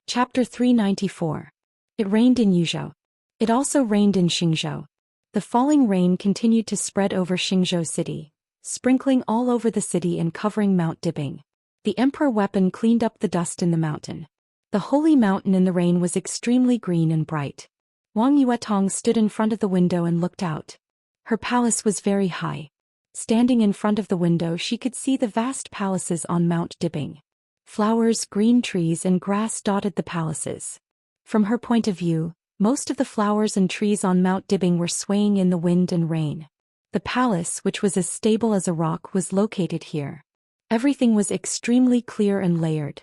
Chapter 394. It rained in Yuzhou. It also rained in Xingzhou. The falling rain continued to spread over Xingzhou city, sprinkling all over the city and covering Mount Dibing. The emperor weapon cleaned up the dust in the mountain. The holy mountain in the rain was extremely green and bright. Wang Yuetong stood in front of the window and looked out. Her palace was very high. Standing in front of the window, she could see the vast palaces on Mount Dibing. Flowers, green trees and grass dotted the palaces. From her point of view, most of the flowers and trees on Mount Dibing were swaying in the wind and rain. The palace, which was as stable as a rock, was located here. Everything was extremely clear and layered.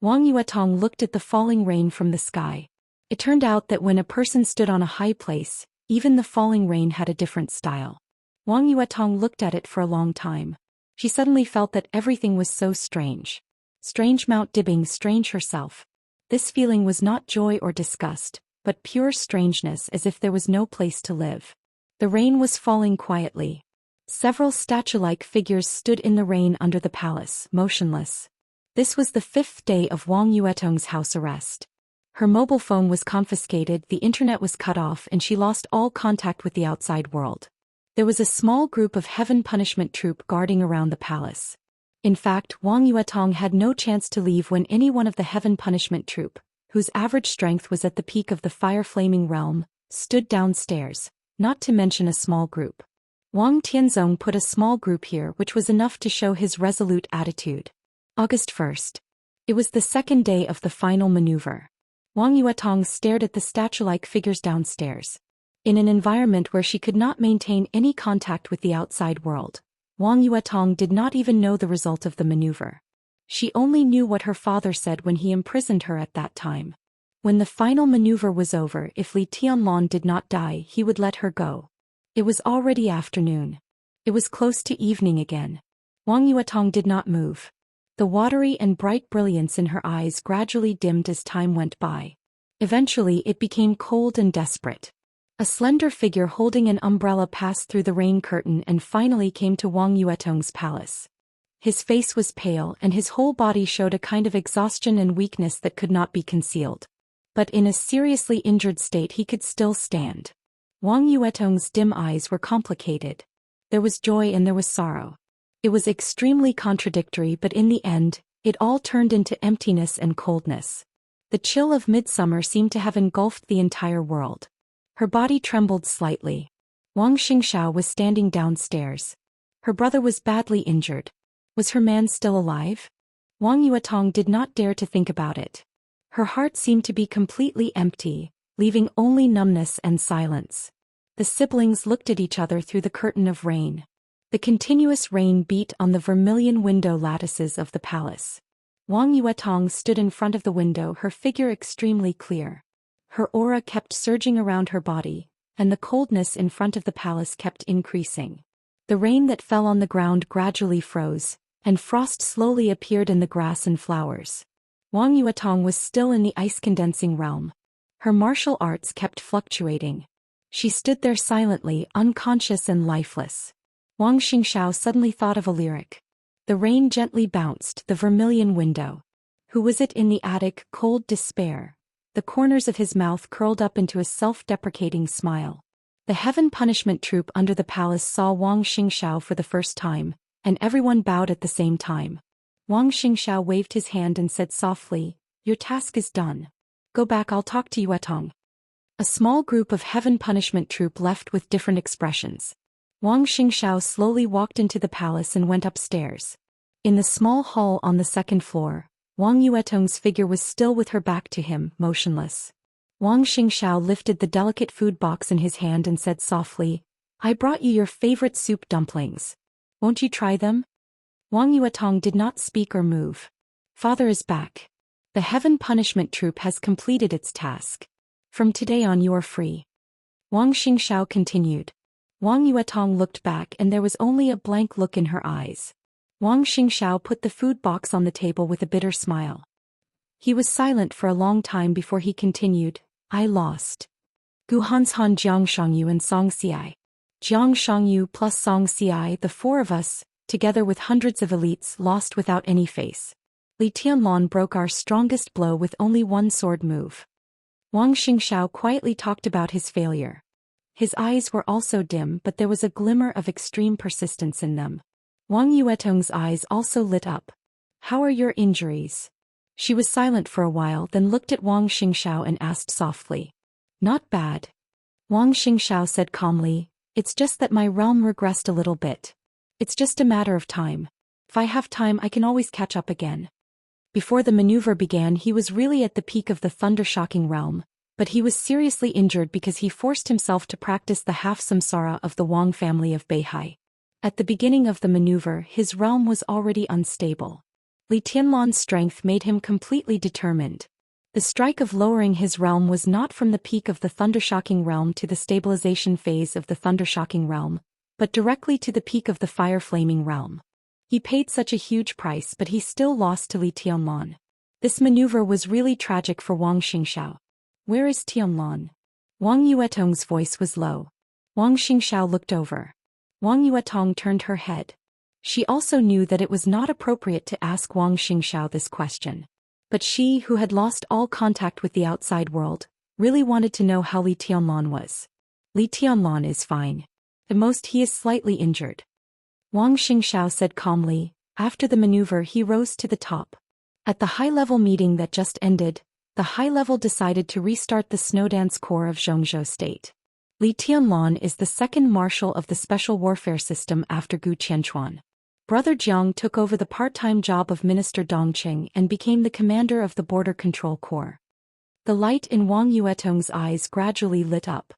Wang Yuetong looked at the falling rain from the sky. It turned out that when a person stood on a high place, even the falling rain had a different style. Wang Yuetong looked at it for a long time. She suddenly felt that everything was so strange. Strange Mount Dibing, strange herself. This feeling was not joy or disgust, but pure strangeness, as if there was no place to live. The rain was falling quietly. Several statue-like figures stood in the rain under the palace, motionless. This was the 5th day of Wang Yuetong's house arrest. Her mobile phone was confiscated, the internet was cut off, and she lost all contact with the outside world. There was a small group of Heaven Punishment Troop guarding around the palace. In fact, Wang Yuetong had no chance to leave when any one of the Heaven Punishment Troop, whose average strength was at the peak of the fire-flaming realm, stood downstairs, not to mention a small group. Wang Tianzong put a small group here, which was enough to show his resolute attitude. August 1st. It was the 2nd day of the final maneuver. Wang Yuetong stared at the statue-like figures downstairs. In an environment where she could not maintain any contact with the outside world, Wang Yuetong did not even know the result of the maneuver. She only knew what her father said when he imprisoned her at that time. When the final maneuver was over, if Li Tianlong did not die, he would let her go. It was already afternoon. It was close to evening again. Wang Yuetong did not move. The watery and bright brilliance in her eyes gradually dimmed as time went by. Eventually it became cold and desperate. A slender figure holding an umbrella passed through the rain curtain and finally came to Wang Yuetong's palace. His face was pale and his whole body showed a kind of exhaustion and weakness that could not be concealed. But in a seriously injured state he could still stand. Wang Yuetong's dim eyes were complicated. There was joy and there was sorrow. It was extremely contradictory, but in the end, it all turned into emptiness and coldness. The chill of midsummer seemed to have engulfed the entire world. Her body trembled slightly. Wang Xingxiao was standing downstairs. Her brother was badly injured. Was her man still alive? Wang Yuetong did not dare to think about it. Her heart seemed to be completely empty, leaving only numbness and silence. The siblings looked at each other through the curtain of rain. The continuous rain beat on the vermilion window lattices of the palace. Wang Yuetong stood in front of the window, her figure extremely clear. Her aura kept surging around her body, and the coldness in front of the palace kept increasing. The rain that fell on the ground gradually froze, and frost slowly appeared in the grass and flowers. Wang Yuetong was still in the ice-condensing realm. Her martial arts kept fluctuating. She stood there silently, unconscious and lifeless. Wang Xingxiao suddenly thought of a lyric. The rain gently bounced the vermilion window. Who was it in the attic? Cold despair. The corners of his mouth curled up into a self-deprecating smile. The Heaven Punishment Troop under the palace saw Wang Xingxiao for the first time, and everyone bowed at the same time. Wang Xingxiao waved his hand and said softly, "Your task is done. Go back, I'll talk to Yuetong." A small group of Heaven Punishment Troop left with different expressions. Wang Xingxiao slowly walked into the palace and went upstairs. In the small hall on the 2nd floor, Wang Yuetong's figure was still with her back to him, motionless. Wang Xingxiao lifted the delicate food box in his hand and said softly, "I brought you your favorite soup dumplings. Won't you try them?" Wang Yuetong did not speak or move. "Father is back. The Heaven Punishment Troop has completed its task. From today on you are free." Wang Xingxiao continued. Wang Yuetong looked back and there was only a blank look in her eyes. Wang Xingxiao put the food box on the table with a bitter smile. He was silent for a long time before he continued, "I lost. Guhanshan Jiangshangyu and Song Xiai. Jiangshangyu plus Song Xiai, the 4 of us, together with hundreds of elites, lost without any face. Li Tianlan broke our strongest blow with only one sword move. Wang Xingxiao quietly talked about his failure. His eyes were also dim, but there was a glimmer of extreme persistence in them. Wang Yuetong's eyes also lit up. How are your injuries? She was silent for a while, then looked at Wang Xingxiao and asked softly. Not bad. Wang Xingxiao said calmly, it's just that my realm regressed a little bit. It's just a matter of time. If I have time, I can always catch up again. Before the maneuver began, he was really at the peak of the thunder-shocking realm, but he was seriously injured because he forced himself to practice the half-samsara of the Wang family of Beihai. At the beginning of the maneuver, his realm was already unstable. Li Tianlan's strength made him completely determined. The strike of lowering his realm was not from the peak of the thunder-shocking realm to the stabilization phase of the thunder-shocking realm, but directly to the peak of the fire-flaming realm. He paid such a huge price, but he still lost to Li Tianlan. This maneuver was really tragic for Wang Xingxiao. Where is Tianlan? Wang Yuetong's voice was low. Wang Xingxiao looked over. Wang Yuetong turned her head. She also knew that it was not appropriate to ask Wang Xingxiao this question. But she, who had lost all contact with the outside world, really wanted to know how Li Tianlan was. Li Tianlan is fine. At most he is slightly injured. Wang Xingxiao said calmly. After the maneuver, he rose to the top. At the high-level meeting that just ended, the high-level decided to restart the Snowdance Corps of Zhongzhou State. Li Tianlan is the second marshal of the Special Warfare System after Gu Qianchuan. Brother Jiang took over the part-time job of Minister Dongqing and became the commander of the Border Control Corps. The light in Wang Yuetong's eyes gradually lit up.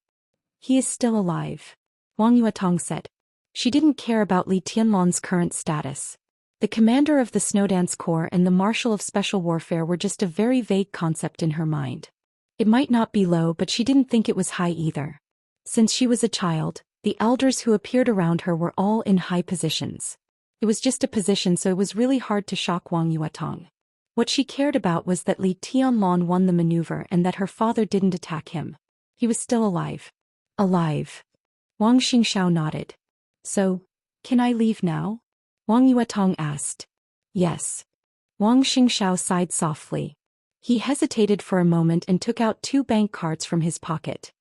He is still alive, Wang Yuetong said. She didn't care about Li Tianlan's current status. The commander of the Snowdance Corps and the marshal of Special Warfare were just a very vague concept in her mind. It might not be low, but she didn't think it was high either. Since she was a child, the elders who appeared around her were all in high positions. It was just a position, so it was really hard to shock Wang Yuetong. What she cared about was that Li Tianlan won the maneuver and that her father didn't attack him. He was still alive. Alive. Wang Xingxiao nodded. So, can I leave now? Wang Yuetong asked. Yes. Wang Xingxiao sighed softly. He hesitated for a moment and took out 2 bank cards from his pocket.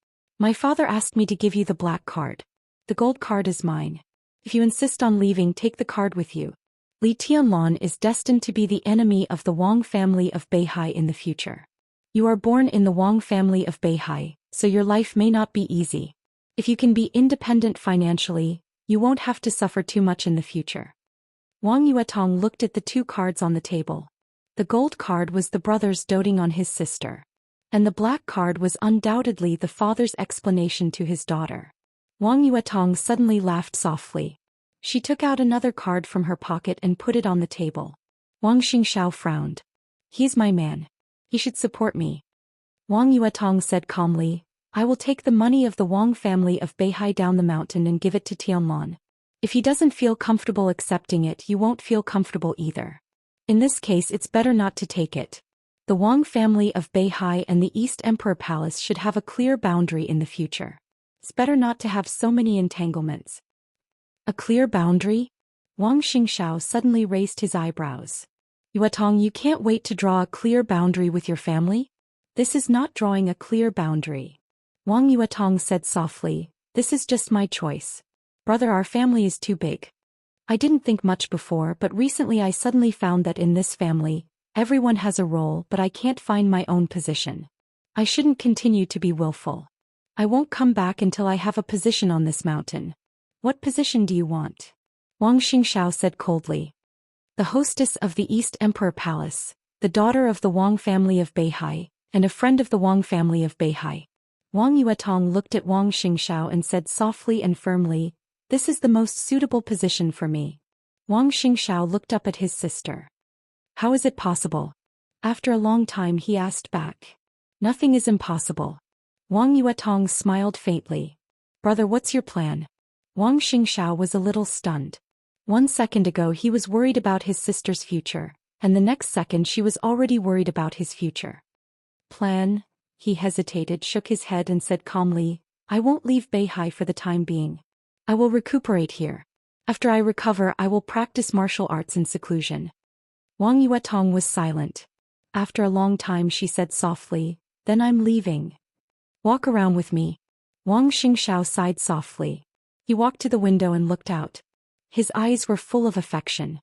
My father asked me to give you the black card. The gold card is mine. If you insist on leaving, take the card with you. Li Tianlan is destined to be the enemy of the Wang family of Beihai in the future. You are born in the Wang family of Beihai, so your life may not be easy. If you can be independent financially, you won't have to suffer too much in the future. Wang Yuetong looked at the 2 cards on the table. The gold card was the brother's doting on his sister. And the black card was undoubtedly the father's explanation to his daughter. Wang Yuetong suddenly laughed softly. She took out another card from her pocket and put it on the table. Wang Xingxiao frowned. He's my man. He should support me. Wang Yuetong said calmly, I will take the money of the Wang family of Beihai down the mountain and give it to Tianlan. If he doesn't feel comfortable accepting it, you won't feel comfortable either. In this case, it's better not to take it. The Wang family of Beihai and the East Emperor Palace should have a clear boundary in the future. It's better not to have so many entanglements. A clear boundary? Wang Xingxiao suddenly raised his eyebrows. Yuetong, you can't wait to draw a clear boundary with your family? This is not drawing a clear boundary. Wang Yuetong said softly, this is just my choice. Brother, our family is too big. I didn't think much before, but recently I suddenly found that in this family, everyone has a role, but I can't find my own position. I shouldn't continue to be willful. I won't come back until I have a position on this mountain. What position do you want? Wang Xingxiao said coldly. The hostess of the East Emperor Palace, the daughter of the Wang family of Beihai, and a friend of the Wang family of Beihai. Wang Yuetong looked at Wang Xingxiao and said softly and firmly, this is the most suitable position for me. Wang Xingxiao looked up at his sister. How is it possible? After a long time he asked back. Nothing is impossible. Wang Yuetong smiled faintly. Brother, what's your plan? Wang Xingxiao was a little stunned. 1 second ago he was worried about his sister's future, and the next second she was already worried about his future. Plan? He hesitated, shook his head and said calmly, I won't leave Beihai for the time being. I will recuperate here. After I recover, I will practice martial arts in seclusion. Wang Yuetong was silent. After a long time she said softly, "Then I'm leaving." "Walk around with me." Wang Xingxiao sighed softly. He walked to the window and looked out. His eyes were full of affection.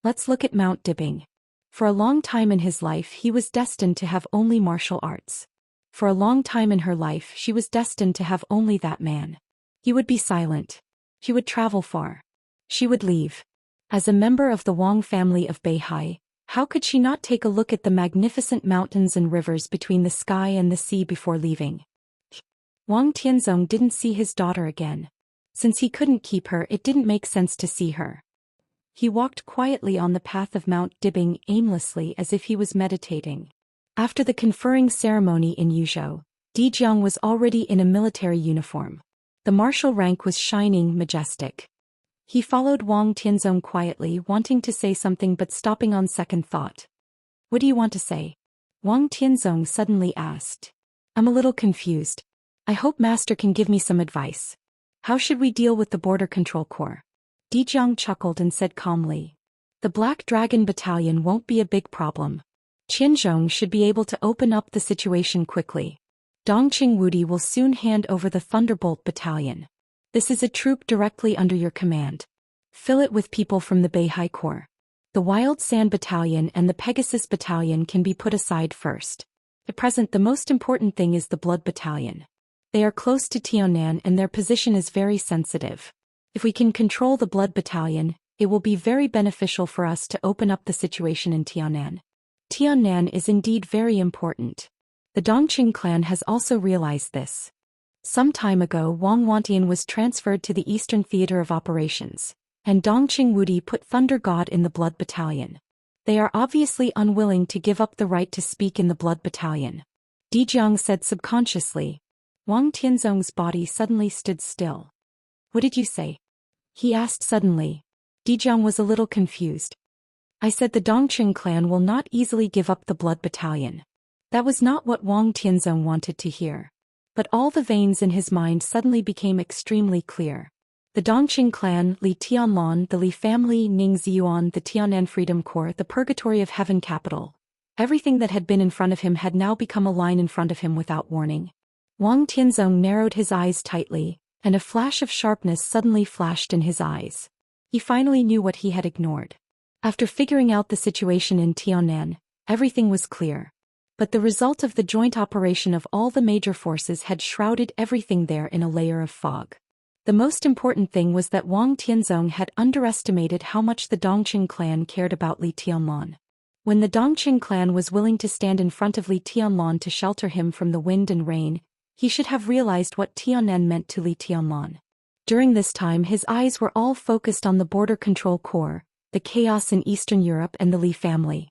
"Let's look at Mount Dibbing." For a long time in his life he was destined to have only martial arts. For a long time in her life she was destined to have only that man. He would be silent. She would travel far. She would leave. As a member of the Wang family of Beihai, how could she not take a look at the magnificent mountains and rivers between the sky and the sea before leaving? Wang Tianzong didn't see his daughter again. Since he couldn't keep her, it didn't make sense to see her. He walked quietly on the path of Mount Dibbing aimlessly as if he was meditating. After the conferring ceremony in Yuzhou, Di Jiang was already in a military uniform. The martial rank was shining, majestic. He followed Wang Tianzong quietly, wanting to say something but stopping on second thought. "What do you want to say?" Wang Tianzong suddenly asked. "I'm a little confused. I hope Master can give me some advice. How should we deal with the Border Control Corps?" Di Jiang chuckled and said calmly. "The Black Dragon Battalion won't be a big problem. Qianzhong should be able to open up the situation quickly. Dongqing Wudi will soon hand over the Thunderbolt Battalion. This is a troop directly under your command. Fill it with people from the Beihai Corps. The Wild Sand Battalion and the Pegasus Battalion can be put aside first. At present the most important thing is the Blood Battalion. They are close to Tianan and their position is very sensitive. If we can control the Blood Battalion, it will be very beneficial for us to open up the situation in Tianan. Tianan is indeed very important. The Dongqing clan has also realized this. Some time ago Wang Wantian was transferred to the Eastern Theater of Operations, and Dongqing Wudi put Thunder God in the Blood Battalion. They are obviously unwilling to give up the right to speak in the Blood Battalion. Di Jiang said subconsciously. Wang Tianzong's body suddenly stood still. "What did you say?" he asked suddenly. Di Jiang was a little confused. "I said the Dongqing clan will not easily give up the Blood Battalion." That was not what Wang Tianzong wanted to hear. But all the veins in his mind suddenly became extremely clear. The Dongqing clan, Li Tianlan, the Li family, Ning Ziyuan, the Tianan Freedom Corps, the Purgatory of Heaven capital. Everything that had been in front of him had now become a line in front of him without warning. Wang Tianzong narrowed his eyes tightly, and a flash of sharpness suddenly flashed in his eyes. He finally knew what he had ignored. After figuring out the situation in Tianan, everything was clear. But the result of the joint operation of all the major forces had shrouded everything there in a layer of fog. The most important thing was that Wang Tianzong had underestimated how much the Dongqing clan cared about Li Tianlan. When the Dongqing clan was willing to stand in front of Li Tianlan to shelter him from the wind and rain, he should have realized what Tianan meant to Li Tianlan. During this time his eyes were all focused on the Border Control Corps, the chaos in Eastern Europe and the Li family.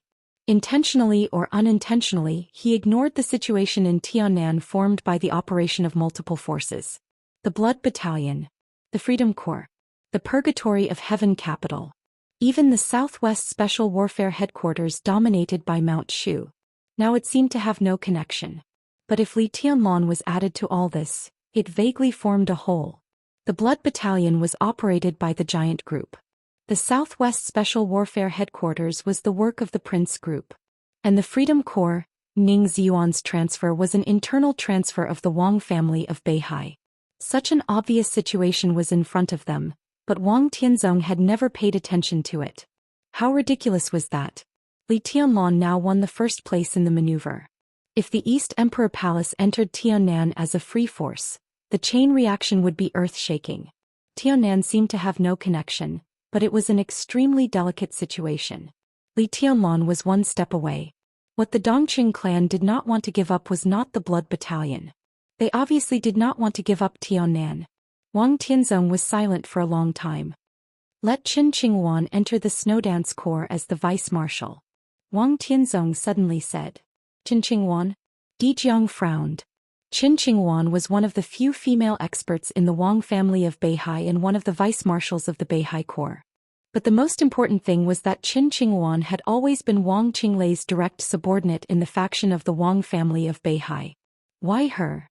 Intentionally or unintentionally, he ignored the situation in Tianan formed by the operation of multiple forces. The Blood Battalion, the Freedom Corps, the Purgatory of Heaven capital. Even the Southwest Special Warfare Headquarters dominated by Mount Shu. Now it seemed to have no connection. But if Li Tianlan was added to all this, it vaguely formed a whole. The Blood Battalion was operated by the Giant Group. The Southwest Special Warfare Headquarters was the work of the Prince Group. And the Freedom Corps, Ning Ziyuan's transfer was an internal transfer of the Wang family of Beihai. Such an obvious situation was in front of them, but Wang Tianzong had never paid attention to it. How ridiculous was that? Li Tianlan now won the first place in the maneuver. If the East Emperor Palace entered Tianan as a free force, the chain reaction would be earth-shaking. Tianan seemed to have no connection, but it was an extremely delicate situation. Li Tianlan was one step away. What the Dongqing clan did not want to give up was not the Blood Battalion. They obviously did not want to give up Tianan. Wang Tianzong was silent for a long time. Let Qin Qingwan enter the Snowdance Corps as the vice-marshal. Wang Tianzong suddenly said. Qin Qingwan? Di Jiang frowned. Qin Qingwan was one of the few female experts in the Wang family of Beihai and one of the vice-marshals of the Beihai Corps. But the most important thing was that Qin Qingwan had always been Wang Qinglei's direct subordinate in the faction of the Wang family of Beihai. Why her?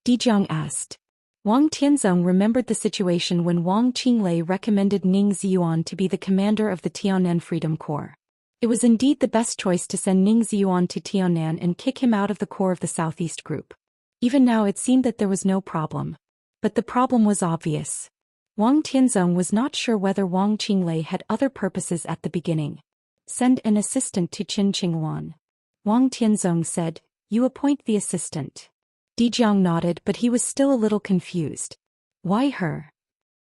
Di Jiang asked. Wang Tianzong remembered the situation when Wang Qinglei recommended Ning Ziyuan to be the commander of the Tianan Freedom Corps. It was indeed the best choice to send Ning Ziyuan to Tianan and kick him out of the core of the Southeast group. Even now it seemed that there was no problem. But the problem was obvious. Wang Tianzong was not sure whether Wang Qinglei had other purposes at the beginning. Send an assistant to Qin Qingwan. Wang Tianzong said, "You appoint the assistant." Dijiang nodded, but he was still a little confused. Why her?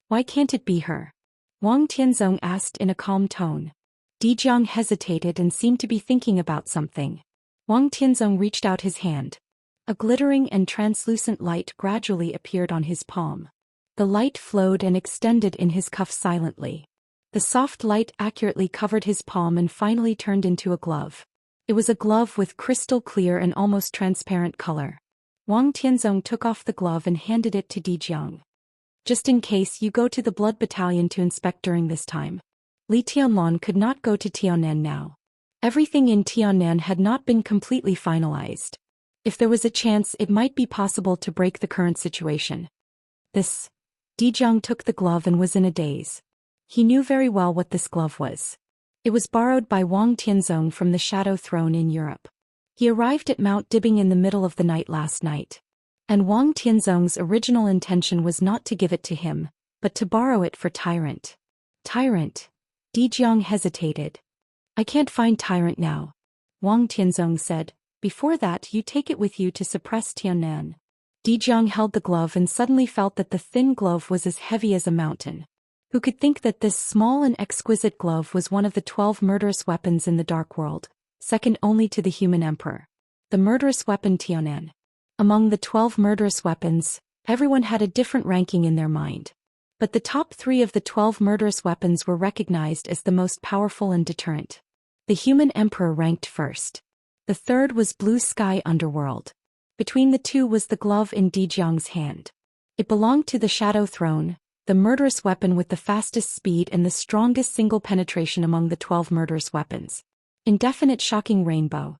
Why can't it be her? Wang Tianzong asked in a calm tone. Dijiang hesitated and seemed to be thinking about something. Wang Tianzong reached out his hand. A glittering and translucent light gradually appeared on his palm. The light flowed and extended in his cuff silently. The soft light accurately covered his palm and finally turned into a glove. It was a glove with crystal clear and almost transparent color. Wang Tianzong took off the glove and handed it to Dijiang. Just in case you go to the Blood Battalion to inspect during this time. Li Tianlan could not go to Tianan now. Everything in Tianan had not been completely finalized. If there was a chance, it might be possible to break the current situation. Dijiang took the glove and was in a daze. He knew very well what this glove was. It was borrowed by Wang Tianzong from the Shadow Throne in Europe. He arrived at Mount Dibbing in the middle of the night last night. And Wang Tianzong's original intention was not to give it to him, but to borrow it for Tyrant. Tyrant? Dijiang hesitated. I can't find Tyrant now. Wang Tianzong said, before that you take it with you to suppress Tianan. Dijiang held the glove and suddenly felt that the thin glove was as heavy as a mountain. Who could think that this small and exquisite glove was one of the 12 murderous weapons in the Dark World, second only to the human emperor? The murderous weapon Tianan. Among the 12 murderous weapons, everyone had a different ranking in their mind. But the top 3 of the 12 murderous weapons were recognized as the most powerful and deterrent. The human emperor ranked first. The third was Blue Sky Underworld. Between the two was the glove in Dijiang's hand. It belonged to the Shadow Throne, the murderous weapon with the fastest speed and the strongest single penetration among the 12 murderous weapons. Indefinite Shocking Rainbow.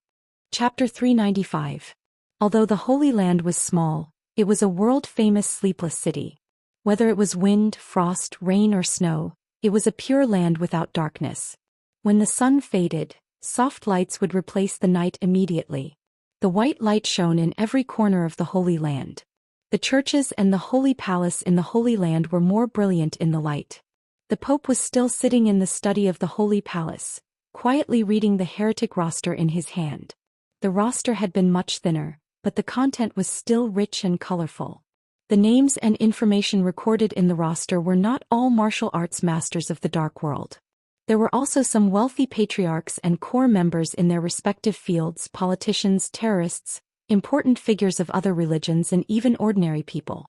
Chapter 395. Although the Holy Land was small, it was a world-famous sleepless city. Whether it was wind, frost, rain or snow, it was a pure land without darkness. When the sun faded, soft lights would replace the night immediately. The white light shone in every corner of the Holy Land. The churches and the Holy Palace in the Holy Land were more brilliant in the light. The Pope was still sitting in the study of the Holy Palace, quietly reading the heretic roster in his hand. The roster had been much thinner, but the content was still rich and colorful. The names and information recorded in the roster were not all martial arts masters of the Dark World. There were also some wealthy patriarchs and core members in their respective fields, politicians, terrorists, important figures of other religions and even ordinary people.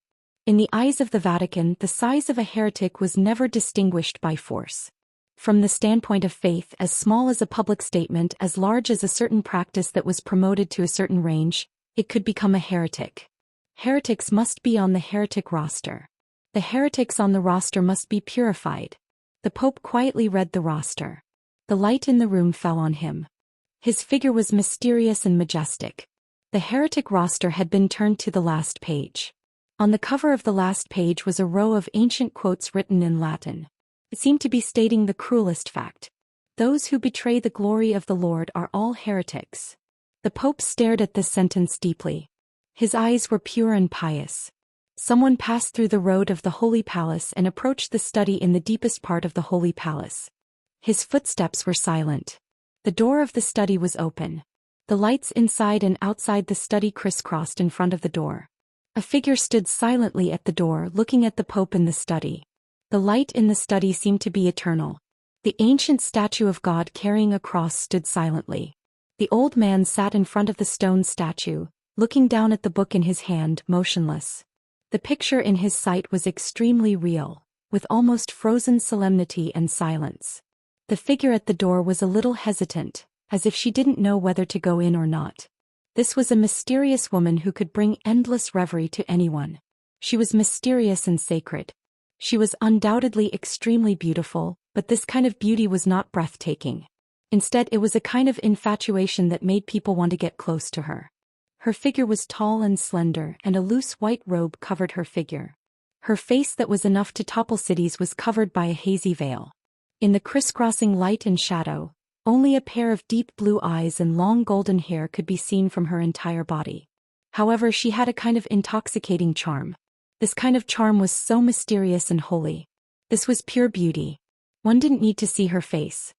In the eyes of the Vatican, the size of a heretic was never distinguished by force. From the standpoint of faith, as small as a public statement, as large as a certain practice that was promoted to a certain range, it could become a heretic. Heretics must be on the heretic roster. The heretics on the roster must be purified. The Pope quietly read the roster. The light in the room fell on him. His figure was mysterious and majestic. The heretic roster had been turned to the last page. On the cover of the last page was a row of ancient quotes written in Latin. It seemed to be stating the cruelest fact. Those who betray the glory of the Lord are all heretics. The Pope stared at this sentence deeply. His eyes were pure and pious. Someone passed through the road of the Holy Palace and approached the study in the deepest part of the Holy Palace. His footsteps were silent. The door of the study was open. The lights inside and outside the study crisscrossed in front of the door. A figure stood silently at the door looking at the Pope in the study. The light in the study seemed to be eternal. The ancient statue of God carrying a cross stood silently. The old man sat in front of the stone statue, looking down at the book in his hand, motionless. The picture in his sight was extremely real, with almost frozen solemnity and silence. The figure at the door was a little hesitant, as if she didn't know whether to go in or not. This was a mysterious woman who could bring endless reverie to anyone. She was mysterious and sacred. She was undoubtedly extremely beautiful, but this kind of beauty was not breathtaking. Instead, it was a kind of infatuation that made people want to get close to her. Her figure was tall and slender, and a loose white robe covered her figure. Her face that was enough to topple cities was covered by a hazy veil. In the crisscrossing light and shadow, Only a pair of deep blue eyes and long golden hair could be seen from her entire body. However, she had a kind of intoxicating charm. This kind of charm was so mysterious and holy. This was pure beauty. One didn't need to see her face.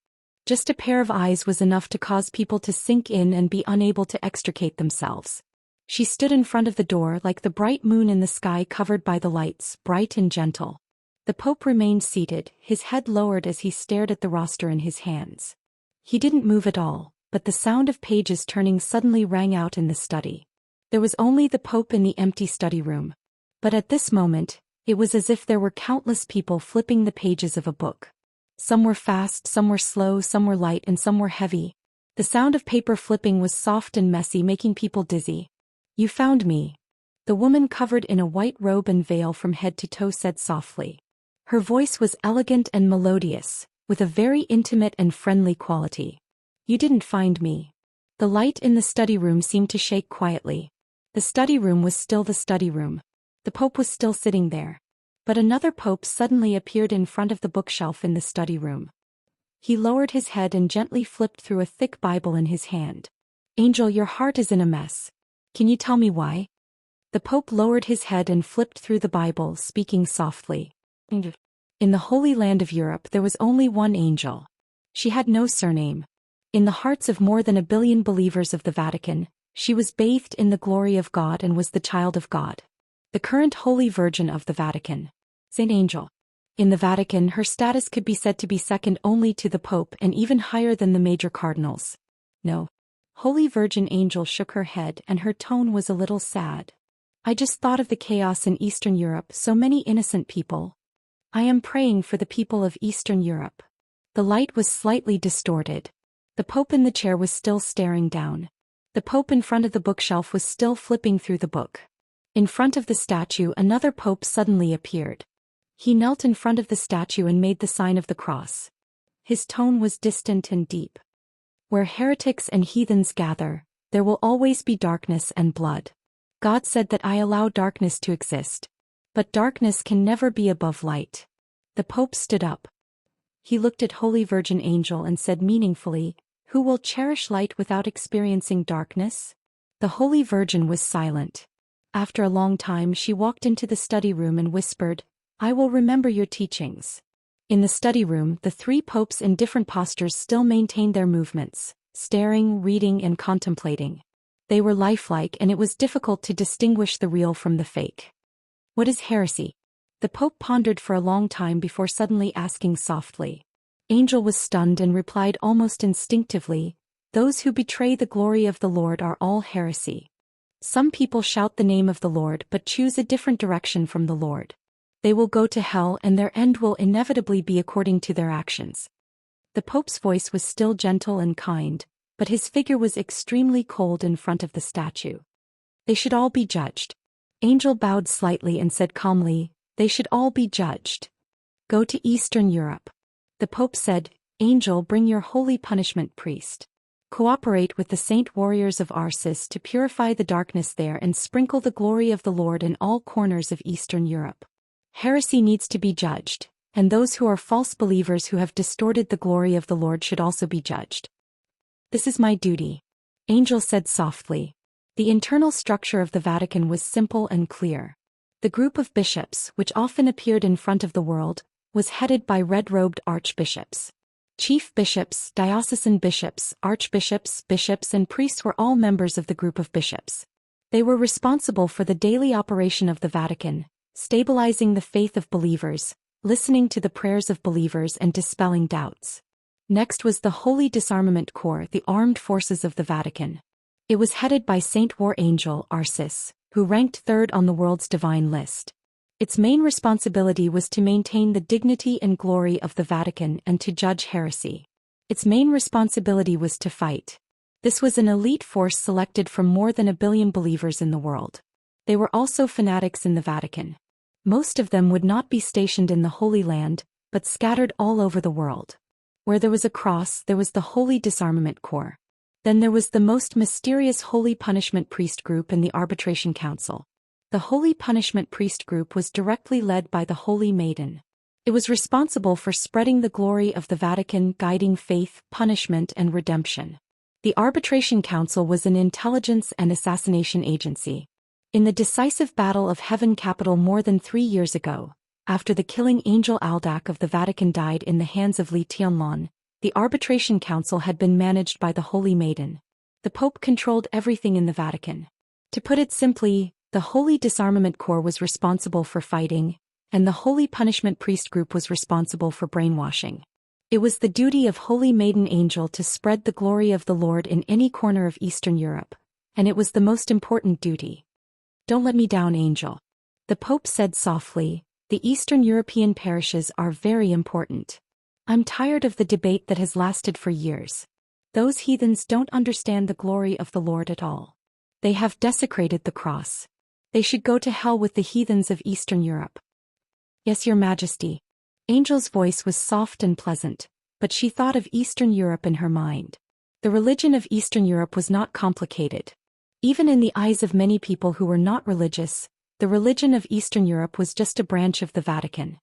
Just a pair of eyes was enough to cause people to sink in and be unable to extricate themselves. She stood in front of the door like the bright moon in the sky covered by the lights, bright and gentle. The Pope remained seated, his head lowered as he stared at the roster in his hands. He didn't move at all, but the sound of pages turning suddenly rang out in the study. There was only the Pope in the empty study room. But at this moment, it was as if there were countless people flipping the pages of a book. Some were fast, some were slow, some were light, and some were heavy. The sound of paper flipping was soft and messy, making people dizzy. "You found me," the woman covered in a white robe and veil from head to toe said softly. Her voice was elegant and melodious, with a very intimate and friendly quality. "You didn't find me." The light in the study room seemed to shake quietly. The study room was still the study room. The Pope was still sitting there. But another Pope suddenly appeared in front of the bookshelf in the study room. He lowered his head and gently flipped through a thick Bible in his hand. "Angel, your heart is in a mess. Can you tell me why?" The Pope lowered his head and flipped through the Bible, speaking softly. "In the Holy Land of Europe there was only one angel. She had no surname. In the hearts of more than 1 billion believers of the Vatican, she was bathed in the glory of God and was the child of God. The current Holy Virgin of the Vatican. Saint Angel. In the Vatican, her status could be said to be second only to the Pope and even higher than the major cardinals." "No." Holy Virgin Angel shook her head and her tone was a little sad. "I just thought of the chaos in Eastern Europe, so many innocent people. I am praying for the people of Eastern Europe." The light was slightly distorted. The Pope in the chair was still staring down. The Pope in front of the bookshelf was still flipping through the book. In front of the statue, another Pope suddenly appeared. He knelt in front of the statue and made the sign of the cross. His tone was distant and deep. "Where heretics and heathens gather, there will always be darkness and blood. God said that I allow darkness to exist. But darkness can never be above light." The Pope stood up. He looked at Holy Virgin Angel and said meaningfully, "Who will cherish light without experiencing darkness?" The Holy Virgin was silent. After a long time she walked into the study room and whispered, "I will remember your teachings." In the study room, the 3 popes in different postures still maintained their movements, staring, reading, and contemplating. They were lifelike and it was difficult to distinguish the real from the fake. "What is heresy?" The Pope pondered for a long time before suddenly asking softly. Angel was stunned and replied almost instinctively, "Those who betray the glory of the Lord are all heresy. Some people shout the name of the Lord but choose a different direction from the Lord. They will go to hell and their end will inevitably be according to their actions." The Pope's voice was still gentle and kind, but his figure was extremely cold in front of the statue. "They should all be judged." Angel bowed slightly and said calmly, "They should all be judged. Go to Eastern Europe." The Pope said, "Angel, bring your holy punishment priest. Cooperate with the saint warriors of Arcis to purify the darkness there and sprinkle the glory of the Lord in all corners of Eastern Europe. Heresy needs to be judged, and those who are false believers who have distorted the glory of the Lord should also be judged." "This is my duty," Angel said softly. The internal structure of the Vatican was simple and clear. The group of bishops, which often appeared in front of the world, was headed by red-robed archbishops. Chief bishops, diocesan bishops, archbishops, bishops and priests were all members of the group of bishops. They were responsible for the daily operation of the Vatican, stabilizing the faith of believers, listening to the prayers of believers and dispelling doubts. Next was the Holy Disarmament Corps, the armed forces of the Vatican. It was headed by Saint War Angel Arcis, who ranked 3rd on the world's divine list. Its main responsibility was to maintain the dignity and glory of the Vatican and to judge heresy. Its main responsibility was to fight. This was an elite force selected from more than 1 billion believers in the world. They were also fanatics in the Vatican. Most of them would not be stationed in the Holy Land, but scattered all over the world. Where there was a cross, there was the Holy Disarmament Corps. Then there was the most mysterious Holy Punishment Priest Group and the Arbitration Council. The Holy Punishment Priest Group was directly led by the Holy Maiden. It was responsible for spreading the glory of the Vatican, guiding faith, punishment, and redemption. The Arbitration Council was an intelligence and assassination agency. In the decisive Battle of Heaven Capital more than 3 years ago, after the killing angel Aldak of the Vatican died in the hands of Li Tianlong, the Arbitration Council had been managed by the Holy Maiden. The Pope controlled everything in the Vatican. To put it simply, the Holy Disarmament Corps was responsible for fighting, and the Holy Punishment Priest Group was responsible for brainwashing. It was the duty of Holy Maiden Angel to spread the glory of the Lord in any corner of Eastern Europe, and it was the most important duty. "Don't let me down, Angel," the Pope said softly. "The Eastern European parishes are very important. I'm tired of the debate that has lasted for years. Those heathens don't understand the glory of the Lord at all. They have desecrated the cross. They should go to hell with the heathens of Eastern Europe." "Yes, Your Majesty." Angel's voice was soft and pleasant, but she thought of Eastern Europe in her mind. The religion of Eastern Europe was not complicated. Even in the eyes of many people who were not religious, the religion of Eastern Europe was just a branch of the Vatican.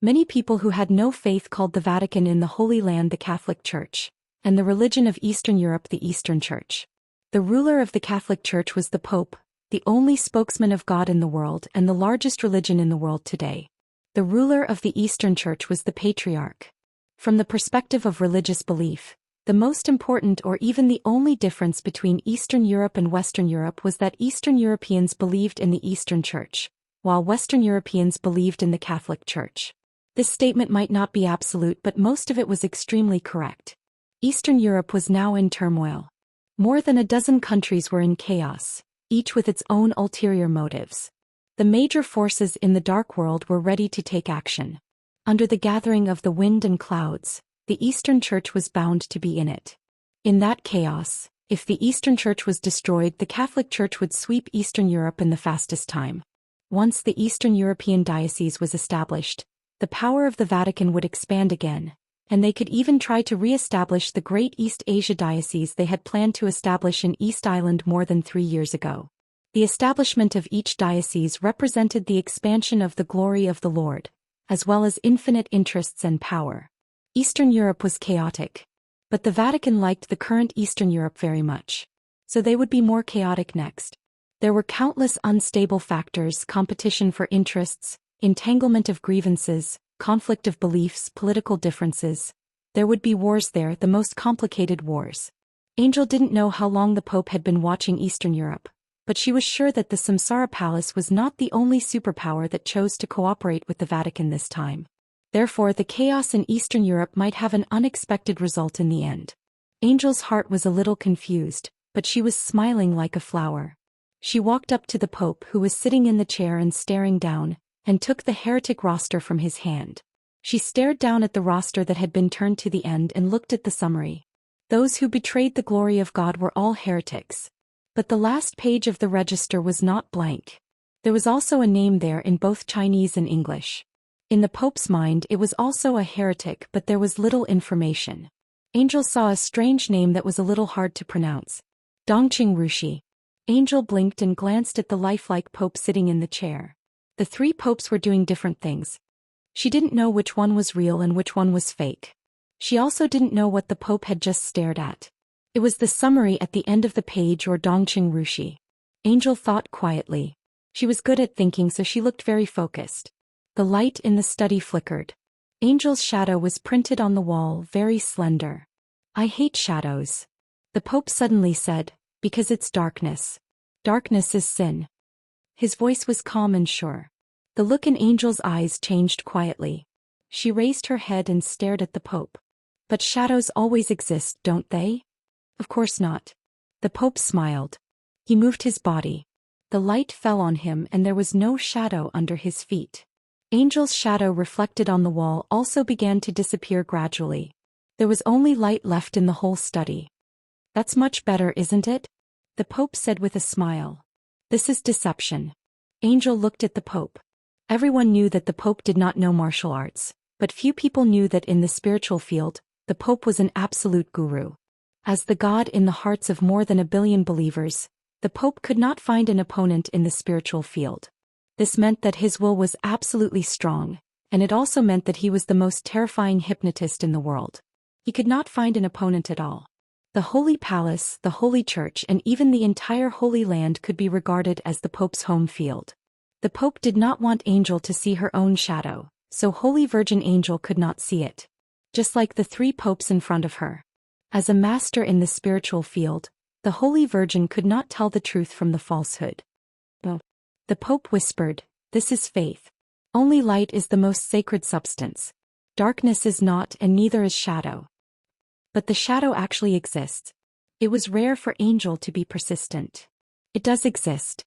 Many people who had no faith called the Vatican in the Holy Land the Catholic Church, and the religion of Eastern Europe the Eastern Church. The ruler of the Catholic Church was the Pope, the only spokesman of God in the world and the largest religion in the world today. The ruler of the Eastern Church was the Patriarch. From the perspective of religious belief, the most important or even the only difference between Eastern Europe and Western Europe was that Eastern Europeans believed in the Eastern Church, while Western Europeans believed in the Catholic Church. This statement might not be absolute, but most of it was extremely correct. Eastern Europe was now in turmoil. More than a dozen countries were in chaos, each with its own ulterior motives. The major forces in the dark world were ready to take action. Under the gathering of the wind and clouds, the Eastern Church was bound to be in it. In that chaos, if the Eastern Church was destroyed, the Catholic Church would sweep Eastern Europe in the fastest time. Once the Eastern European diocese was established, the power of the Vatican would expand again, and they could even try to re-establish the great East Asia diocese they had planned to establish in East Island more than 3 years ago. The establishment of each diocese represented the expansion of the glory of the Lord, as well as infinite interests and power. Eastern Europe was chaotic, but the Vatican liked the current Eastern Europe very much. So they would be more chaotic next. There were countless unstable factors: competition for interests, entanglement of grievances, conflict of beliefs, political differences. There would be wars there, the most complicated wars. Angel didn't know how long the Pope had been watching Eastern Europe, but she was sure that the Samsara Palace was not the only superpower that chose to cooperate with the Vatican this time. Therefore, the chaos in Eastern Europe might have an unexpected result in the end. Angel's heart was a little confused, but she was smiling like a flower. She walked up to the Pope, who was sitting in the chair and staring down, and took the heretic roster from his hand. She stared down at the roster that had been turned to the end and looked at the summary. Those who betrayed the glory of God were all heretics. But the last page of the register was not blank. There was also a name there in both Chinese and English. In the Pope's mind, it was also a heretic, but there was little information. Angel saw a strange name that was a little hard to pronounce. Dongqing Rushi. Angel blinked and glanced at the lifelike Pope sitting in the chair. The 3 popes were doing different things. She didn't know which one was real and which one was fake. She also didn't know what the Pope had just stared at. It was the summary at the end of the page, or Dongqing Rushi. Angel thought quietly. She was good at thinking, so she looked very focused. The light in the study flickered. Angel's shadow was printed on the wall, very slender. "I hate shadows," the Pope suddenly said, "because it's darkness. Darkness is sin." His voice was calm and sure. The look in Angel's eyes changed quietly. She raised her head and stared at the Pope. "But shadows always exist, don't they?" "Of course not." The Pope smiled. He moved his body. The light fell on him and there was no shadow under his feet. Angel's shadow reflected on the wall also began to disappear gradually. There was only light left in the whole study. "That's much better, isn't it?" the Pope said with a smile. "This is deception." Angel looked at the Pope. Everyone knew that the Pope did not know martial arts, but few people knew that in the spiritual field, the Pope was an absolute guru. As the God in the hearts of more than 1 billion believers, the Pope could not find an opponent in the spiritual field. This meant that his will was absolutely strong, and it also meant that he was the most terrifying hypnotist in the world. He could not find an opponent at all. The Holy Palace, the Holy Church, and even the entire Holy Land could be regarded as the Pope's home field. The Pope did not want Angel to see her own shadow, so Holy Virgin Angel could not see it. Just like the three popes in front of her. As a master in the spiritual field, the Holy Virgin could not tell the truth from the falsehood. The Pope whispered, "This is faith. Only light is the most sacred substance. Darkness is not, and neither is shadow." But the shadow actually exists. It was rare for Angel to be persistent. It does exist.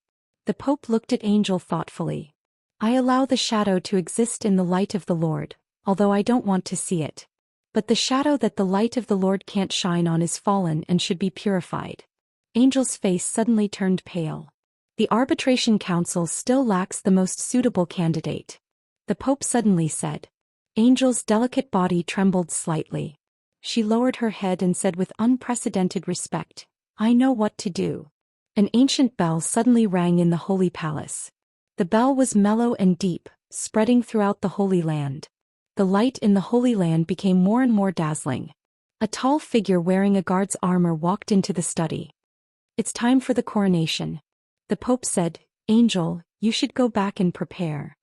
The Pope looked at Angel thoughtfully. "I allow the shadow to exist in the light of the Lord, although I don't want to see it. But the shadow that the light of the Lord can't shine on is fallen and should be purified." Angel's face suddenly turned pale. "The Arbitration Council still lacks the most suitable candidate," the Pope suddenly said. Angel's delicate body trembled slightly. She lowered her head and said with unprecedented respect, "I know what to do." An ancient bell suddenly rang in the Holy Palace. The bell was mellow and deep, spreading throughout the Holy Land. The light in the Holy Land became more and more dazzling. A tall figure wearing a guard's armor walked into the study. "It's time for the coronation," the Pope said. "Angel, you should go back and prepare."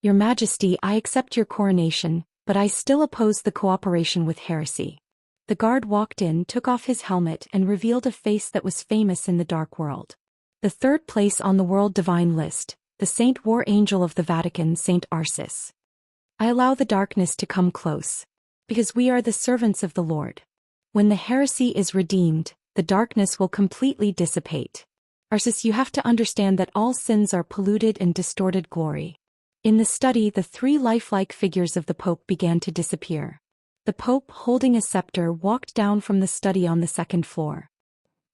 "Your Majesty, I accept your coronation, but I still oppose the cooperation with heresy." The guard walked in, took off his helmet, and revealed a face that was famous in the dark world. The third place on the world divine list, the Saint War Angel of the Vatican, Saint Arcis. "I allow the darkness to come close, because we are the servants of the Lord. When the heresy is redeemed, the darkness will completely dissipate. Arcis, you have to understand that all sins are polluted and distorted glory." In the study, the three lifelike figures of the Pope began to disappear. The Pope, holding a scepter, walked down from the study on the second floor.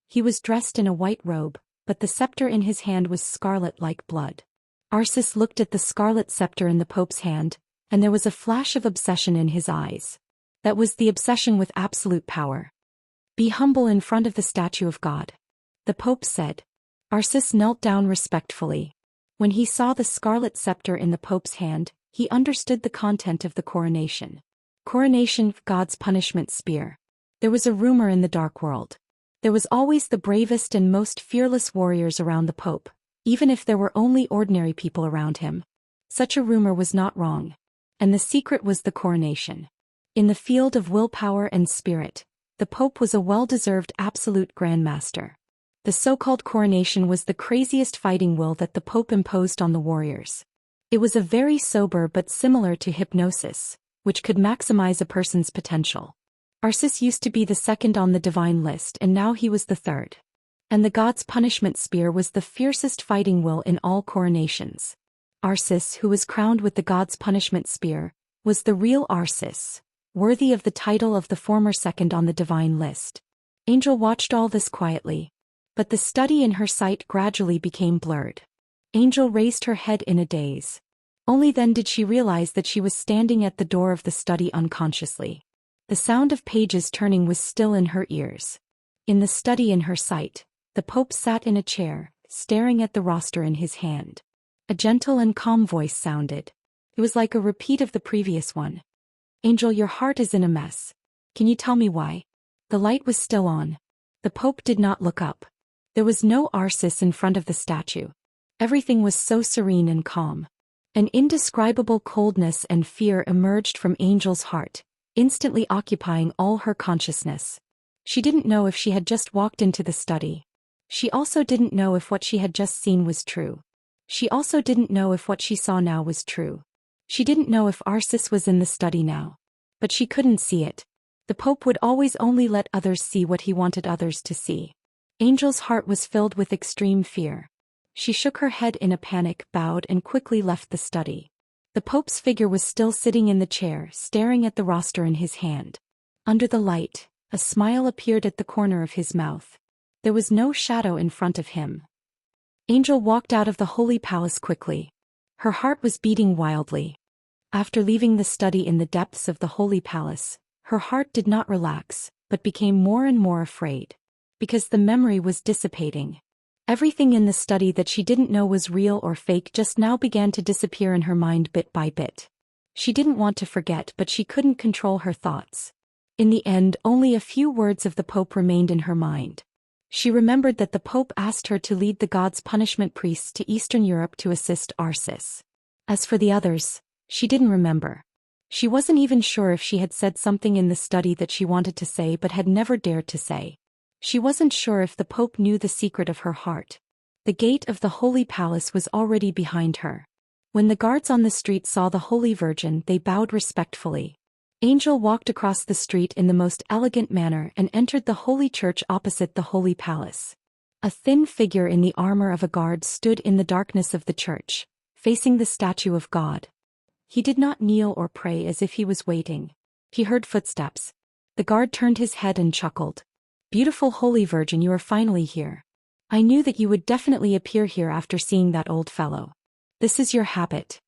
He was dressed in a white robe, but the scepter in his hand was scarlet like blood. Arcis looked at the scarlet scepter in the Pope's hand, and there was a flash of obsession in his eyes. That was the obsession with absolute power. "Be humble in front of the statue of God," the Pope said. Arcis knelt down respectfully. When he saw the scarlet scepter in the Pope's hand, he understood the content of the coronation. Coronation, God's punishment spear. There was a rumor in the dark world. There was always the bravest and most fearless warriors around the Pope, even if there were only ordinary people around him. Such a rumor was not wrong. And the secret was the coronation. In the field of willpower and spirit, the Pope was a well-deserved absolute grandmaster. The so-called coronation was the craziest fighting will that the Pope imposed on the warriors. It was a very sober but similar to hypnosis, which could maximize a person's potential. Arcis used to be the second on the divine list, and now he was the third. And the God's punishment spear was the fiercest fighting will in all coronations. Arcis, who was crowned with the God's punishment spear, was the real Arcis, worthy of the title of the former second on the divine list. Angel watched all this quietly. But the study in her sight gradually became blurred. Angel raised her head in a daze. Only then did she realize that she was standing at the door of the study unconsciously. The sound of pages turning was still in her ears. In the study in her sight, the Pope sat in a chair, staring at the roster in his hand. A gentle and calm voice sounded. It was like a repeat of the previous one. "Angel, your heart is in a mess. Can you tell me why?" The light was still on. The Pope did not look up. There was no Arcis in front of the statue. Everything was so serene and calm. An indescribable coldness and fear emerged from Angel's heart, instantly occupying all her consciousness. She didn't know if she had just walked into the study. She also didn't know if what she had just seen was true. She also didn't know if what she saw now was true. She didn't know if Arcis was in the study now. But she couldn't see it. The Pope would always only let others see what he wanted others to see. Angel's heart was filled with extreme fear. She shook her head in a panic, bowed, and quickly left the study. The Pope's figure was still sitting in the chair, staring at the roster in his hand. Under the light, a smile appeared at the corner of his mouth. There was no shadow in front of him. Angel walked out of the Holy Palace quickly. Her heart was beating wildly. After leaving the study in the depths of the Holy Palace, her heart did not relax, but became more and more afraid. Because the memory was dissipating. Everything in the study that she didn't know was real or fake just now began to disappear in her mind bit by bit. She didn't want to forget, but she couldn't control her thoughts. In the end, only a few words of the Pope remained in her mind. She remembered that the Pope asked her to lead the gods' punishment priests to Eastern Europe to assist Arsis. As for the others, she didn't remember. She wasn't even sure if she had said something in the study that she wanted to say but had never dared to say. She wasn't sure if the Pope knew the secret of her heart. The gate of the Holy Palace was already behind her. When the guards on the street saw the Holy Virgin, they bowed respectfully. Angel walked across the street in the most elegant manner and entered the Holy Church opposite the Holy Palace. A thin figure in the armor of a guard stood in the darkness of the church, facing the statue of God. He did not kneel or pray as if he was waiting. He heard footsteps. The guard turned his head and chuckled. "Beautiful Holy Virgin, you are finally here. I knew that you would definitely appear here after seeing that old fellow. This is your habit."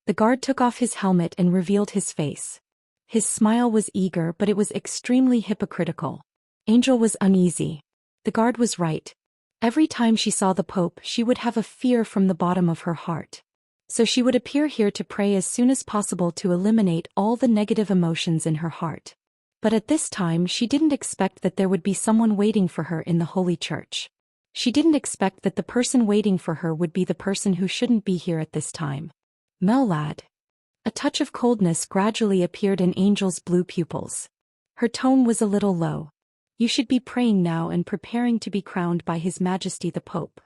The guard took off his helmet and revealed his face. His smile was eager, but it was extremely hypocritical. Angel was uneasy. The guard was right. Every time she saw the Pope, she would have a fear from the bottom of her heart. So she would appear here to pray as soon as possible to eliminate all the negative emotions in her heart. But at this time she didn't expect that there would be someone waiting for her in the Holy Church. She didn't expect that the person waiting for her would be the person who shouldn't be here at this time. "Mel lad." A touch of coldness gradually appeared in Angel's blue pupils. Her tone was a little low. "You should be praying now and preparing to be crowned by His Majesty the Pope."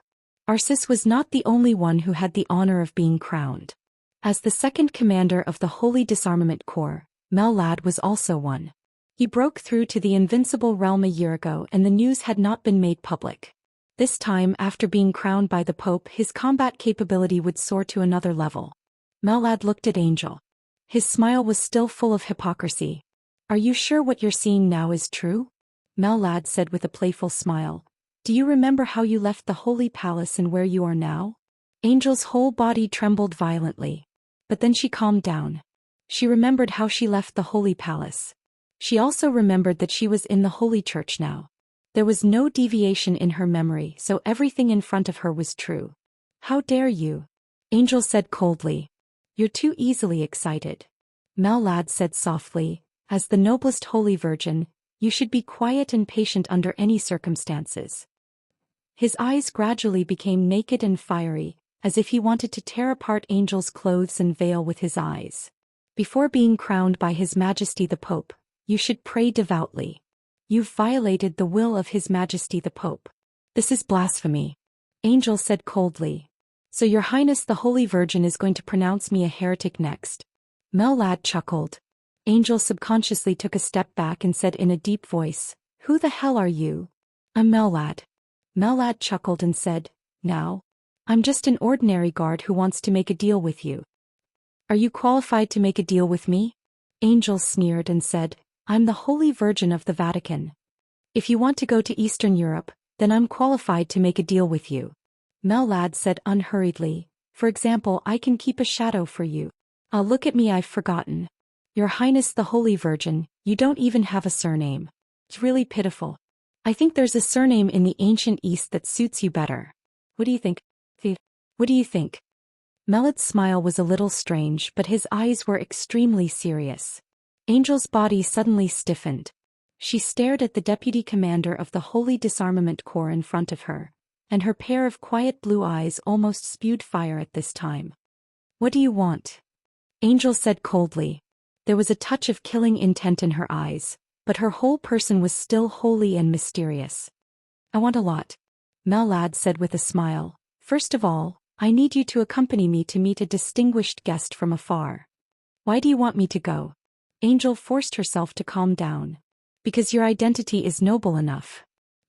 Arsis was not the only one who had the honor of being crowned. As the second commander of the Holy Disarmament Corps, Mel lad was also one. He broke through to the Invincible Realm a year ago and the news had not been made public. This time, after being crowned by the Pope, his combat capability would soar to another level. Mel lad looked at Angel. His smile was still full of hypocrisy. "Are you sure what you're seeing now is true?" Mel lad said with a playful smile. "Do you remember how you left the Holy Palace and where you are now?" Angel's whole body trembled violently. But then she calmed down. She remembered how she left the Holy Palace. She also remembered that she was in the Holy Church now. There was no deviation in her memory, so everything in front of her was true. "How dare you?" Angel said coldly. "You're too easily excited." Mel lad said softly, "As the noblest Holy Virgin, you should be quiet and patient under any circumstances." His eyes gradually became naked and fiery, as if he wanted to tear apart Angel's clothes and veil with his eyes. "Before being crowned by His Majesty the Pope, you should pray devoutly. You've violated the will of His Majesty the Pope. This is blasphemy." Angel said coldly. "So Your Highness the Holy Virgin is going to pronounce me a heretic next?" Mel lad chuckled. Angel subconsciously took a step back and said in a deep voice, "Who the hell are you?" "I'm Mel lad." Mel lad chuckled and said, "Now? I'm just an ordinary guard who wants to make a deal with you." "Are you qualified to make a deal with me?" Angel sneered and said, "I'm the Holy Virgin of the Vatican. If you want to go to Eastern Europe, then I'm qualified to make a deal with you." Mel lad said unhurriedly, "For example, I can keep a shadow for you." Look at me, I've forgotten." "Your Highness the Holy Virgin, you don't even have a surname. It's really pitiful. I think there's a surname in the ancient East that suits you better. What do you think? What do you think?" Melad's smile was a little strange, but his eyes were extremely serious. Angel's body suddenly stiffened. She stared at the deputy commander of the Holy Disarmament Corps in front of her, and her pair of quiet blue eyes almost spewed fire at this time. "What do you want?" Angel said coldly. There was a touch of killing intent in her eyes, but her whole person was still holy and mysterious. "I want a lot," Mel lad said with a smile. "First of all, I need you to accompany me to meet a distinguished guest from afar." "Why do you want me to go?" Angel forced herself to calm down. "Because your identity is noble enough."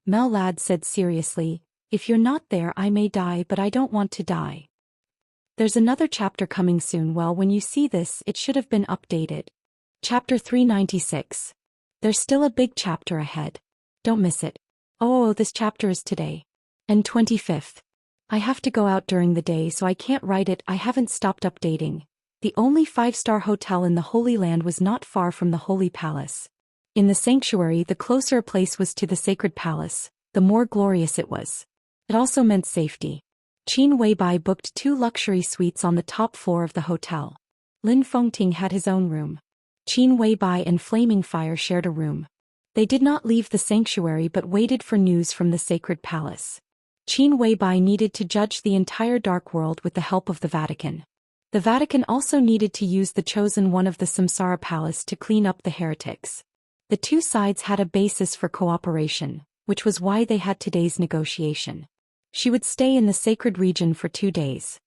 Mel lad said seriously, "If you're not there, I may die, but I don't want to die." There's another chapter coming soon. Well, when you see this, it should have been updated. Chapter 396. There's still a big chapter ahead. Don't miss it. Oh, this chapter is today. And 25th. I have to go out during the day, so I can't write it. I haven't stopped updating. The only 5-star hotel in the Holy Land was not far from the Holy Palace. In the sanctuary, the closer a place was to the sacred palace, the more glorious it was. It also meant safety. Qin Weibai booked 2 luxury suites on the top floor of the hotel. Lin Fengting had his own room. Qin Weibai and Flaming Fire shared a room. They did not leave the sanctuary but waited for news from the sacred palace. Qin Weibai needed to judge the entire dark world with the help of the Vatican. The Vatican also needed to use the chosen one of the Samsara Palace to clean up the heretics. The two sides had a basis for cooperation, which was why they had today's negotiation. She would stay in the sacred region for 2 days.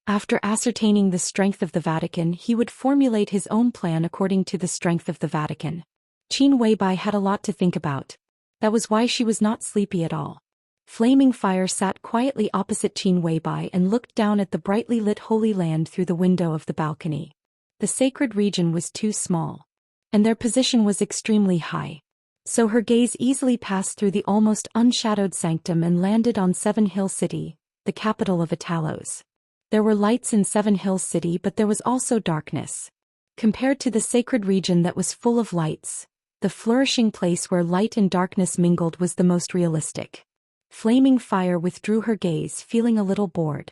After ascertaining the strength of the Vatican, he would formulate his own plan according to the strength of the Vatican. Qin Weibai had a lot to think about. That was why she was not sleepy at all. Flaming Fire sat quietly opposite Qin Weibai and looked down at the brightly lit Holy Land through the window of the balcony. The sacred region was too small, and their position was extremely high. So her gaze easily passed through the almost unshadowed sanctum and landed on Seven Hills City, the capital of Italos. There were lights in Seven Hills City, but there was also darkness. Compared to the sacred region that was full of lights, the flourishing place where light and darkness mingled was the most realistic. Flaming Fire withdrew her gaze, feeling a little bored.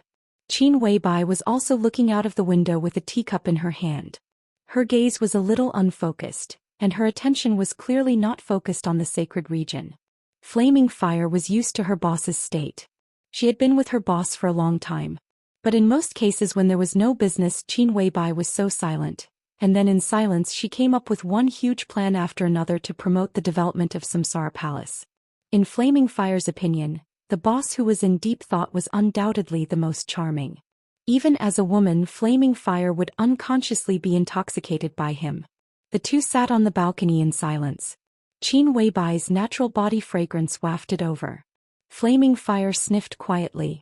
Qin Weibai was also looking out of the window with a teacup in her hand. Her gaze was a little unfocused, and her attention was clearly not focused on the sacred region. Flaming Fire was used to her boss's state. She had been with her boss for a long time. But in most cases when there was no business, Qin Weibai was so silent, and then in silence she came up with one huge plan after another to promote the development of Samsara Palace. In Flaming Fire's opinion, the boss who was in deep thought was undoubtedly the most charming. Even as a woman, Flaming Fire would unconsciously be intoxicated by him. The two sat on the balcony in silence. Qin Weibai's natural body fragrance wafted over. Flaming Fire sniffed quietly.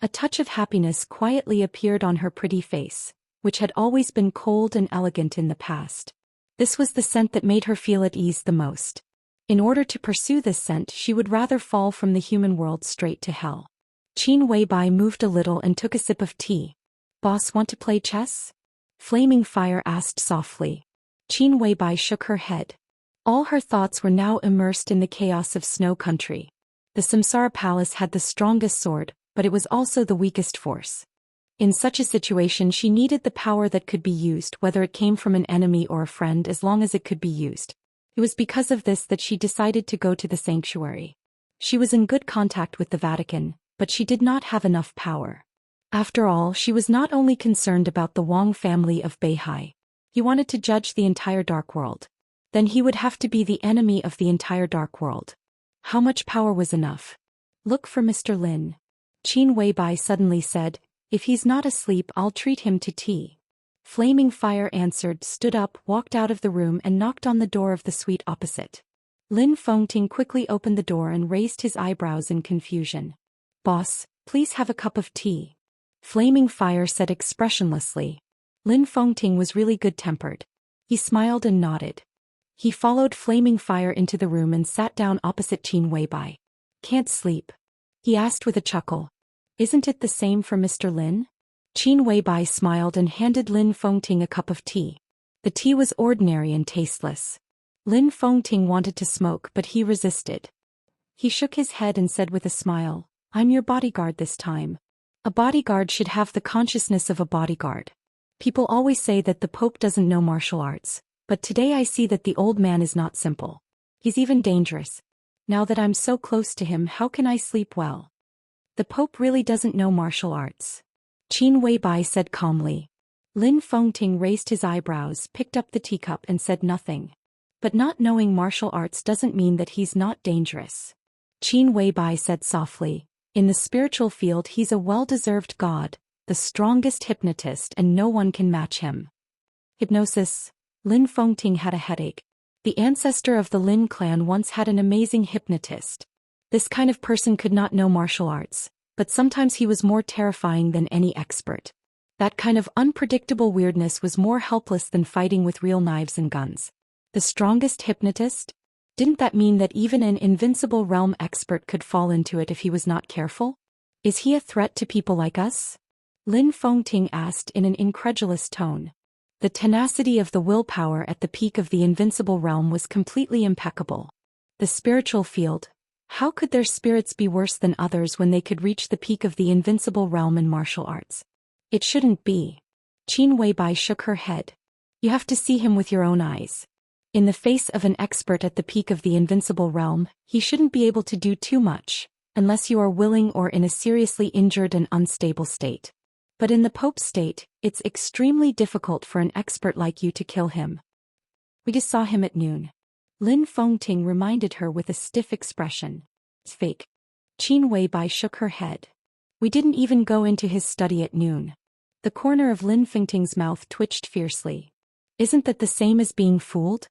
A touch of happiness quietly appeared on her pretty face, which had always been cold and elegant in the past. This was the scent that made her feel at ease the most. In order to pursue this scent, she would rather fall from the human world straight to hell. Qin Weibai moved a little and took a sip of tea. "Boss, want to play chess?" Flaming Fire asked softly. Qin Weibai shook her head. All her thoughts were now immersed in the chaos of Snow Country. The Samsara Palace had the strongest sword, but it was also the weakest force. In such a situation she needed the power that could be used, whether it came from an enemy or a friend, as long as it could be used. It was because of this that she decided to go to the sanctuary. She was in good contact with the Vatican, but she did not have enough power. After all, she was not only concerned about the Wang family of Beihai. He wanted to judge the entire dark world. Then he would have to be the enemy of the entire dark world. How much power was enough? "Look for Mr. Lin," Qin Weibai suddenly said. "If he's not asleep, I'll treat him to tea." Flaming Fire answered, stood up, walked out of the room and knocked on the door of the suite opposite. Lin Fengting quickly opened the door and raised his eyebrows in confusion. "Boss, please have a cup of tea," Flaming Fire said expressionlessly. Lin Fengting was really good-tempered. He smiled and nodded. He followed Flaming Fire into the room and sat down opposite Qin Weibai. "Can't sleep?" he asked with a chuckle. "Isn't it the same for Mr. Lin?" Qin Weibai smiled and handed Lin Fengting a cup of tea. The tea was ordinary and tasteless. Lin Fengting wanted to smoke, but he resisted. He shook his head and said with a smile, "I'm your bodyguard this time." A bodyguard should have the consciousness of a bodyguard. People always say that the Pope doesn't know martial arts, but today I see that the old man is not simple. He's even dangerous. Now that I'm so close to him, how can I sleep well? The Pope really doesn't know martial arts, Qin Weibai said calmly. Lin Fengting raised his eyebrows, picked up the teacup and said nothing. But not knowing martial arts doesn't mean that he's not dangerous. Qin Weibai said softly, "In the spiritual field he's a well-deserved god, the strongest hypnotist, and no one can match him." Hypnosis? Lin Fengting had a headache. The ancestor of the Lin clan once had an amazing hypnotist. This kind of person could not know martial arts, but sometimes he was more terrifying than any expert. That kind of unpredictable weirdness was more helpless than fighting with real knives and guns. The strongest hypnotist? Didn't that mean that even an invincible realm expert could fall into it if he was not careful? Is he a threat to people like us? Lin Fengting asked in an incredulous tone. The tenacity of the willpower at the peak of the invincible realm was completely impeccable. The spiritual field? How could their spirits be worse than others when they could reach the peak of the invincible realm in martial arts? It shouldn't be. Qin Weibai shook her head. You have to see him with your own eyes. In the face of an expert at the peak of the invincible realm, he shouldn't be able to do too much, unless you are willing or in a seriously injured and unstable state. But in the Pope's state, it's extremely difficult for an expert like you to kill him. We just saw him at noon. Lin Fengting reminded her with a stiff expression. It's fake. Qin Weibai shook her head. We didn't even go into his study at noon. The corner of Lin Fengting's mouth twitched fiercely. Isn't that the same as being fooled?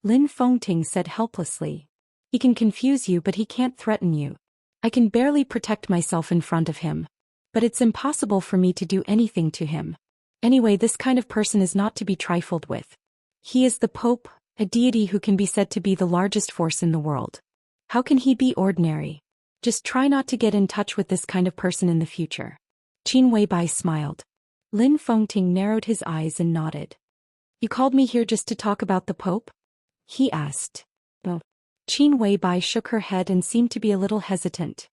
Lin Fengting said helplessly. He can confuse you but he can't threaten you. I can barely protect myself in front of him. But it's impossible for me to do anything to him. Anyway, this kind of person is not to be trifled with. He is the Pope, a deity who can be said to be the largest force in the world. How can he be ordinary? Just try not to get in touch with this kind of person in the future. Qin Weibai smiled. Lin Fengting narrowed his eyes and nodded. You called me here just to talk about the Pope? He asked. Oh. Qin Weibai shook her head and seemed to be a little hesitant.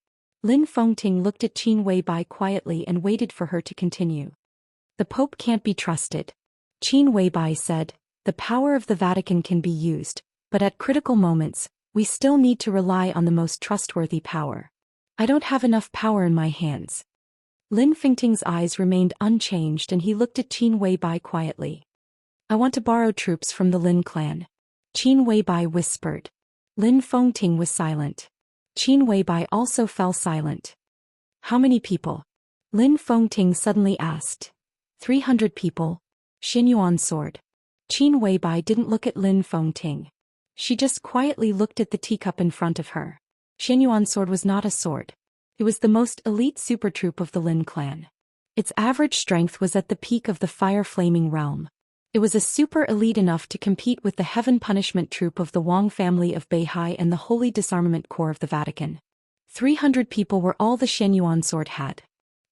Lin Fengting looked at Qin Weibai quietly and waited for her to continue. The Pope can't be trusted. Qin Weibai said, the power of the Vatican can be used, but at critical moments, we still need to rely on the most trustworthy power. I don't have enough power in my hands. Lin Fengting's eyes remained unchanged and he looked at Qin Weibai quietly. I want to borrow troops from the Lin clan. Qin Weibai whispered. Lin Fengting was silent. Qin Weibai also fell silent. How many people? Lin Fengting suddenly asked. 300 people. Xianyuan sword. Qin Weibai didn't look at Lin Fengting. She just quietly looked at the teacup in front of her. Xianyuan sword was not a sword. It was the most elite super troop of the Lin clan. Its average strength was at the peak of the fire-flaming realm. It was a super elite enough to compete with the Heaven Punishment Troop of the Wang family of Beihai and the Holy Disarmament Corps of the Vatican. 300 people were all the Xianyuan sword had.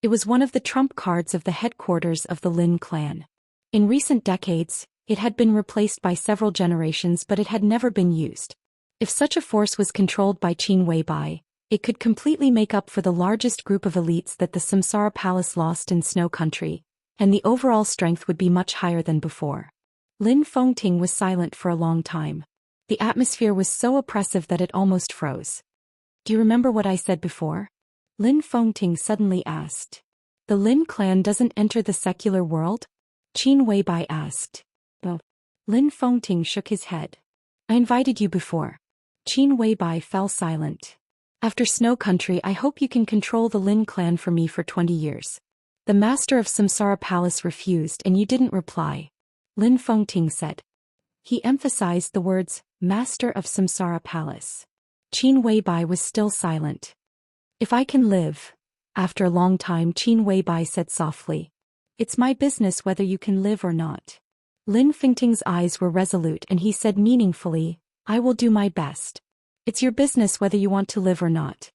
It was one of the trump cards of the headquarters of the Lin clan. In recent decades, it had been replaced by several generations but it had never been used. If such a force was controlled by Qin Weibai, it could completely make up for the largest group of elites that the Samsara Palace lost in Snow Country, and the overall strength would be much higher than before. Lin Fengting was silent for a long time. The atmosphere was so oppressive that it almost froze. Do you remember what I said before? Lin Fengting suddenly asked. The Lin clan doesn't enter the secular world? Qin Weibai asked. Oh. Lin Fengting shook his head. I invited you before. Qin Weibai fell silent. After Snow Country, I hope you can control the Lin clan for me for 20 years. The master of Samsara Palace refused and you didn't reply. Lin Fengting said. He emphasized the words, Master of Samsara Palace. Qin Weibai was still silent. If I can live. After a long time Qin Weibai said softly. It's my business whether you can live or not. Lin Fengting's eyes were resolute and he said meaningfully, I will do my best. It's your business whether you want to live or not.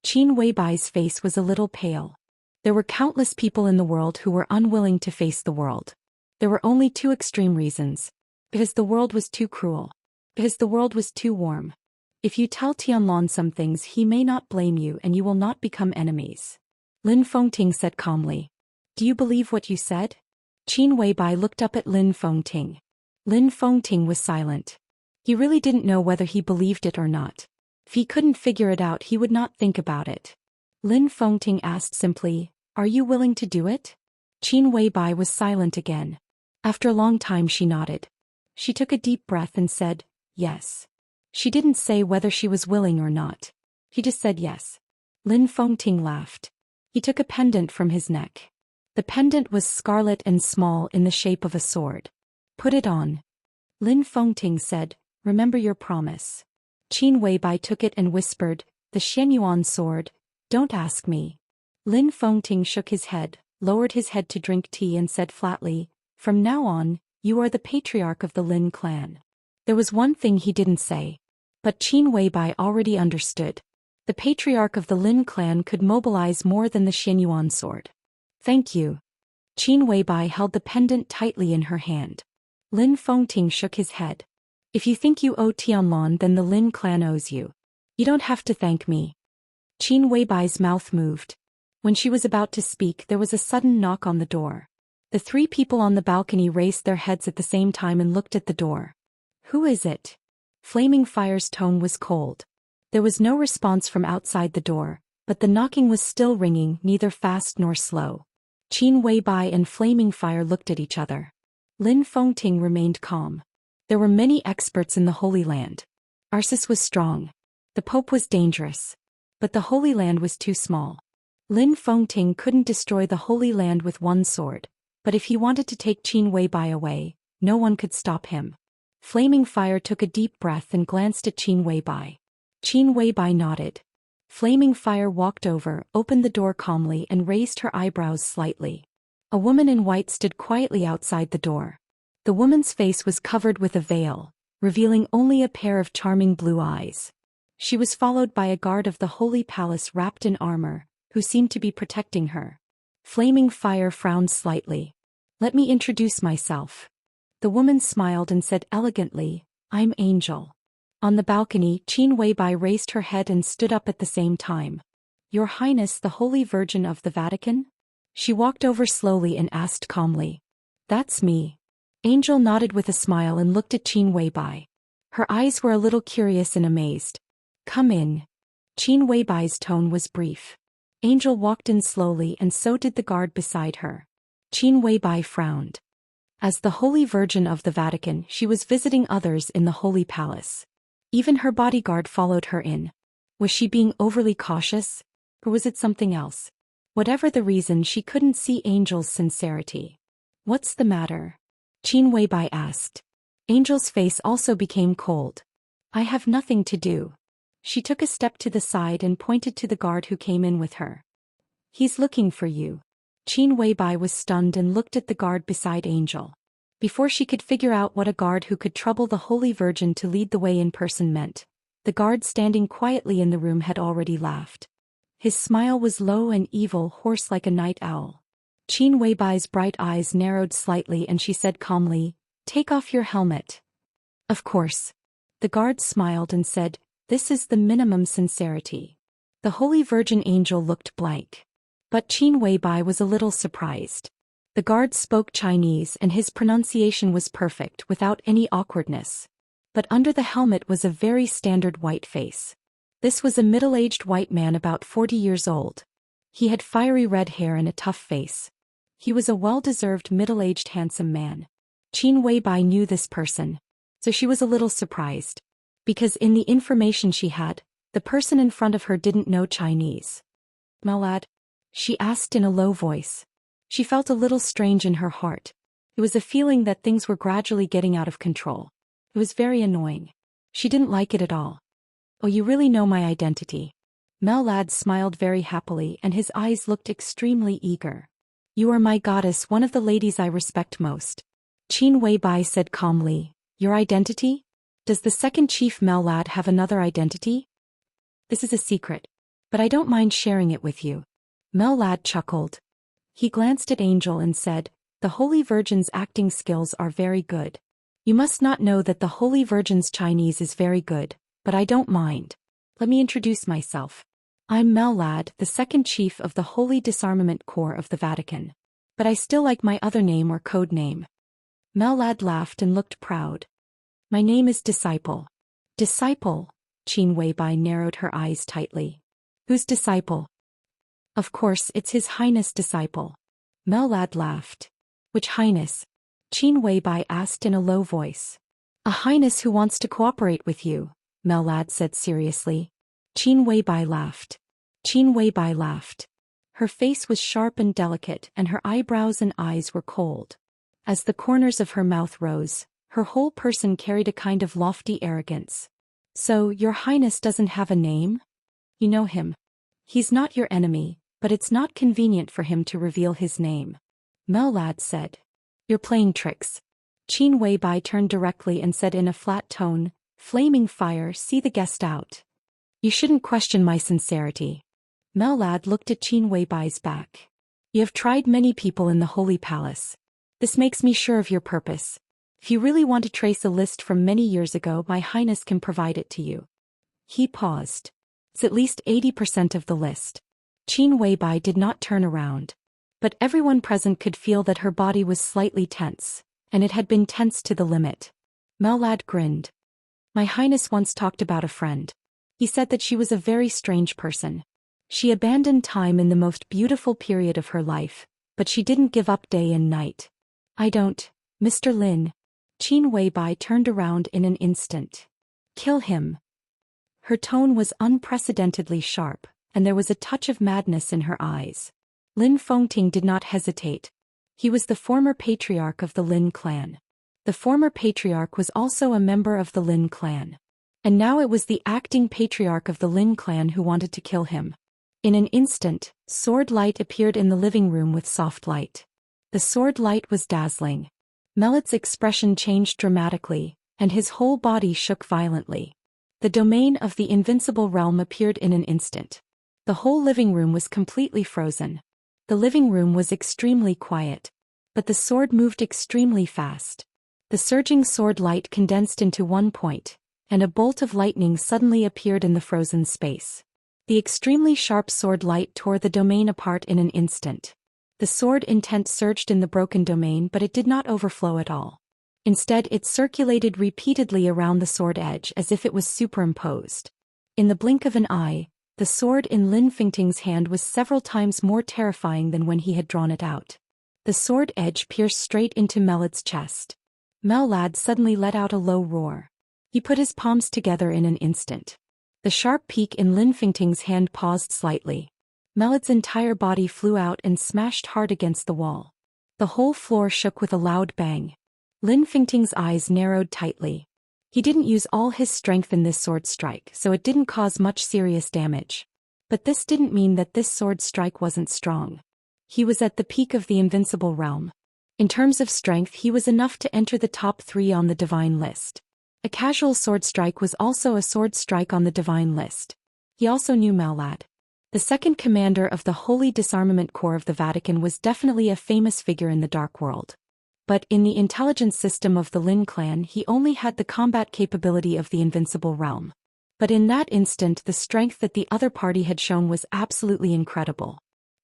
Qin Weibai's face was a little pale. There were countless people in the world who were unwilling to face the world. There were only two extreme reasons. Because the world was too cruel. Because the world was too warm. If you tell Tianlong some things he may not blame you and you will not become enemies. Lin Fengting said calmly. Do you believe what you said? Qin Weibai looked up at Lin Fengting. Lin Fengting was silent. He really didn't know whether he believed it or not. If he couldn't figure it out he would not think about it. Lin Fengting asked simply, Are you willing to do it? Qin Weibai was silent again. After a long time she nodded. She took a deep breath and said, Yes. She didn't say whether she was willing or not. He just said yes. Lin Fengting laughed. He took a pendant from his neck. The pendant was scarlet and small in the shape of a sword. Put it on. Lin Fengting said, Remember your promise. Qin Weibai took it and whispered, The Xianyuan sword. Don't ask me. Lin Fengting shook his head, lowered his head to drink tea and said flatly, From now on, you are the patriarch of the Lin clan. There was one thing he didn't say. But Qin Weibai already understood. The patriarch of the Lin clan could mobilize more than the Xianyuan sword. Thank you. Qin Weibai held the pendant tightly in her hand. Lin Fengting shook his head. If you think you owe Tianlong then the Lin clan owes you. You don't have to thank me. Qin Weibai's mouth moved. When she was about to speak there was a sudden knock on the door. The three people on the balcony raised their heads at the same time and looked at the door. Who is it? Flaming Fire's tone was cold. There was no response from outside the door, but the knocking was still ringing, neither fast nor slow. Qin Weibai and Flaming Fire looked at each other. Lin Fengting remained calm. There were many experts in the Holy Land. Arceus was strong. The Pope was dangerous. But the Holy Land was too small. Lin Fengting couldn't destroy the Holy Land with one sword, but if he wanted to take Qin Weibai away, no one could stop him. Flaming Fire took a deep breath and glanced at Qin Weibai. Qin Weibai nodded. Flaming Fire walked over, opened the door calmly and raised her eyebrows slightly. A woman in white stood quietly outside the door. The woman's face was covered with a veil, revealing only a pair of charming blue eyes. She was followed by a guard of the Holy Palace wrapped in armor, who seemed to be protecting her. Flaming Fire frowned slightly. "Let me introduce myself." The woman smiled and said elegantly, "I'm Angel." On the balcony, Qin Weibai raised her head and stood up at the same time. "Your Highness the Holy Virgin of the Vatican?" She walked over slowly and asked calmly. "That's me." Angel nodded with a smile and looked at Qin Weibai. Her eyes were a little curious and amazed. "Come in." Qin Weibai's tone was brief. Angel walked in slowly and so did the guard beside her. Qin Weibai frowned. As the Holy Virgin of the Vatican, she was visiting others in the Holy Palace. Even her bodyguard followed her in. Was she being overly cautious? Or was it something else? Whatever the reason, she couldn't see Angel's sincerity. "What's the matter?" Qin Weibai asked. Angel's face also became cold. "I have nothing to do." She took a step to the side and pointed to the guard who came in with her. "He's looking for you." Qin Weibai was stunned and looked at the guard beside Angel. Before she could figure out what a guard who could trouble the Holy Virgin to lead the way in person meant, the guard standing quietly in the room had already laughed. His smile was low and evil, hoarse like a night owl. Qin Weibai's bright eyes narrowed slightly and she said calmly, "Take off your helmet." "Of course." The guard smiled and said, "This is the minimum sincerity." The Holy Virgin Angel looked blank. But Qin Weibai was a little surprised. The guard spoke Chinese and his pronunciation was perfect without any awkwardness. But under the helmet was a very standard white face. This was a middle-aged white man about 40 years old. He had fiery red hair and a tough face. He was a well-deserved middle-aged handsome man. Qin Weibai knew this person. So she was a little surprised. Because in the information she had, the person in front of her didn't know Chinese. "Malad?" she asked in a low voice. She felt a little strange in her heart. It was a feeling that things were gradually getting out of control. It was very annoying. She didn't like it at all. "Oh, you really know my identity." Melad smiled very happily and his eyes looked extremely eager. "You are my goddess, one of the ladies I respect most." Qin Weibai said calmly, "Your identity? Does the second chief Melad have another identity?" "This is a secret. But I don't mind sharing it with you." Melad chuckled. He glanced at Angel and said, "The Holy Virgin's acting skills are very good. You must not know that the Holy Virgin's Chinese is very good, but I don't mind. Let me introduce myself. I'm Melad, the second chief of the Holy Disarmament Corps of the Vatican. But I still like my other name or code name." Melad laughed and looked proud. "My name is Disciple." "Disciple?" Qin Weibai narrowed her eyes tightly. "Who's Disciple?" "Of course, it's His Highness Disciple." Melad laughed. "Which Highness?" Qin Weibai asked in a low voice. "A Highness who wants to cooperate with you," Melad said seriously. Qin Weibai laughed. Qin Weibai laughed. Her face was sharp and delicate and her eyebrows and eyes were cold. As the corners of her mouth rose, her whole person carried a kind of lofty arrogance. "So, your Highness doesn't have a name? You know him. He's not your enemy, but it's not convenient for him to reveal his name." Melad said. "You're playing tricks." Qin Weibai turned directly and said in a flat tone, "Flaming Fire, see the guest out. You shouldn't question my sincerity." Melad looked at Qin Weibai's back. "You have tried many people in the Holy Palace. This makes me sure of your purpose. If you really want to trace a list from many years ago, my Highness can provide it to you." He paused. "It's at least 80% of the list." Qin Weibai did not turn around. But everyone present could feel that her body was slightly tense, and it had been tense to the limit. Mellad grinned. My Highness once talked about a friend. He said that she was a very strange person. She abandoned time in the most beautiful period of her life, but she didn't give up day and night. I don't, Mr. Lin. Qin Weibai turned around in an instant. Kill him. Her tone was unprecedentedly sharp, and there was a touch of madness in her eyes. Lin Fengting did not hesitate. He was the former patriarch of the Lin clan. The former patriarch was also a member of the Lin clan. And now it was the acting patriarch of the Lin clan who wanted to kill him. In an instant, sword light appeared in the living room with soft light. The sword light was dazzling. Melit's expression changed dramatically, and his whole body shook violently. The domain of the invincible realm appeared in an instant. The whole living room was completely frozen. The living room was extremely quiet. But the sword moved extremely fast. The surging sword light condensed into one point, and a bolt of lightning suddenly appeared in the frozen space. The extremely sharp sword light tore the domain apart in an instant. The sword intent surged in the broken domain, but it did not overflow at all. Instead, it circulated repeatedly around the sword edge as if it was superimposed. In the blink of an eye, the sword in Lin Fengting's hand was several times more terrifying than when he had drawn it out. The sword edge pierced straight into Melit's chest. Mellad suddenly let out a low roar. He put his palms together in an instant. The sharp peak in Lin Fengting's hand paused slightly. Melit's entire body flew out and smashed hard against the wall. The whole floor shook with a loud bang. Lin Fengting's eyes narrowed tightly. He didn't use all his strength in this sword strike, so it didn't cause much serious damage. But this didn't mean that this sword strike wasn't strong. He was at the peak of the invincible realm. In terms of strength, he was enough to enter the top 3 on the divine list. A casual sword strike was also a sword strike on the divine list. He also knew Mellad. The second commander of the Holy Disarmament Corps of the Vatican was definitely a famous figure in the Dark World. But in the intelligence system of the Lin clan, he only had the combat capability of the invincible realm. But in that instant, the strength that the other party had shown was absolutely incredible.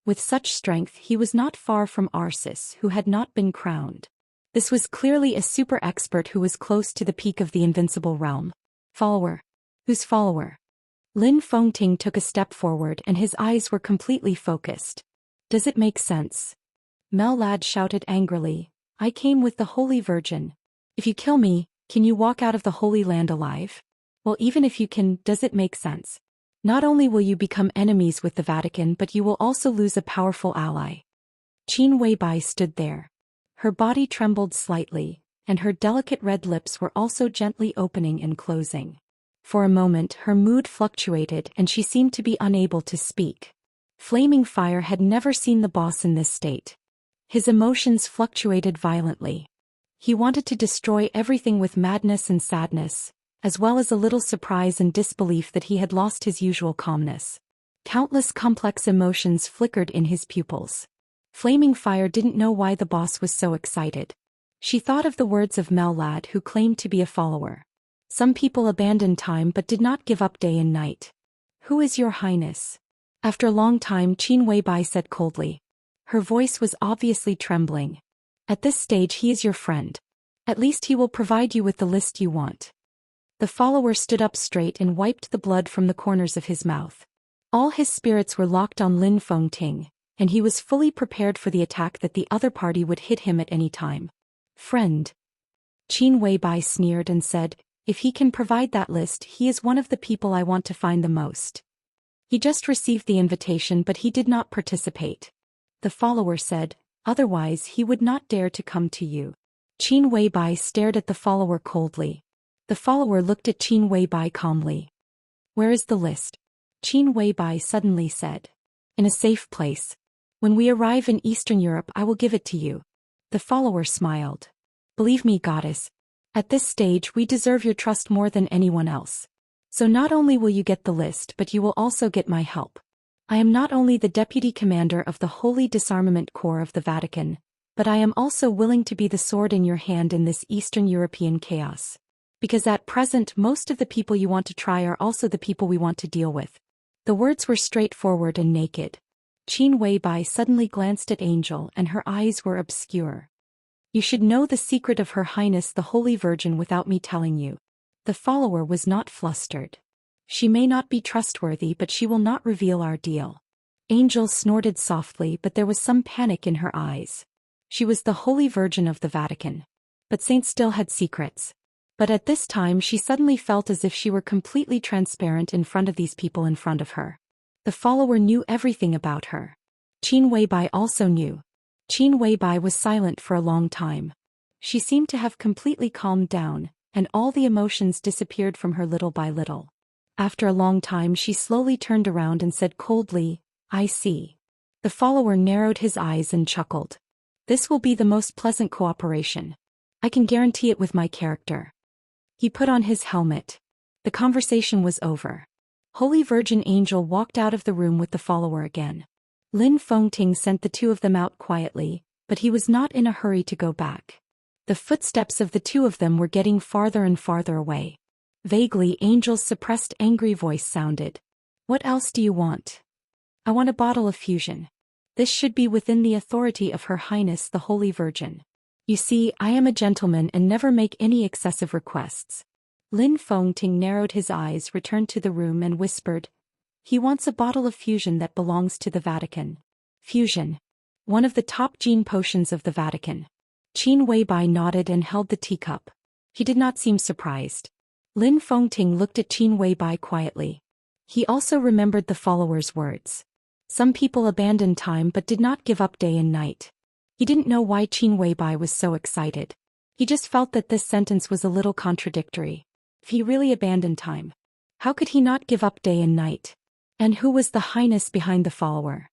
With such strength, he was not far from Arsis, who had not been crowned. This was clearly a super expert who was close to the peak of the invincible realm. Follower. Whose follower? Lin Fengting took a step forward and his eyes were completely focused. Does it make sense? Mellad shouted angrily. I came with the Holy Virgin. If you kill me, can you walk out of the Holy Land alive? Well, even if you can, does it make sense? Not only will you become enemies with the Vatican, but you will also lose a powerful ally. Qin Weibai stood there. Her body trembled slightly, and her delicate red lips were also gently opening and closing. For a moment, her mood fluctuated and she seemed to be unable to speak. Flaming Fire had never seen the boss in this state. His emotions fluctuated violently. He wanted to destroy everything with madness and sadness, as well as a little surprise and disbelief that he had lost his usual calmness. Countless complex emotions flickered in his pupils. Flaming Fire didn't know why the boss was so excited. She thought of the words of Mellad, who claimed to be a follower. Some people abandoned time but did not give up day and night. Who is your highness? After a long time, Qin Weibai said coldly. Her voice was obviously trembling. At this stage, he is your friend. At least he will provide you with the list you want. The follower stood up straight and wiped the blood from the corners of his mouth. All his spirits were locked on Lin Fengting, and he was fully prepared for the attack that the other party would hit him at any time. Friend. Qin Weibai sneered and said, if he can provide that list, he is one of the people I want to find the most. He just received the invitation but he did not participate. The follower said, otherwise he would not dare to come to you. Qin Weibai stared at the follower coldly. The follower looked at Qin Weibai calmly. Where is the list? Qin Weibai suddenly said. In a safe place. When we arrive in Eastern Europe, I will give it to you. The follower smiled. Believe me, goddess. At this stage, we deserve your trust more than anyone else. So not only will you get the list, but you will also get my help. I am not only the deputy commander of the Holy Disarmament Corps of the Vatican, but I am also willing to be the sword in your hand in this Eastern European chaos. Because at present, most of the people you want to try are also the people we want to deal with. The words were straightforward and naked. Qin Weibai suddenly glanced at Angel and her eyes were obscure. You should know the secret of Her Highness the Holy Virgin without me telling you. The follower was not flustered. She may not be trustworthy, but she will not reveal our deal. Angel snorted softly, but there was some panic in her eyes. She was the Holy Virgin of the Vatican. But saints still had secrets. But at this time she suddenly felt as if she were completely transparent in front of these people in front of her. The follower knew everything about her. Qin Weibai also knew. Qin Weibai was silent for a long time. She seemed to have completely calmed down, and all the emotions disappeared from her little by little. After a long time she slowly turned around and said coldly, "I see." The follower narrowed his eyes and chuckled. "This will be the most pleasant cooperation. I can guarantee it with my character." He put on his helmet. The conversation was over. Holy Virgin Angel walked out of the room with the follower again. Lin Fengting sent the two of them out quietly, but he was not in a hurry to go back. The footsteps of the two of them were getting farther and farther away. Vaguely, Angel's suppressed angry voice sounded. "What else do you want?" "I want a bottle of fusion. This should be within the authority of Her Highness the Holy Virgin. You see, I am a gentleman and never make any excessive requests." Lin Fengting narrowed his eyes, returned to the room and whispered, "He wants a bottle of fusion that belongs to the Vatican." Fusion. One of the top gene potions of the Vatican. Qin Weibai nodded and held the teacup. He did not seem surprised. Lin Fengting looked at Qin Weibai quietly. He also remembered the follower's words. Some people abandon time but did not give up day and night. He didn't know why Qin Weibai was so excited. He just felt that this sentence was a little contradictory. If he really abandoned time, how could he not give up day and night? And who was the highness behind the follower?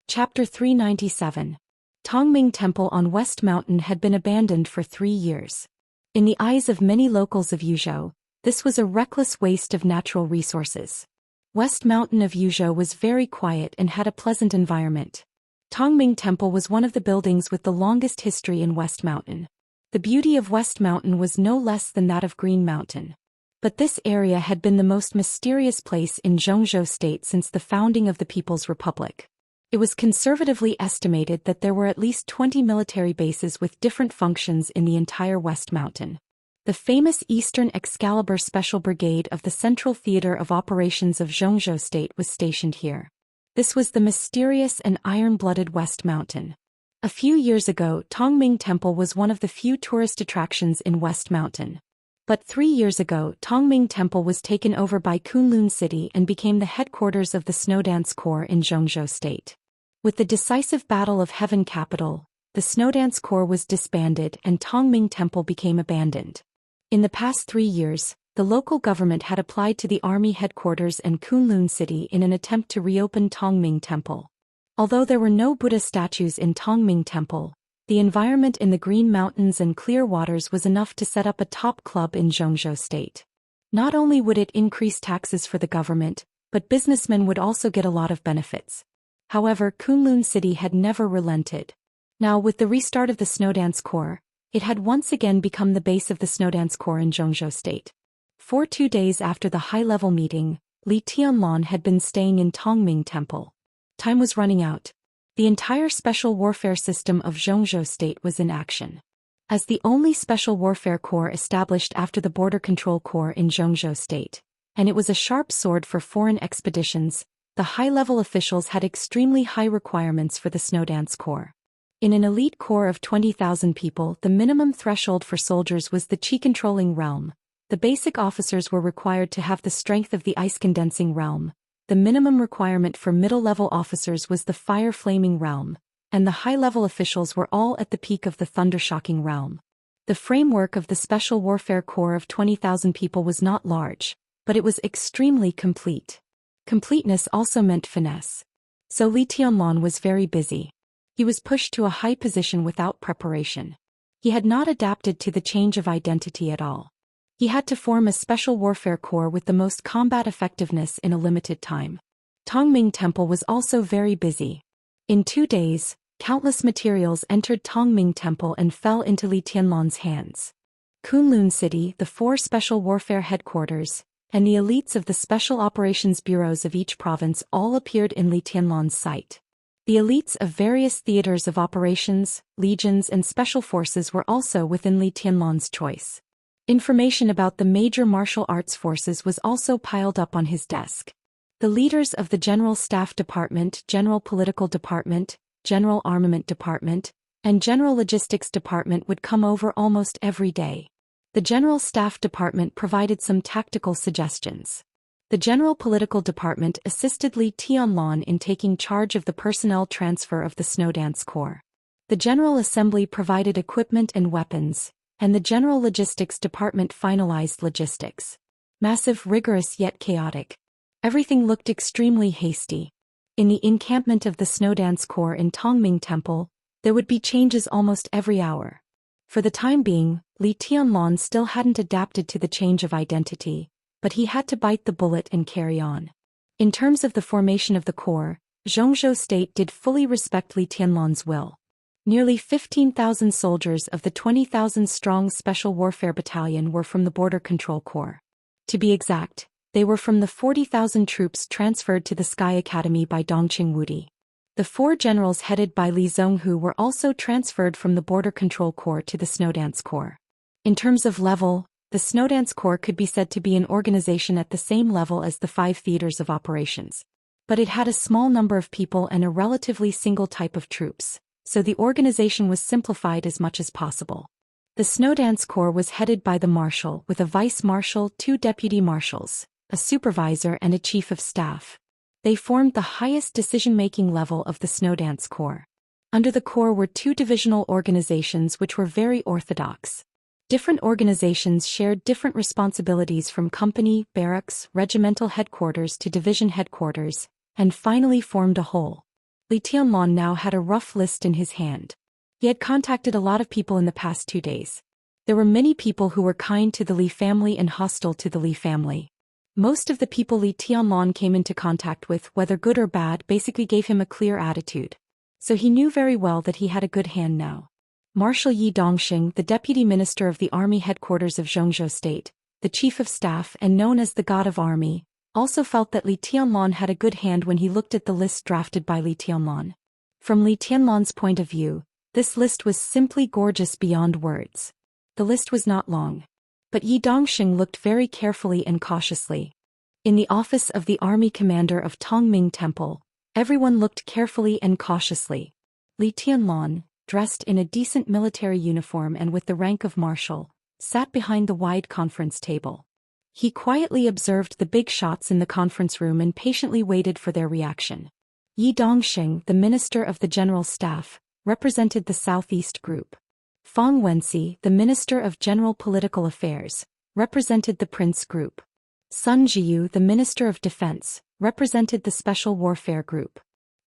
Chapter 397. Tongming Temple on West Mountain had been abandoned for 3 years. In the eyes of many locals of Yuzhou, this was a reckless waste of natural resources. West Mountain of Yuzhou was very quiet and had a pleasant environment. Tongming Temple was one of the buildings with the longest history in West Mountain. The beauty of West Mountain was no less than that of Green Mountain. But this area had been the most mysterious place in Zhou State since the founding of the People's Republic. It was conservatively estimated that there were at least 20 military bases with different functions in the entire West Mountain. The famous Eastern Excalibur Special Brigade of the Central Theater of Operations of Zhou State was stationed here. This was the mysterious and iron-blooded West Mountain. A few years ago, Tongming Temple was one of the few tourist attractions in West Mountain. But 3 years ago, Tongming Temple was taken over by Kunlun City and became the headquarters of the Snowdance Corps in Zhou State. With the decisive Battle of Heaven Capital, the Snowdance Corps was disbanded and Tongming Temple became abandoned. In the past 3 years, the local government had applied to the army headquarters and Kunlun City in an attempt to reopen Tongming Temple. Although there were no Buddha statues in Tongming Temple, the environment in the Green Mountains and clear waters was enough to set up a top club in Zhou State. Not only would it increase taxes for the government, but businessmen would also get a lot of benefits. However, Kunlun City had never relented. Now, with the restart of the Snowdance Corps, it had once again become the base of the Snowdance Corps in Zhou State. For 2 days after the high-level meeting, Li Tianlan had been staying in Tongming Temple. Time was running out. The entire special warfare system of Zhou State was in action. As the only special warfare corps established after the Border Control Corps in Zhou State, and it was a sharp sword for foreign expeditions, the high-level officials had extremely high requirements for the Snowdance Corps. In an elite corps of 20,000 people, the minimum threshold for soldiers was the Qi-controlling realm. The basic officers were required to have the strength of the ice-condensing realm. The minimum requirement for middle-level officers was the fire-flaming realm, and the high-level officials were all at the peak of the thunder-shocking realm. The framework of the Special Warfare Corps of 20,000 people was not large, but it was extremely complete. Completeness also meant finesse. So Li Tianlan was very busy. He was pushed to a high position without preparation. He had not adapted to the change of identity at all. He had to form a special warfare corps with the most combat effectiveness in a limited time. Tongming Temple was also very busy. In 2 days, countless materials entered Tongming Temple and fell into Li Tianlan's hands. Kunlun City, the 4 special warfare headquarters, and the elites of the special operations bureaus of each province all appeared in Li Tianlan's sight. The elites of various theaters of operations, legions and special forces were also within Li Tianlan's choice. Information about the major martial arts forces was also piled up on his desk. The leaders of the General Staff Department, General Political Department, General Armament Department, and General Logistics Department would come over almost every day. The General Staff Department provided some tactical suggestions. The General Political Department assisted Li Tianlan in taking charge of the personnel transfer of the Snowdance Corps. The General Assembly provided equipment and weapons, and the General Logistics Department finalized logistics. Massive, rigorous yet chaotic. Everything looked extremely hasty. In the encampment of the Snowdance Corps in Tongming Temple, there would be changes almost every hour. For the time being, Li Tianlan still hadn't adapted to the change of identity, but he had to bite the bullet and carry on. In terms of the formation of the Corps, Zhou State did fully respect Li Tianlan's will. Nearly 15,000 soldiers of the 20,000-strong Special Warfare Battalion were from the Border Control Corps. To be exact, they were from the 40,000 troops transferred to the Sky Academy by Dongqing Wudi. The 4 generals headed by Li Zhonghu were also transferred from the Border Control Corps to the Snowdance Corps. In terms of level, the Snowdance Corps could be said to be an organization at the same level as the 5 theaters of operations. But it had a small number of people and a relatively single type of troops, so the organization was simplified as much as possible. The Snowdance Corps was headed by the marshal with a vice-marshal, 2 deputy marshals, a supervisor and a chief of staff. They formed the highest decision-making level of the Snowdance Corps. Under the Corps were 2 divisional organizations which were very orthodox. Different organizations shared different responsibilities from company, barracks, regimental headquarters to division headquarters, and finally formed a whole. Li Tianlan now had a rough list in his hand. He had contacted a lot of people in the past 2 days. There were many people who were kind to the Li family and hostile to the Li family. Most of the people Li Tianlan came into contact with, whether good or bad, basically gave him a clear attitude. So he knew very well that he had a good hand now. Marshal Yi Dongxing, the deputy minister of the army headquarters of Zhou State, the chief of staff and known as the God of Army, also felt that Li Tianlan had a good hand when he looked at the list drafted by Li Tianlan. From Li Tianlan's point of view, this list was simply gorgeous beyond words. The list was not long. But Yi Dongxing looked very carefully and cautiously. In the office of the army commander of Tongming Temple, everyone looked carefully and cautiously. Li Tianlan, dressed in a decent military uniform and with the rank of marshal, sat behind the wide conference table. He quietly observed the big shots in the conference room and patiently waited for their reaction. Yi Dongxing, the minister of the general staff, represented the Southeast Group. Fang Wenxi, the minister of general political affairs, represented the Prince Group. Sun Jiyu, the minister of defense, represented the Special Warfare Group.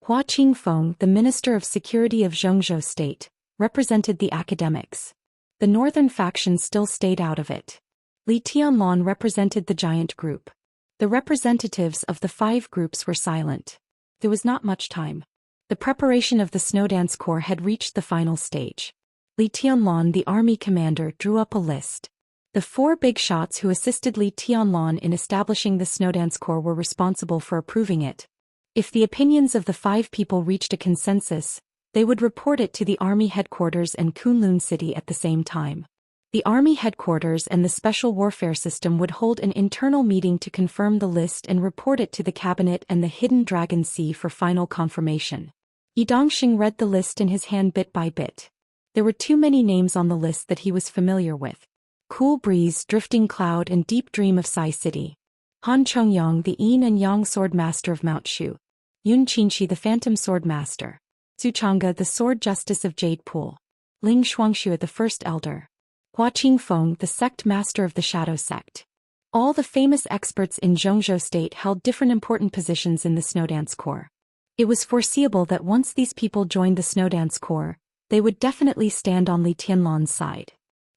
Hua Qingfeng, the Minister of Security of Zhou State, represented the academics. The northern faction still stayed out of it. Li Tianlan represented the giant group. The representatives of the 5 groups were silent. There was not much time. The preparation of the Snowdance Corps had reached the final stage. Li Tianlan, the army commander, drew up a list. The 4 big shots who assisted Li Tianlan in establishing the Snowdance Corps were responsible for approving it. If the opinions of the 5 people reached a consensus, they would report it to the army headquarters and Kunlun City at the same time. The army headquarters and the special warfare system would hold an internal meeting to confirm the list and report it to the cabinet and the Hidden Dragon Sea for final confirmation. Yi Dongxing read the list in his hand bit by bit. There were too many names on the list that he was familiar with. Cool Breeze, Drifting Cloud and Deep Dream of Sai City. Han Chongyang, the Yin and Yang Sword Master of Mount Shu. Yun Qinshi, the Phantom Sword Master. Zhu Changge, the Sword Justice of Jade Pool. Ling Shuangxue, the First Elder. Hua Qingfeng, the Sect Master of the Shadow Sect. All the famous experts in Zhou State held different important positions in the Snowdance Corps. It was foreseeable that once these people joined the Snowdance Corps, they would definitely stand on Li Tianlan's side.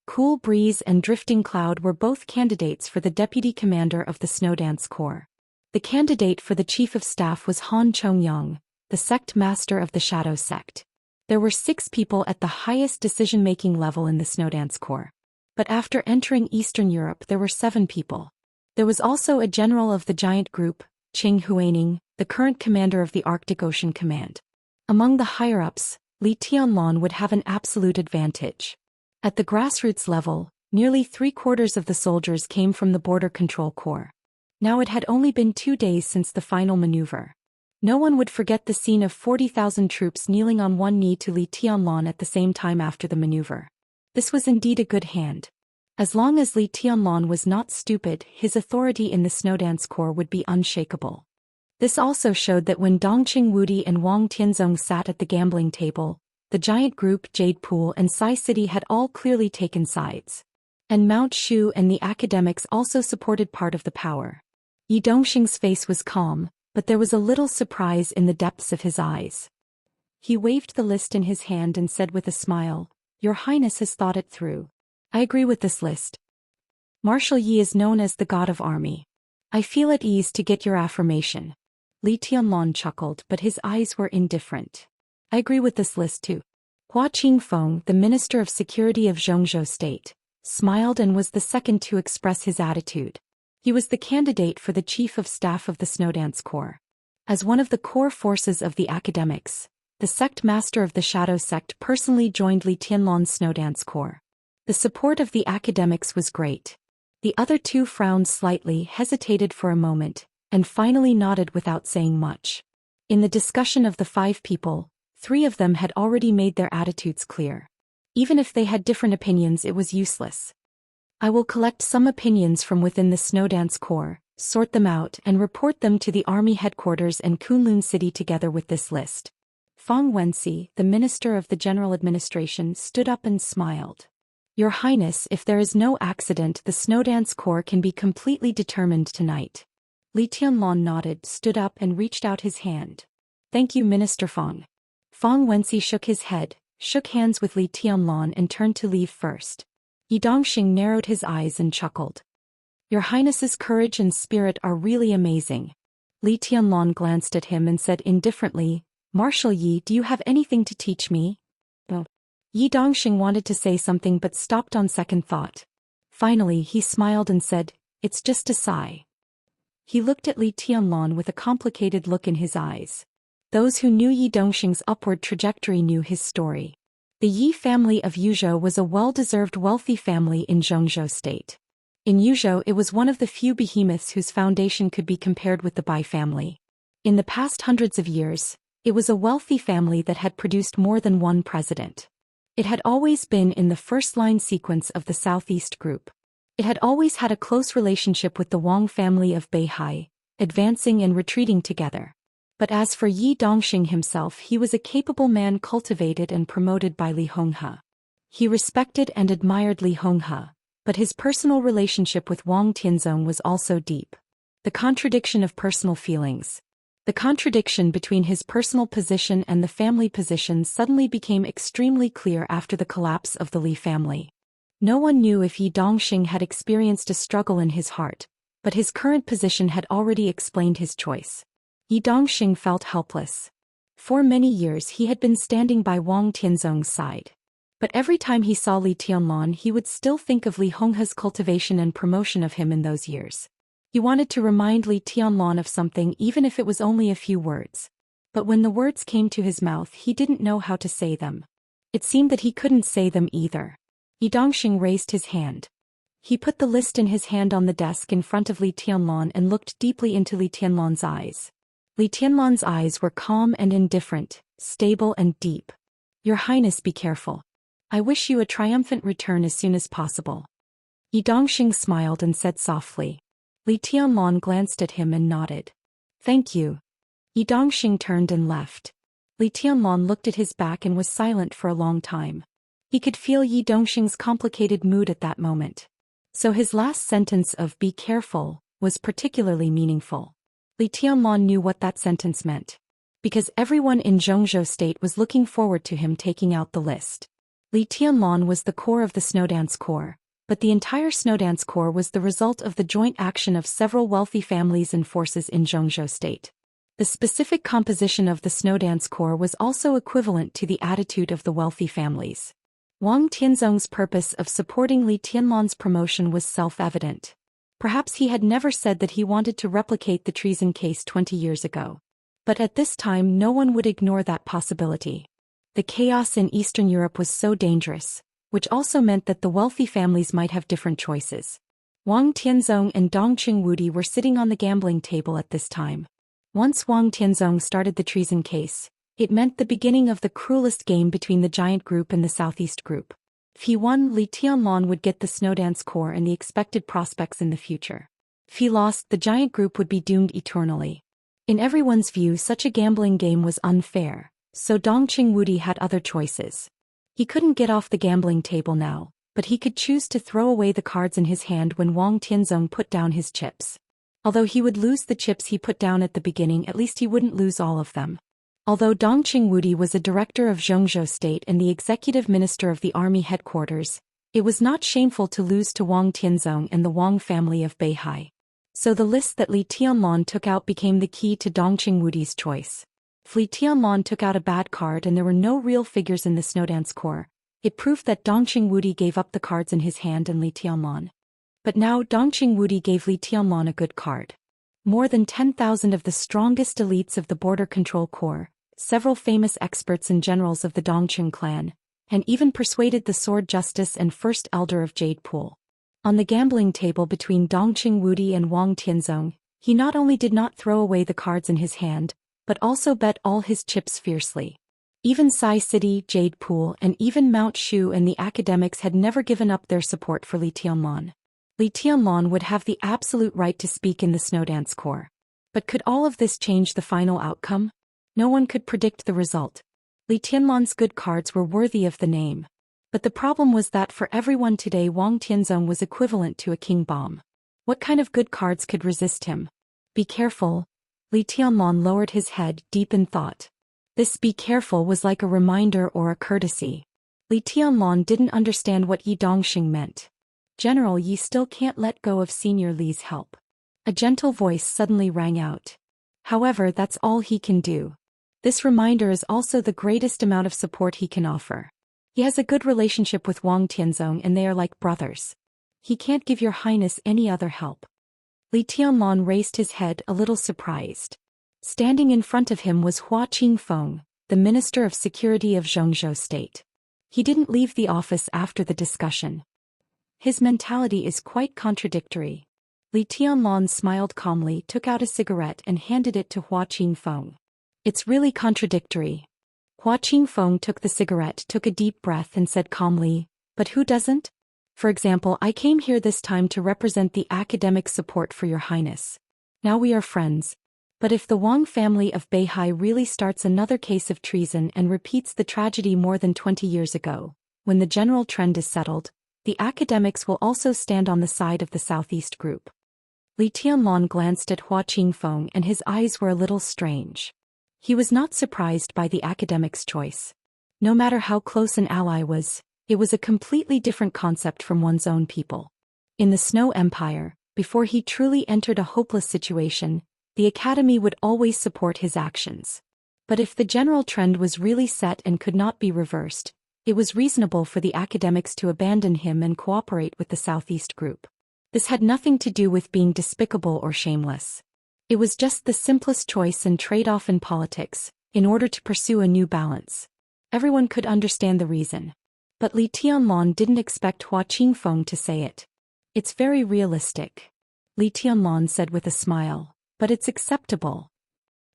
Cool Breeze and Drifting Cloud were both candidates for the deputy commander of the Snowdance Corps. The candidate for the chief of staff was Han Chongyang, the sect master of the Shadow Sect. There were 6 people at the highest decision-making level in the Snowdance Corps. But after entering Eastern Europe there were 7 people. There was also a general of the giant group, Qing Huaining, the current commander of the Arctic Ocean Command. Among the higher-ups, Li Tianlan would have an absolute advantage. At the grassroots level, nearly 3/4 of the soldiers came from the Border Control Corps. Now it had only been 2 days since the final maneuver. No one would forget the scene of 40,000 troops kneeling on one knee to Li Tianlan at the same time after the maneuver. This was indeed a good hand. As long as Li Tianlan was not stupid, his authority in the Snowdance Corps would be unshakable. This also showed that when Dongqing Wudi and Wang Tianzong sat at the gambling table, the giant group Jade Pool and Sai City had all clearly taken sides. And Mount Shu and the academics also supported part of the power. Yi Dongxing's face was calm, but there was a little surprise in the depths of his eyes. He waved the list in his hand and said with a smile, "Your Highness has thought it through. I agree with this list. Marshal Yi is known as the god of army. I feel at ease to get your affirmation." Li Tianlan chuckled, but his eyes were indifferent. "I agree with this list too." Hua Qingfeng, the Minister of Security of Zhou State, smiled and was the second to express his attitude. He was the candidate for the Chief of Staff of the Snowdance Corps. As one of the core forces of the academics, the sect master of the Shadow Sect personally joined Li Tianlan's Snowdance Corps. The support of the academics was great. The other two frowned slightly, hesitated for a moment, and finally nodded without saying much. In the discussion of the 5 people, 3 of them had already made their attitudes clear. Even if they had different opinions, it was useless. "I will collect some opinions from within the Snowdance Corps, sort them out and report them to the army headquarters and Kunlun City together with this list." Fang Wenxi, the Minister of the General Administration, stood up and smiled. "Your Highness, if there is no accident, the Snowdance Corps can be completely determined tonight." Li Tianlan nodded, stood up and reached out his hand. "Thank you, Minister Fang." Fang Wenxi shook his head, shook hands with Li Tianlan and turned to leave first. Yi Dongxing narrowed his eyes and chuckled. "Your Highness's courage and spirit are really amazing." Li Tianlan glanced at him and said indifferently, "Marshal Yi, do you have anything to teach me?" Yi Dongxing wanted to say something but stopped on second thought. Finally he smiled and said, "It's just a sigh." He looked at Li Tianlan with a complicated look in his eyes. Those who knew Yi Dongxing's upward trajectory knew his story. The Yi family of Yuzhou was a well-deserved wealthy family in Zhou State. In Yuzhou, it was one of the few behemoths whose foundation could be compared with the Bai family. In the past hundreds of years, it was a wealthy family that had produced more than one president. It had always been in the first-line sequence of the Southeast Group. It had always had a close relationship with the Wang family of Beihai, advancing and retreating together. But as for Yi Dongxing himself, he was a capable man cultivated and promoted by Li Honghe. He respected and admired Li Honghe, but his personal relationship with Wang Tianzong was also deep. The contradiction of personal feelings. The contradiction between his personal position and the family position suddenly became extremely clear after the collapse of the Li family. No one knew if Yi Dongxing had experienced a struggle in his heart, but his current position had already explained his choice. Yi Dongxing felt helpless. For many years he had been standing by Wang Tianzong's side. But every time he saw Li Tianlan, he would still think of Li Honghe's cultivation and promotion of him in those years. He wanted to remind Li Tianlan of something, even if it was only a few words. But when the words came to his mouth, he didn't know how to say them. It seemed that he couldn't say them either. Yi Dongxing raised his hand. He put the list in his hand on the desk in front of Li Tianlan and looked deeply into Li Tianlan's eyes. Li Tianlan's eyes were calm and indifferent, stable and deep. "Your Highness, be careful. I wish you a triumphant return as soon as possible." Yi Dongxing smiled and said softly. Li Tianlan glanced at him and nodded. "Thank you." Yi Dongxing turned and left. Li Tianlan looked at his back and was silent for a long time. He could feel Yi Dongxing's complicated mood at that moment. So his last sentence of "be careful" was particularly meaningful. Li Tianlan knew what that sentence meant. Because everyone in Zhou State was looking forward to him taking out the list. Li Tianlan was the core of the Snowdance Corps, but the entire Snowdance Corps was the result of the joint action of several wealthy families and forces in Zhou State. The specific composition of the Snowdance Corps was also equivalent to the attitude of the wealthy families. Wang Tianzong's purpose of supporting Li Tianlan's promotion was self-evident. Perhaps he had never said that he wanted to replicate the treason case 20 years ago. But at this time no one would ignore that possibility. The chaos in Eastern Europe was so dangerous, which also meant that the wealthy families might have different choices. Wang Tianzong and Dong Qingwudi were sitting on the gambling table at this time. Once Wang Tianzong started the treason case, it meant the beginning of the cruelest game between the giant group and the Southeast group. If he won, Li Tianlan would get the Snowdance core and the expected prospects in the future. If he lost, the giant group would be doomed eternally. In everyone's view, such a gambling game was unfair, so Dong Qingwudi had other choices. He couldn't get off the gambling table now, but he could choose to throw away the cards in his hand when Wang Tianzong put down his chips. Although he would lose the chips he put down at the beginning, at least he wouldn't lose all of them. Although Dong Qingwudi was a director of Zhou State and the executive minister of the army headquarters, it was not shameful to lose to Wang Tianzong and the Wang family of Beihai. So the list that Li Tianlan took out became the key to Dong Qingwudi's choice. If Li Tianlan took out a bad card and there were no real figures in the Snowdance core, it proved that Dong Qingwudi gave up the cards in his hand and Li Tianlan. But now Dong Qingwudi gave Li Tianlan a good card. More than 10,000 of the strongest elites of the border control corps, several famous experts and generals of the Dongqing clan, and even persuaded the sword justice and first elder of Jade Pool. On the gambling table between Dong Qingwudi and Wang Tianzong, he not only did not throw away the cards in his hand, but also bet all his chips fiercely. Even Sai City, Jade Pool, and even Mount Shu and the academics had never given up their support for Li Tianlan. Li Tianlan would have the absolute right to speak in the Snowdance Corps. But could all of this change the final outcome? No one could predict the result. Li Tianlan's good cards were worthy of the name. But the problem was that for everyone today Wang Tianzong was equivalent to a king bomb. What kind of good cards could resist him? Be careful. Li Tianlan lowered his head, deep in thought. This "be careful" was like a reminder or a courtesy. Li Tianlan didn't understand what Yi Dongxing meant. General, Yi still can't let go of Senior Li's help. A gentle voice suddenly rang out. However, that's all he can do. This reminder is also the greatest amount of support he can offer. He has a good relationship with Wang Tianzong and they are like brothers. He can't give Your Highness any other help. Li Tianlan raised his head, a little surprised. Standing in front of him was Hua Qingfeng, the Minister of Security of Zhou State. He didn't leave the office after the discussion. His mentality is quite contradictory. Li Tianlan smiled calmly, took out a cigarette and handed it to Hua Qingfeng. It's really contradictory. Hua Qingfeng took the cigarette, took a deep breath and said calmly, but who doesn't? For example, I came here this time to represent the academic support for Your Highness. Now we are friends. But if the Wang family of Beihai really starts another case of treason and repeats the tragedy more than 20 years ago, when the general trend is settled, the academics will also stand on the side of the Southeast group. Li Tianlan glanced at Hua Qingfeng and his eyes were a little strange. He was not surprised by the academic's choice. No matter how close an ally was, it was a completely different concept from one's own people. In the Snow Empire, before he truly entered a hopeless situation, the academy would always support his actions. But if the general trend was really set and could not be reversed, it was reasonable for the academics to abandon him and cooperate with the Southeast group. This had nothing to do with being despicable or shameless. It was just the simplest choice and trade-off in politics, in order to pursue a new balance. Everyone could understand the reason. But Li Tianlan didn't expect Hua Qingfeng to say it. It's very realistic. Li Tianlan said with a smile, but it's acceptable.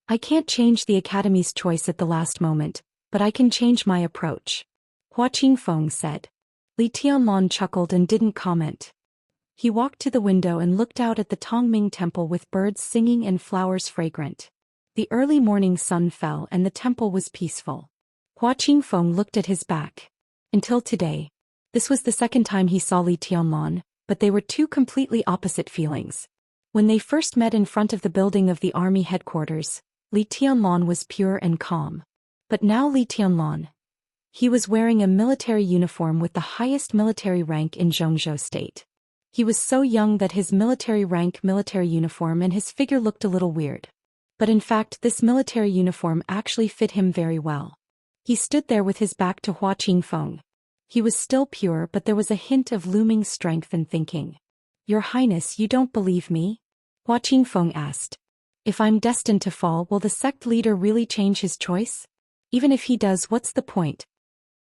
I can't change the academy's choice at the last moment, but I can change my approach. Hua Qingfeng said. Li Tianlan chuckled and didn't comment. He walked to the window and looked out at the Tongming temple with birds singing and flowers fragrant. The early morning sun fell and the temple was peaceful. Hua Qingfeng looked at his back. Until today. This was the second time he saw Li Tianlan, but they were two completely opposite feelings. When they first met in front of the building of the army headquarters, Li Tianlan was pure and calm. But now Li Tianlan. He was wearing a military uniform with the highest military rank in Zhou State. He was so young that his military rank, military uniform and his figure looked a little weird. But in fact this military uniform actually fit him very well. He stood there with his back to Hua Qingfeng. He was still pure but there was a hint of looming strength and thinking. Your Highness, you don't believe me? Hua Qingfeng asked. If I'm destined to fall, will the sect leader really change his choice? Even if he does, what's the point?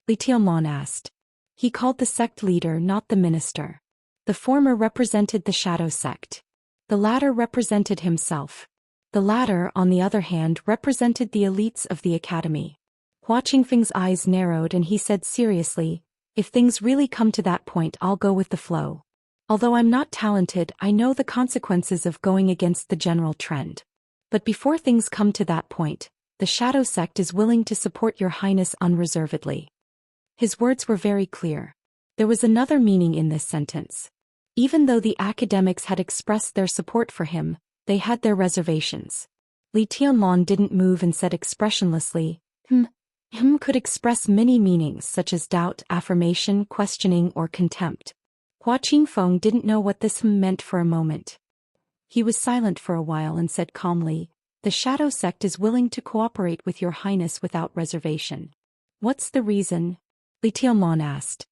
Li Tianlong asked. He called the sect leader, not the minister. The former represented the shadow sect. The latter represented himself. The latter, on the other hand, represented the elites of the academy. Hua Qingfeng's eyes narrowed and he said seriously, if things really come to that point, I'll go with the flow. Although I'm not talented, I know the consequences of going against the general trend. But before things come to that point, the shadow sect is willing to support your highness unreservedly. His words were very clear. There was another meaning in this sentence. Even though the academics had expressed their support for him, they had their reservations. Li Tianlong didn't move and said expressionlessly, could express many meanings such as doubt, affirmation, questioning, or contempt. Hua Qingfeng didn't know what this meant for a moment. He was silent for a while and said calmly, the shadow sect is willing to cooperate with your highness without reservation. What's the reason? Li Tianlong asked.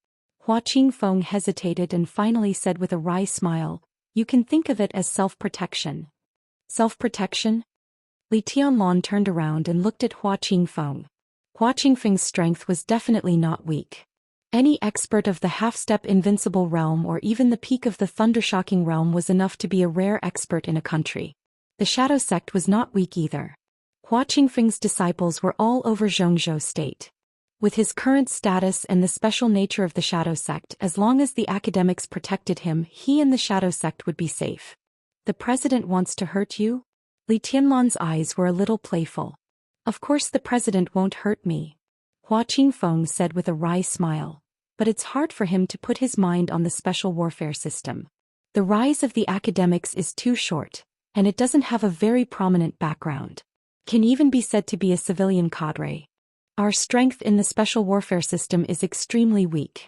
Hua Qingfeng hesitated and finally said with a wry smile, you can think of it as self-protection. Self-protection? Li Tianlong turned around and looked at Hua Qingfeng. Hua Qingfeng's strength was definitely not weak. Any expert of the half-step invincible realm or even the peak of the thundershocking realm was enough to be a rare expert in a country. The shadow sect was not weak either. Hua Qingfeng's disciples were all over Zhongzhou state. With his current status and the special nature of the shadow sect, as long as the academics protected him, he and the shadow sect would be safe. The president wants to hurt you? Li Tianlong's eyes were a little playful. Of course the president won't hurt me. Hua Qingfeng said with a wry smile. But it's hard for him to put his mind on the special warfare system. The rise of the academics is too short, and it doesn't have a very prominent background. Can even be said to be a civilian cadre. Our strength in the special warfare system is extremely weak.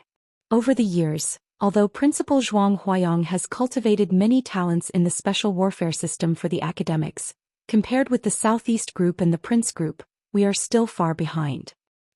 Over the years, although Principal Zhuang Huayang has cultivated many talents in the special warfare system for the academics, compared with the Southeast Group and the Prince Group, we are still far behind.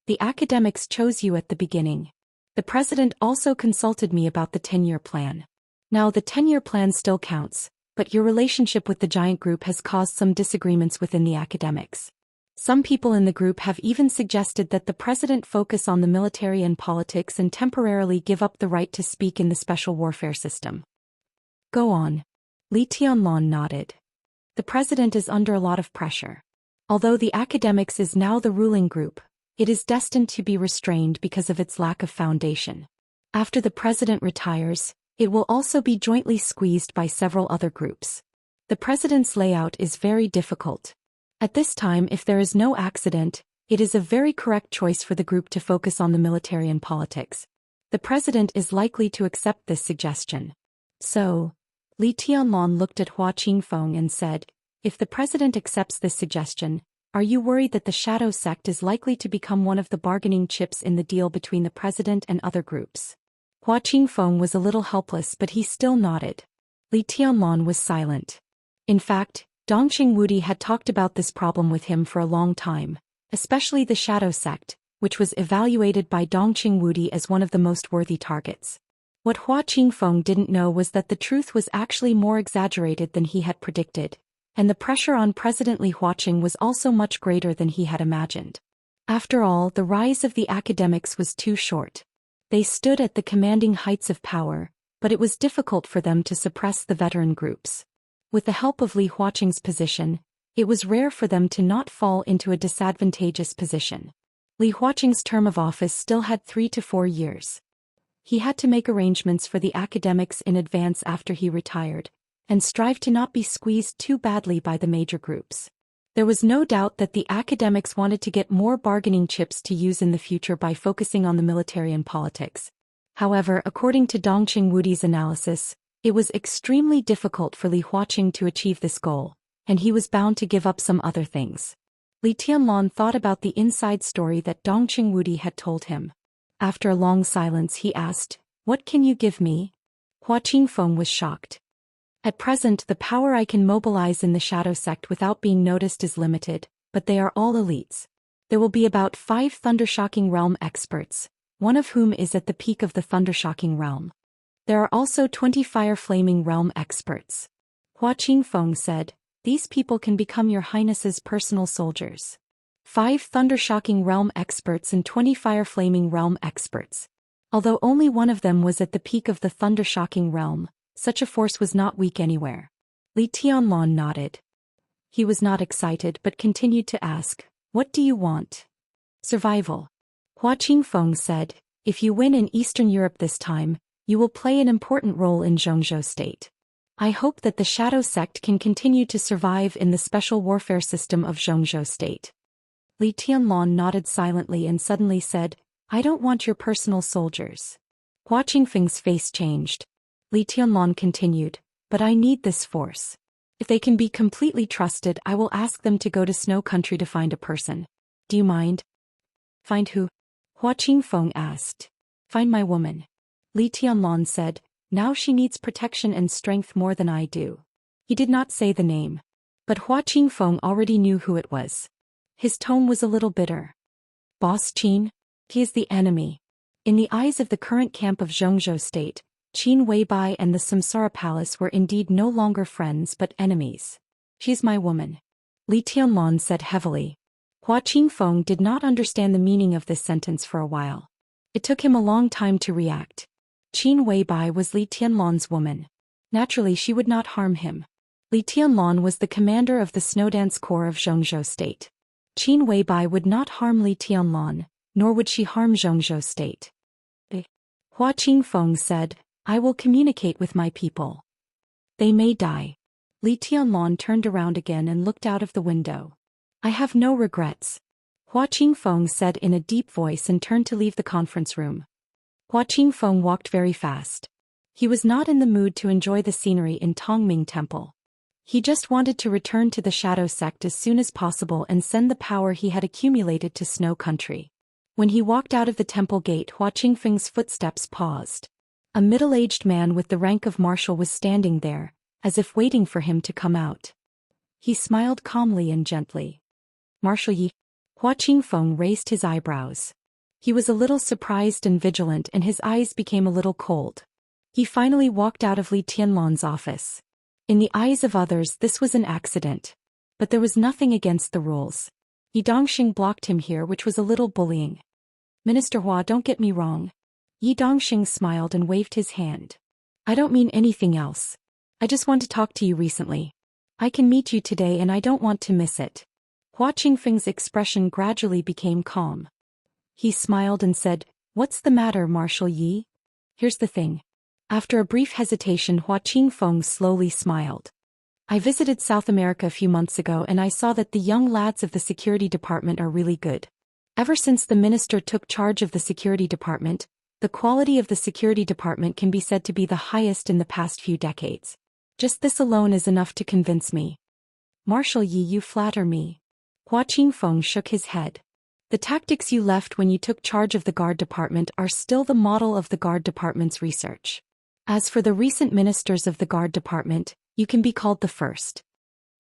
The academics chose you at the beginning. The president also consulted me about the 10-year plan. Now the 10-year plan still counts, but your relationship with the giant group has caused some disagreements within the academics. Some people in the group have even suggested that the president focus on the military and politics and temporarily give up the right to speak in the special warfare system. Go on. Li Tianlong nodded. The president is under a lot of pressure. Although the academics is now the ruling group, it is destined to be restrained because of its lack of foundation. After the president retires, it will also be jointly squeezed by several other groups. The president's layout is very difficult. At this time, if there is no accident, it is a very correct choice for the group to focus on the military and politics. The president is likely to accept this suggestion. So, Li Tianlong looked at Hua Qingfeng and said, if the president accepts this suggestion, are you worried that the shadow sect is likely to become one of the bargaining chips in the deal between the president and other groups? Hua Qingfeng was a little helpless, but he still nodded. Li Tianlong was silent. In fact, Dongqing Wudi had talked about this problem with him for a long time, especially the shadow sect, which was evaluated by Dongqing Wudi as one of the most worthy targets. What Hua Qingfeng didn't know was that the truth was actually more exaggerated than he had predicted, and the pressure on President Li Huaqing was also much greater than he had imagined. After all, the rise of the academics was too short. They stood at the commanding heights of power, but it was difficult for them to suppress the veteran groups. With the help of Li Huaqing's position, it was rare for them to not fall into a disadvantageous position. Li Huaqing's term of office still had 3 to 4 years. He had to make arrangements for the academics in advance after he retired, and strive to not be squeezed too badly by the major groups. There was no doubt that the academics wanted to get more bargaining chips to use in the future by focusing on the military and politics. However, according to Dongqing Wudi's analysis, it was extremely difficult for Li Huaqing to achieve this goal, and he was bound to give up some other things. Li Tianlong thought about the inside story that Dongqing Wudi had told him. After a long silence he asked, "What can you give me?" Hua Qingfeng was shocked. At present the power I can mobilize in the shadow sect without being noticed is limited, but they are all elites. There will be about 5 Thundershocking Realm experts, one of whom is at the peak of the Thundershocking Realm. There are also 20 Fire Flaming Realm experts. Hua Qingfeng said, These people can become your highness's personal soldiers. 5 Thundershocking Realm experts and 20 Fire Flaming Realm experts. Although only one of them was at the peak of the Thundershocking Realm, such a force was not weak anywhere. Li Tianlan nodded. He was not excited but continued to ask, "What do you want?" "Survival." Hua Qingfeng said, "If you win in Eastern Europe this time, you will play an important role in Zhongzhou state. I hope that the Shadow Sect can continue to survive in the special warfare system of Zhongzhou state." Li Tianlan nodded silently and suddenly said, "I don't want your personal soldiers." Hua Qingfeng's face changed. Li Tianlan continued, "But I need this force. If they can be completely trusted, I will ask them to go to Snow Country to find a person. Do you mind?" "Find who?" Hua Qingfeng asked. "Find my woman." Li Tianlan said, "Now she needs protection and strength more than I do." He did not say the name. But Hua Qingfeng already knew who it was. His tone was a little bitter. "Boss Qin? He is the enemy." In the eyes of the current camp of Zhongzhou state, Qin Weibai and the Samsara Palace were indeed no longer friends but enemies. "She's my woman," Li Tianlan said heavily. Hua Qingfeng did not understand the meaning of this sentence for a while. It took him a long time to react. Qin Weibai was Li Tianlan's woman. Naturally she would not harm him. Li Tianlan was the commander of the Snowdance Corps of Zhongzhou state. Qin Weibai would not harm Li Tianlan, nor would she harm Zhongzhou state. Hua Qingfeng said, "I will communicate with my people. They may die." Li Tianlan turned around again and looked out of the window. "I have no regrets," Hua Qingfeng said in a deep voice and turned to leave the conference room. Hua Qingfeng walked very fast. He was not in the mood to enjoy the scenery in Tongming Temple. He just wanted to return to the Shadow Sect as soon as possible and send the power he had accumulated to Snow Country. When he walked out of the temple gate, Hua Qingfeng's footsteps paused. A middle-aged man with the rank of marshal was standing there, as if waiting for him to come out. He smiled calmly and gently. "Marshal Yi?" Hua Qingfeng raised his eyebrows. He was a little surprised and vigilant and his eyes became a little cold. He finally walked out of Li Tianlan's office. In the eyes of others this was an accident. But there was nothing against the rules. Yi Dongxing blocked him here, which was a little bullying. "Minister Hua, don't get me wrong." Yi Dongxing smiled and waved his hand. "I don't mean anything else. I just want to talk to you recently. I can meet you today and I don't want to miss it." Hua Qingfeng's expression gradually became calm. He smiled and said, "What's the matter, Marshal Yi?" "Here's the thing." After a brief hesitation, Hua Qingfeng slowly smiled. "I visited South America a few months ago and I saw that the young lads of the security department are really good. Ever since the minister took charge of the security department, the quality of the security department can be said to be the highest in the past few decades. Just this alone is enough to convince me." "Marshal Yi, you flatter me." Hua Qingfeng shook his head. "The tactics you left when you took charge of the guard department are still the model of the guard department's research. As for the recent ministers of the guard department, you can be called the first."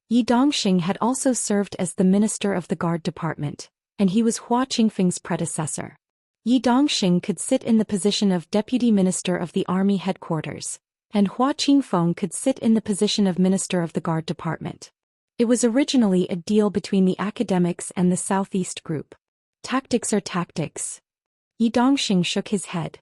Yi Dongxing had also served as the minister of the guard department, and he was Hua Qingfeng's predecessor. Yi Dongxing could sit in the position of deputy minister of the army headquarters, and Hua Qingfeng could sit in the position of minister of the guard department. It was originally a deal between the academics and the Southeast group. Tactics are tactics. Yi Dongxing shook his head.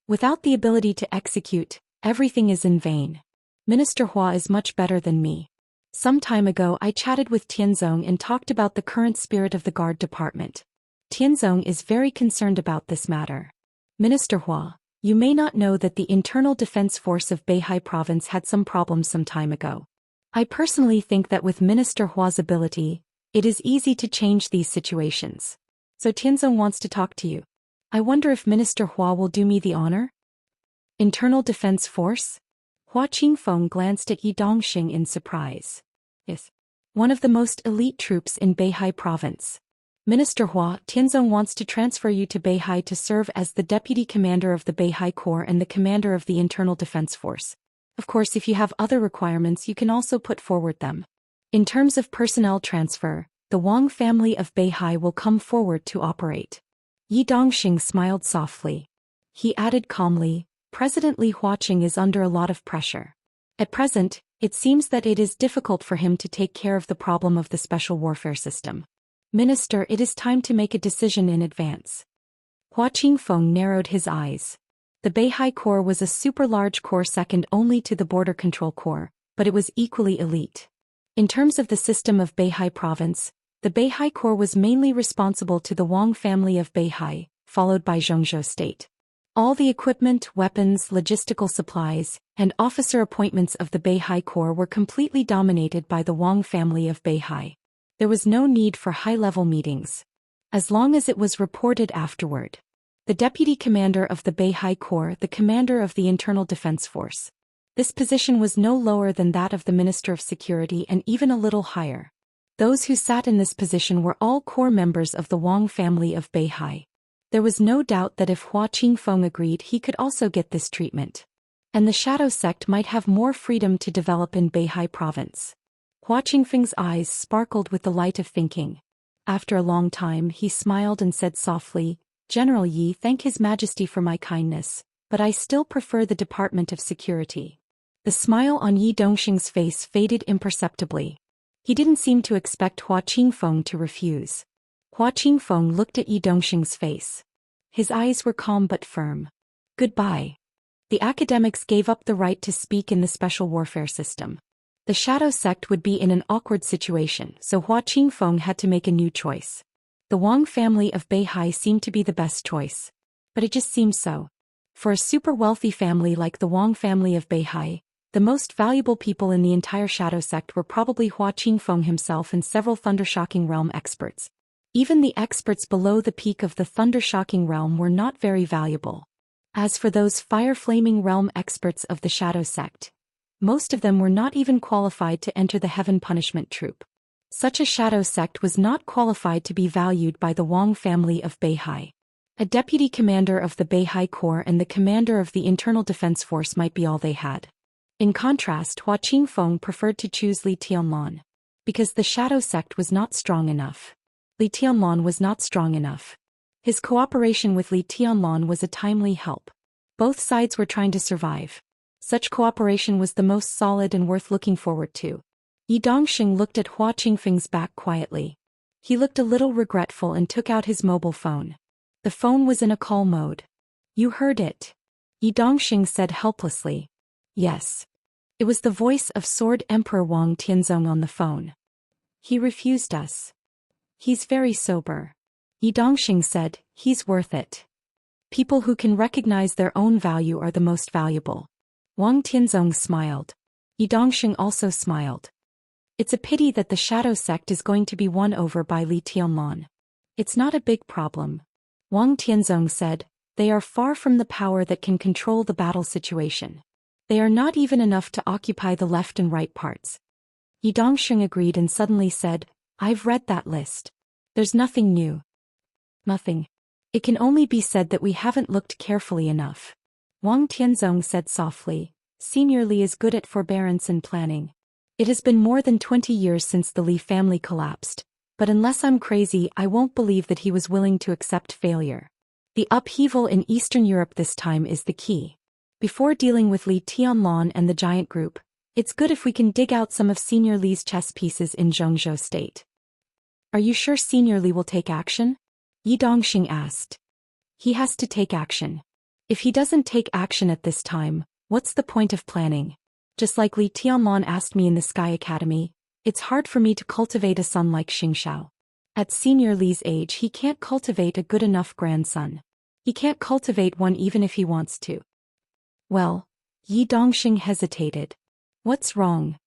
"Without the ability to execute, everything is in vain. Minister Hua is much better than me. Some time ago I chatted with Tianzong and talked about the current spirit of the guard department. Tianzong is very concerned about this matter. Minister Hua, you may not know that the internal defense force of Beihai province had some problems some time ago. I personally think that with Minister Hua's ability, it is easy to change these situations. So Tianzong wants to talk to you. I wonder if Minister Hua will do me the honor?" "Internal Defense Force?" Hua Qingfeng glanced at Yi Dongxing in surprise. "Yes. One of the most elite troops in Beihai province. Minister Hua, Tianzong wants to transfer you to Beihai to serve as the deputy commander of the Beihai Corps and the commander of the Internal Defense Force. Of course, if you have other requirements you can also put forward them. In terms of personnel transfer, the Wang family of Beihai will come forward to operate." Yi Dongxing smiled softly. He added calmly, "President Li Huaqing is under a lot of pressure. At present, It seems that it is difficult for him to take care of the problem of the special warfare system. Minister, it is time to make a decision in advance. Hua Qingfeng narrowed his eyes. The Beihai Corps was a super-large corps second only to the Border Control Corps, but it was equally elite. In terms of the system of Beihai Province, the Beihai Corps was mainly responsible to the Wang family of Beihai, followed by Zhou State. All the equipment, weapons, logistical supplies, and officer appointments of the Beihai Corps were completely dominated by the Wang family of Beihai. There was no need for high-level meetings. As long as it was reported afterward. The deputy commander of the Beihai Corps, the commander of the Internal Defense Force. This position was no lower than that of the Minister of Security and even a little higher. Those who sat in this position were all core members of the Wang family of Beihai. There was no doubt that if Hua Qingfeng agreed, he could also get this treatment. And the shadow sect might have more freedom to develop in Beihai province. Hua Qingfeng's eyes sparkled with the light of thinking. After a long time he smiled and said softly, General Yi, thank His Majesty for my kindness, but I still prefer the Department of Security. The smile on Yi Dongxing's face faded imperceptibly. He didn't seem to expect Hua Qingfeng to refuse. Hua Qingfeng looked at Yi Dongxing's face. His eyes were calm but firm. Goodbye. The academics gave up the right to speak in the special warfare system. The shadow sect would be in an awkward situation, so Hua Qingfeng had to make a new choice. The Wang family of Beihai seemed to be the best choice. But it just seemed so. For a super wealthy family like the Wang family of Beihai, the most valuable people in the entire shadow sect were probably Hua Qingfeng himself and several Thundershocking Realm experts. Even the experts below the peak of the Thundershocking Realm were not very valuable. As for those Fire-Flaming Realm experts of the shadow sect, most of them were not even qualified to enter the Heaven Punishment Troop. Such a shadow sect was not qualified to be valued by the Wang family of Beihai. A deputy commander of the Beihai Corps and the commander of the Internal Defense Force might be all they had. In contrast, Hua Qingfeng preferred to choose Li Tianlan. Because the shadow sect was not strong enough. Li Tianlan was not strong enough. His cooperation with Li Tianlan was a timely help. Both sides were trying to survive. Such cooperation was the most solid and worth looking forward to. Yi Dongxing looked at Hua Qingfeng's back quietly. He looked a little regretful and took out his mobile phone. The phone was in a call mode. You heard it. Yi Dongxing said helplessly. Yes. It was the voice of Sword Emperor Wang Tianzong on the phone. He refused us. He's very sober. Yi Dongxing said, he's worth it. People who can recognize their own value are the most valuable. Wang Tianzong smiled. Yi Dongxing also smiled. It's a pity that the shadow sect is going to be won over by Li Tianlan. It's not a big problem. Wang Tianzong said, they are far from the power that can control the battle situation. They are not even enough to occupy the left and right parts. Yi Dongxing agreed and suddenly said, I've read that list. There's nothing new. Nothing. It can only be said that we haven't looked carefully enough. Wang Tianzong said softly, Senior Li is good at forbearance and planning. It has been more than 20 years since the Li family collapsed, but unless I'm crazy, I won't believe that he was willing to accept failure. The upheaval in Eastern Europe this time is the key. Before dealing with Li Tianlan and the giant group, it's good if we can dig out some of Senior Li's chess pieces in Zhou State. Are you sure Senior Li will take action? Yi Dongxing asked. He has to take action. If he doesn't take action at this time, what's the point of planning? Just like Li Tianlan asked me in the Sky Academy, it's hard for me to cultivate a son like Xianxia. At Senior Li's age he can't cultivate a good enough grandson. He can't cultivate one even if he wants to. Well, Yi Dongxing hesitated. What's wrong?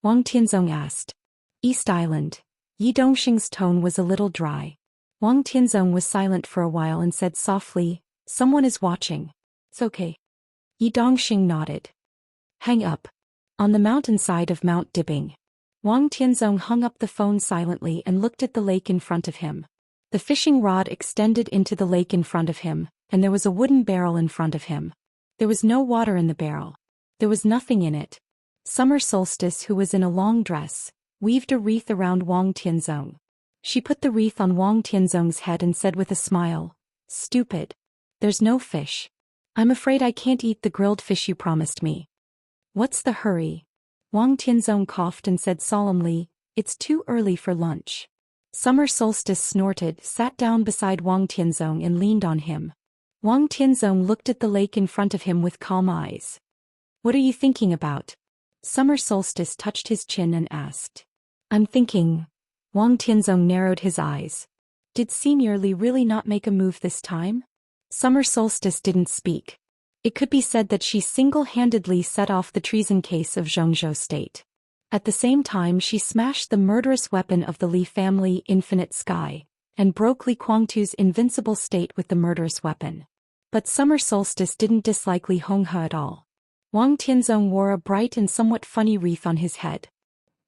Wang Tianzong asked. East Island. Yi Dongxing's tone was a little dry. Wang Tianzong was silent for a while and said softly, someone is watching. It's okay. Yi Dongxing nodded. Hang up. On the mountainside of Mount Dibing. Wang Tianzong hung up the phone silently and looked at the lake in front of him. The fishing rod extended into the lake in front of him, and there was a wooden barrel in front of him. There was no water in the barrel. There was nothing in it. Summer Solstice, who was in a long dress, weaved a wreath around Wang Tianzong. She put the wreath on Wang Tianzong's head and said with a smile, Stupid. There's no fish. I'm afraid I can't eat the grilled fish you promised me. What's the hurry? Wang Tianzong coughed and said solemnly, "It's too early for lunch." Summer Solstice snorted, sat down beside Wang Tianzong and leaned on him. Wang Tianzong looked at the lake in front of him with calm eyes. "What are you thinking about?" Summer Solstice touched his chin and asked. "I'm thinking." Wang Tianzong narrowed his eyes. Did Senior Li really not make a move this time? Summer Solstice didn't speak. It could be said that she single-handedly set off the treason case of Zhongzhou state. At the same time she smashed the murderous weapon of the Li family, Infinite Sky, and broke Li Guangtu's invincible state with the murderous weapon. But Summer Solstice didn't dislike Li Honghe at all. Wang Tianzong wore a bright and somewhat funny wreath on his head.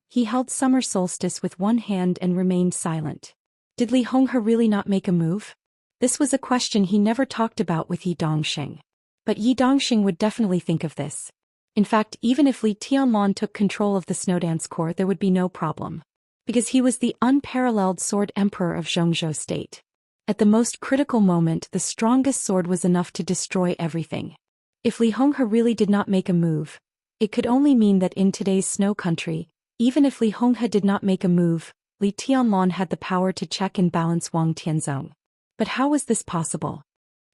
He held Summer Solstice with one hand and remained silent. Did Li Honghe really not make a move? This was a question he never talked about with Yi Dongxing. But Yi Dongxing would definitely think of this. In fact, even if Li Tianlan took control of the Snowdance Corps, there would be no problem. Because he was the unparalleled sword emperor of Zhongzhou state. At the most critical moment, the strongest sword was enough to destroy everything. If Li Honghe really did not make a move, it could only mean that in today's snow country, even if Li Honghe did not make a move, Li Tianlan had the power to check and balance Wang Tianzong. But how was this possible?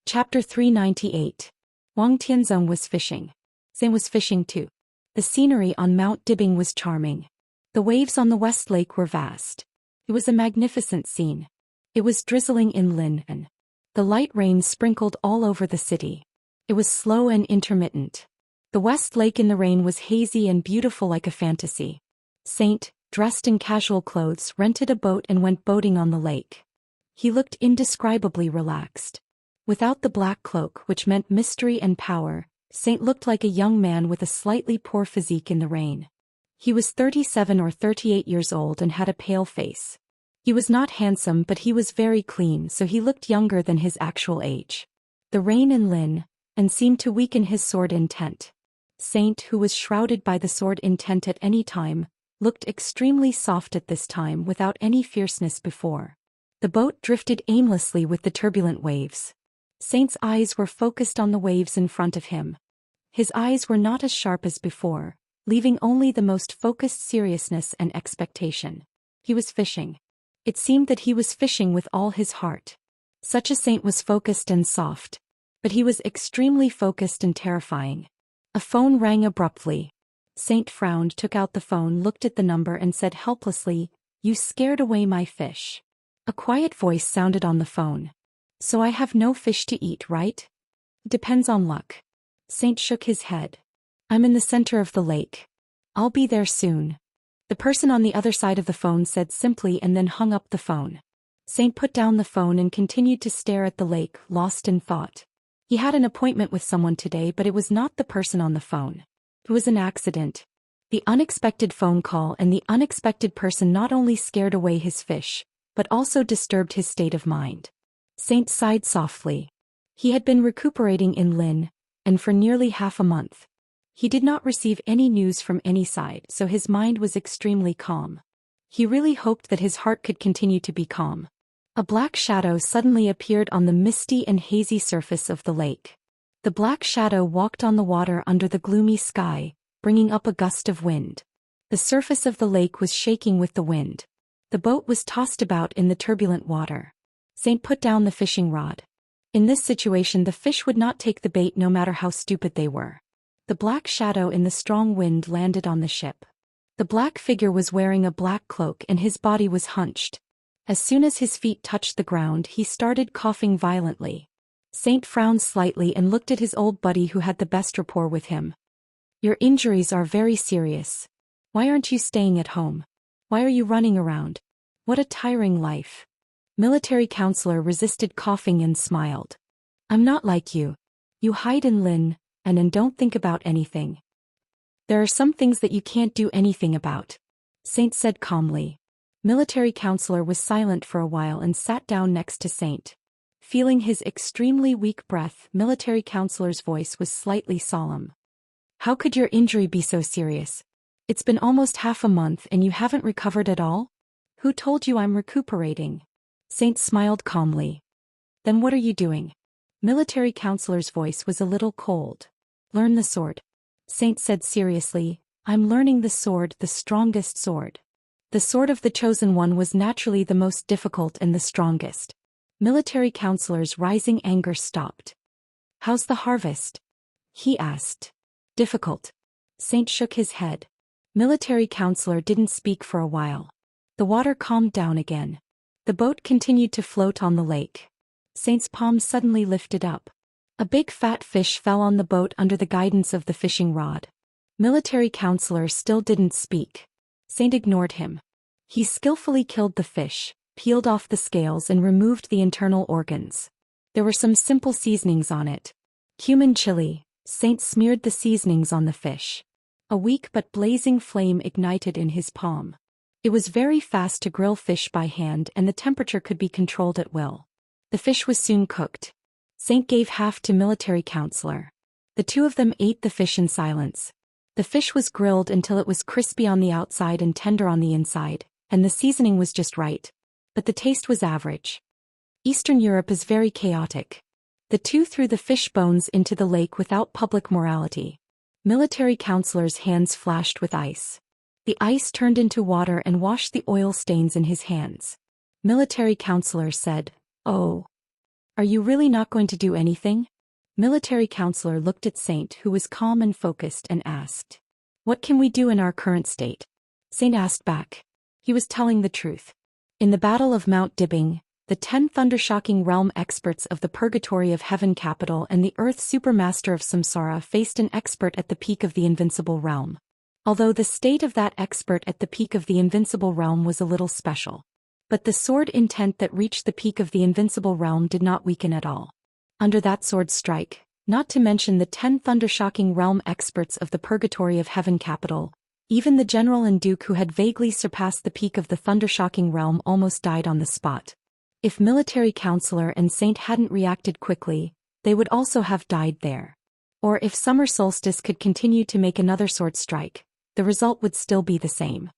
Chapter 398. Wang Tianzong was fishing. Zhang was fishing too. The scenery on Mount Dibing was charming. The waves on the West Lake were vast. It was a magnificent scene. It was drizzling in Lin, and the light rain sprinkled all over the city. It was slow and intermittent. The West Lake in the rain was hazy and beautiful like a fantasy. Saint, dressed in casual clothes, rented a boat and went boating on the lake. He looked indescribably relaxed. Without the black cloak, which meant mystery and power, Saint looked like a young man with a slightly poor physique in the rain. He was 37 or 38 years old and had a pale face. He was not handsome, but he was very clean, so he looked younger than his actual age. The rain in Lin, and seemed to weaken his sword intent. Saint, who was shrouded by the sword intent at any time, looked extremely soft at this time without any fierceness before. The boat drifted aimlessly with the turbulent waves. Saint's eyes were focused on the waves in front of him. His eyes were not as sharp as before, leaving only the most focused seriousness and expectation. He was fishing. It seemed that he was fishing with all his heart. Such a Saint was focused and soft. But he was extremely focused and terrifying. A phone rang abruptly. Saint frowned, took out the phone, looked at the number and said helplessly, "You scared away my fish." A quiet voice sounded on the phone. "So I have no fish to eat, right?" "Depends on luck." Saint shook his head. "I'm in the center of the lake. I'll be there soon." The person on the other side of the phone said simply and then hung up the phone. Saint put down the phone and continued to stare at the lake, lost in thought. He had an appointment with someone today, but it was not the person on the phone. It was an accident. The unexpected phone call and the unexpected person not only scared away his fish, but also disturbed his state of mind. Saint sighed softly. He had been recuperating in Lin, and for nearly half a month. He did not receive any news from any side, so his mind was extremely calm. He really hoped that his heart could continue to be calm. A black shadow suddenly appeared on the misty and hazy surface of the lake. The black shadow walked on the water under the gloomy sky, bringing up a gust of wind. The surface of the lake was shaking with the wind. The boat was tossed about in the turbulent water. Saint put down the fishing rod. In this situation the fish would not take the bait no matter how stupid they were. The black shadow in the strong wind landed on the ship. The black figure was wearing a black cloak and his body was hunched. As soon as his feet touched the ground, he started coughing violently. Saint frowned slightly and looked at his old buddy who had the best rapport with him. "Your injuries are very serious. Why aren't you staying at home? Why are you running around? What a tiring life." Military counselor resisted coughing and smiled. "I'm not like you. You hide in Lin, and don't think about anything. There are some things that you can't do anything about," Saint said calmly. Military counselor was silent for a while and sat down next to Saint. Feeling his extremely weak breath, military counselor's voice was slightly solemn. "How could your injury be so serious? It's been almost half a month and you haven't recovered at all? Who told you I'm recuperating?" Saint smiled calmly. "Then what are you doing?" Military counselor's voice was a little cold. "Learn the sword," Saint said seriously. I'm learning the sword, the strongest sword. The sword of the chosen one was naturally the most difficult and the strongest. Military counselor's rising anger stopped. How's the harvest? He asked. Difficult. Saint shook his head. Military counselor didn't speak for a while. The water calmed down again. The boat continued to float on the lake. Saint's palm suddenly lifted up. A big fat fish fell on the boat under the guidance of the fishing rod. Military counselor still didn't speak. Saint ignored him. He skillfully killed the fish, peeled off the scales and removed the internal organs. There were some simple seasonings on it. Cumin chili. Saint smeared the seasonings on the fish. A weak but blazing flame ignited in his palm. It was very fast to grill fish by hand and the temperature could be controlled at will. The fish was soon cooked. Saint gave half to military counselor. The two of them ate the fish in silence. The fish was grilled until it was crispy on the outside and tender on the inside, and the seasoning was just right. But the taste was average. Eastern Europe is very chaotic. The two threw the fish bones into the lake without public morality. Military counselor's hands flashed with ice. The ice turned into water and washed the oil stains in his hands. Military counselor said, "Oh. Are you really not going to do anything?" Military counselor looked at Saint, who was calm and focused, and asked, "What can we do in our current state?" Saint asked back. He was telling the truth. In the Battle of Mount Dibbing, the 10 thundershocking realm experts of the Purgatory of Heaven capital and the Earth Supermaster of Samsara faced an expert at the peak of the Invincible Realm. Although the state of that expert at the peak of the Invincible Realm was a little special. But the sword intent that reached the peak of the Invincible Realm did not weaken at all. Under that sword strike, not to mention the 10 thundershocking realm experts of the Purgatory of Heaven capital, even the general and duke who had vaguely surpassed the peak of the thundershocking realm almost died on the spot. If military counselor and Saint hadn't reacted quickly, they would also have died there. Or if summer solstice could continue to make another sword strike, the result would still be the same.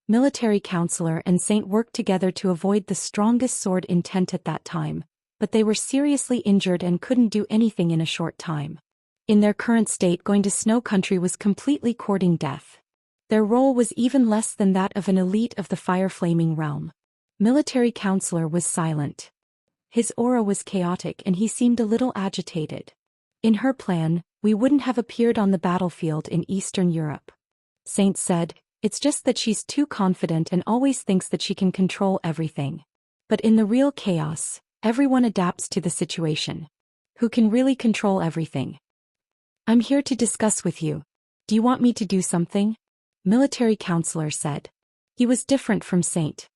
Military counselor and Saint worked together to avoid the strongest sword intent at that time, but they were seriously injured and couldn't do anything in a short time. In their current state, going to Snow Country was completely courting death. Their role was even less than that of an elite of the fire-flaming realm. Military counselor was silent. His aura was chaotic and he seemed a little agitated. In her plan, we wouldn't have appeared on the battlefield in Eastern Europe. Saint said, "It's just that she's too confident and always thinks that she can control everything. But in the real chaos, everyone adapts to the situation. Who can really control everything? I'm here to discuss with you. Do you want me to do something?" Military counselor said. He was different from Saint.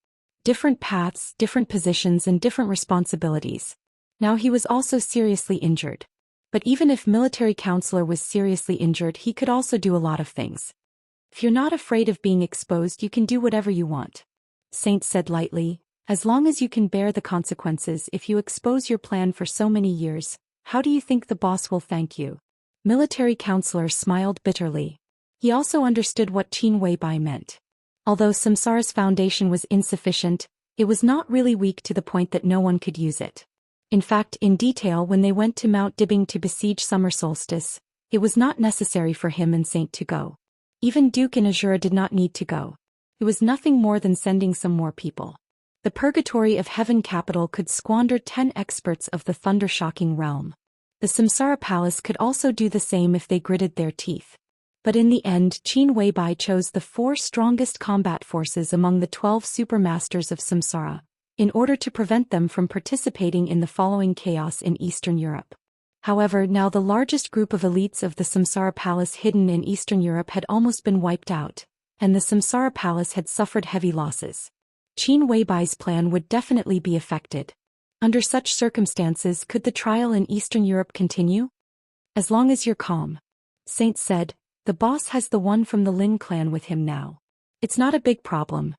Different paths, different positions and different responsibilities. Now he was also seriously injured. But even if military counselor was seriously injured, he could also do a lot of things. "If you're not afraid of being exposed, you can do whatever you want," Saint said lightly, "as long as you can bear the consequences. If you expose your plan for so many years, how do you think the boss will thank you?" Military counselor smiled bitterly. He also understood what Qin Weibai meant. Although Samsara's foundation was insufficient, it was not really weak to the point that no one could use it. In fact, in detail, when they went to Mount Dibbing to besiege summer solstice, it was not necessary for him and Saint to go. Even Duke and Azura did not need to go. It was nothing more than sending some more people. The Purgatory of Heaven capital could squander 10 experts of the thundershocking realm. The Samsara Palace could also do the same if they gritted their teeth. But in the end, Qin Weibai chose the 4 strongest combat forces among the 12 supermasters of Samsara, in order to prevent them from participating in the following chaos in Eastern Europe. However, now the largest group of elites of the Samsara Palace hidden in Eastern Europe had almost been wiped out, and the Samsara Palace had suffered heavy losses. Qin Weibai's plan would definitely be affected. Under such circumstances, could the trial in Eastern Europe continue? "As long as you're calm," Saint said. "The boss has the one from the Lin clan with him now. It's not a big problem."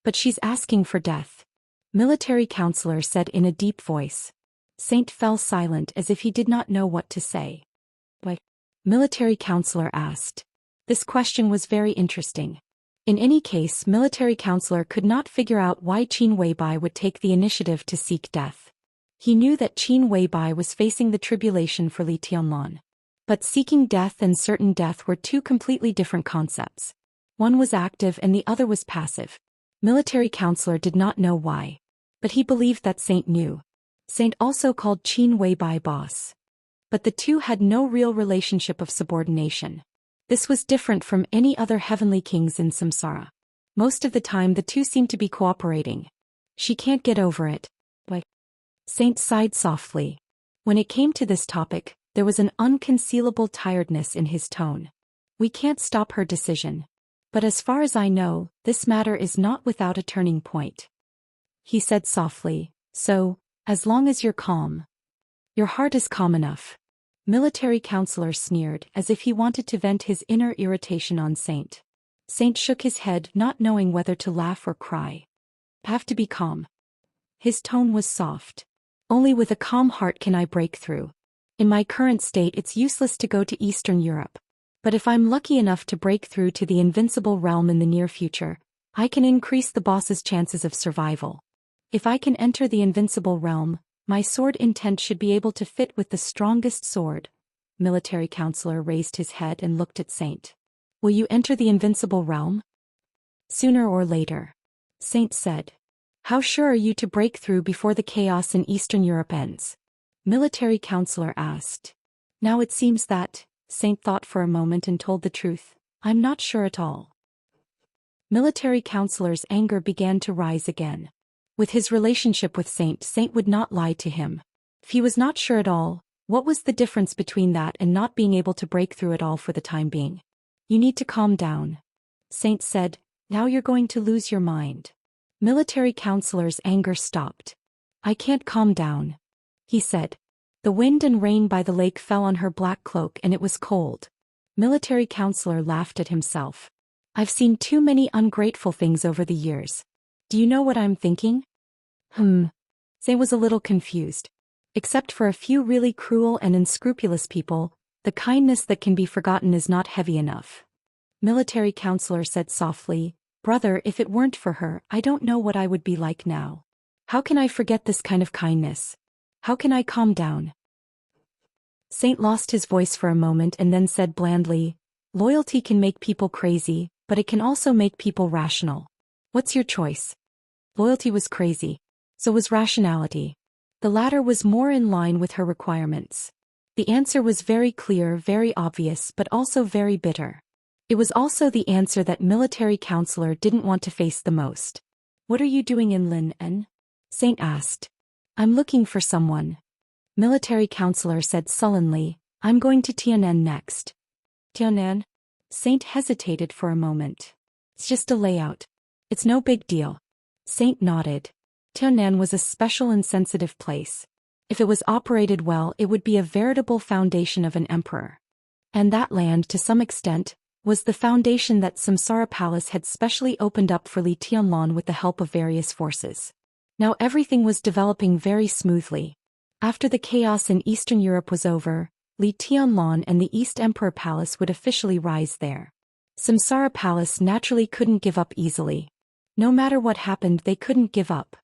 "But she's asking for death," military counselor said in a deep voice. Saint fell silent as if he did not know what to say. "Why?" military counselor asked. This question was very interesting. In any case, military counselor could not figure out why Qin Weibai would take the initiative to seek death. He knew that Qin Weibai was facing the tribulation for Li Tianlan. But seeking death and certain death were two completely different concepts. One was active and the other was passive. Military counselor did not know why. But he believed that Saint knew. Saint also called Qin Weibai boss. But the two had no real relationship of subordination. This was different from any other heavenly kings in samsara. Most of the time the two seemed to be cooperating. She can't get over it. Why? Saint sighed softly. When it came to this topic, there was an unconcealable tiredness in his tone. We can't stop her decision. But as far as I know, this matter is not without a turning point. He said softly, so, as long as you're calm. Your heart is calm enough. Military counselor sneered as if he wanted to vent his inner irritation on Saint. Saint shook his head, not knowing whether to laugh or cry. Have to be calm. His tone was soft. Only with a calm heart can I break through. In my current state it's useless to go to Eastern Europe. But if I'm lucky enough to break through to the invincible realm in the near future, I can increase the boss's chances of survival. If I can enter the invincible realm, my sword intent should be able to fit with the strongest sword. Military counselor raised his head and looked at Saint. Will you enter the invincible realm? Sooner or later. Saint said. How sure are you to break through before the chaos in Eastern Europe ends? Military counselor asked. Now it seems that, Saint thought for a moment and told the truth, I'm not sure at all. Military counselor's anger began to rise again. With his relationship with Saint would not lie to him. If he was not sure at all, what was the difference between that and not being able to break through at all for the time being? You need to calm down. Saint said, now you're going to lose your mind. Military counselor's anger stopped. I can't calm down. He said. The wind and rain by the lake fell on her black cloak and it was cold. Military counselor laughed at himself. I've seen too many ungrateful things over the years. Do you know what I'm thinking? Saint was a little confused. Except for a few really cruel and unscrupulous people, the kindness that can be forgotten is not heavy enough. Military counselor said softly, Brother, if it weren't for her, I don't know what I would be like now. How can I forget this kind of kindness? How can I calm down? Saint lost his voice for a moment and then said blandly, Loyalty can make people crazy, but it can also make people rational. What's your choice? Loyalty was crazy. So was rationality. The latter was more in line with her requirements. The answer was very clear, very obvious, but also very bitter. It was also the answer that military counselor didn't want to face the most. What are you doing in Lin En? Saint asked. I'm looking for someone. Military counselor said sullenly, I'm going to Tianan next. Tianan? Saint hesitated for a moment. It's just a layout. It's no big deal. Saint nodded. Tianan was a special and sensitive place. If it was operated well, it would be a veritable foundation of an emperor. And that land, to some extent, was the foundation that Samsara Palace had specially opened up for Li Tianlan with the help of various forces. Now everything was developing very smoothly. After the chaos in Eastern Europe was over, Li Tianlan and the East Emperor Palace would officially rise there. Samsara Palace naturally couldn't give up easily. No matter what happened, they couldn't give up.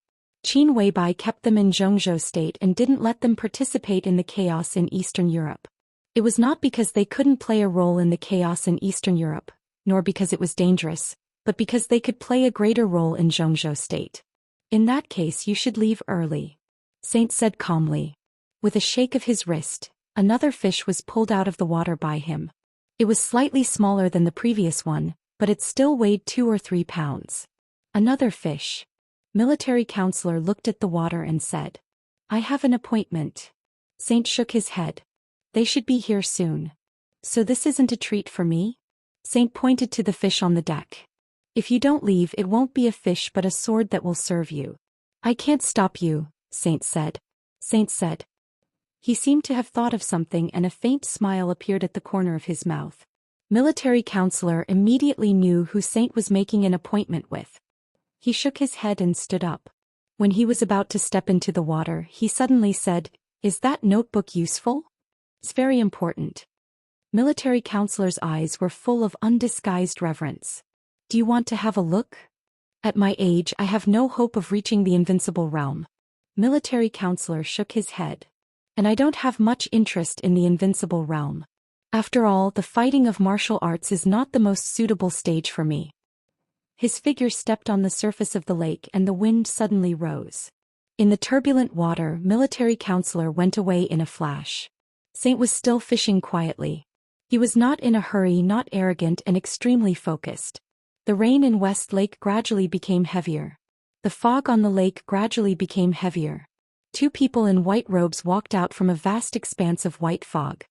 Qin Weibai kept them in Zhongzhou state and didn't let them participate in the chaos in Eastern Europe. It was not because they couldn't play a role in the chaos in Eastern Europe, nor because it was dangerous, but because they could play a greater role in Zhongzhou state. In that case you should leave early. Saint said calmly. With a shake of his wrist, another fish was pulled out of the water by him. It was slightly smaller than the previous one, but it still weighed 2 or 3 pounds. Another fish. Military counselor looked at the water and said, I have an appointment. Saint shook his head. They should be here soon. So this isn't a treat for me? Saint pointed to the fish on the deck. If you don't leave, it won't be a fish but a sword that will serve you. I can't stop you, Saint said. Saint said. He seemed to have thought of something and a faint smile appeared at the corner of his mouth. Military counselor immediately knew who Saint was making an appointment with. He shook his head and stood up. When he was about to step into the water, he suddenly said, Is that notebook useful? It's very important. Military counselor's eyes were full of undisguised reverence. Do you want to have a look? At my age, I have no hope of reaching the invincible realm. Military counselor shook his head. And I don't have much interest in the invincible realm. After all, the fighting of martial arts is not the most suitable stage for me. His figure stepped on the surface of the lake and the wind suddenly rose. In the turbulent water, military counselor went away in a flash. Saint was still fishing quietly. He was not in a hurry, not arrogant, and extremely focused. The rain in West Lake gradually became heavier. The fog on the lake gradually became heavier. Two people in white robes walked out from a vast expanse of white fog.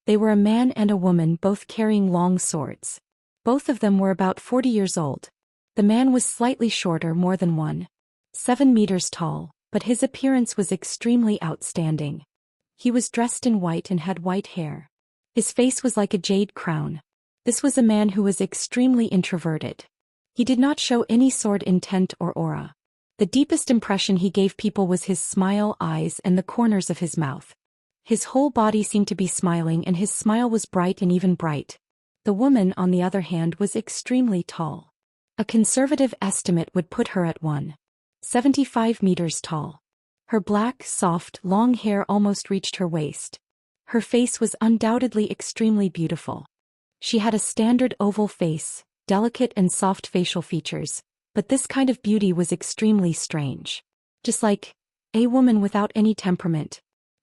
They were a man and a woman, both carrying long swords. Both of them were about 40 years old. The man was slightly shorter, more than 1.7 meters tall, but his appearance was extremely outstanding. He was dressed in white and had white hair. His face was like a jade crown. This was a man who was extremely introverted. He did not show any sword intent or aura. The deepest impression he gave people was his smile, eyes, and the corners of his mouth. His whole body seemed to be smiling, and his smile was bright and even bright. The woman, on the other hand, was extremely tall. A conservative estimate would put her at 1.75 meters tall. Her black, soft, long hair almost reached her waist. Her face was undoubtedly extremely beautiful. She had a standard oval face, delicate and soft facial features, but this kind of beauty was extremely strange. Just like a woman without any temperament.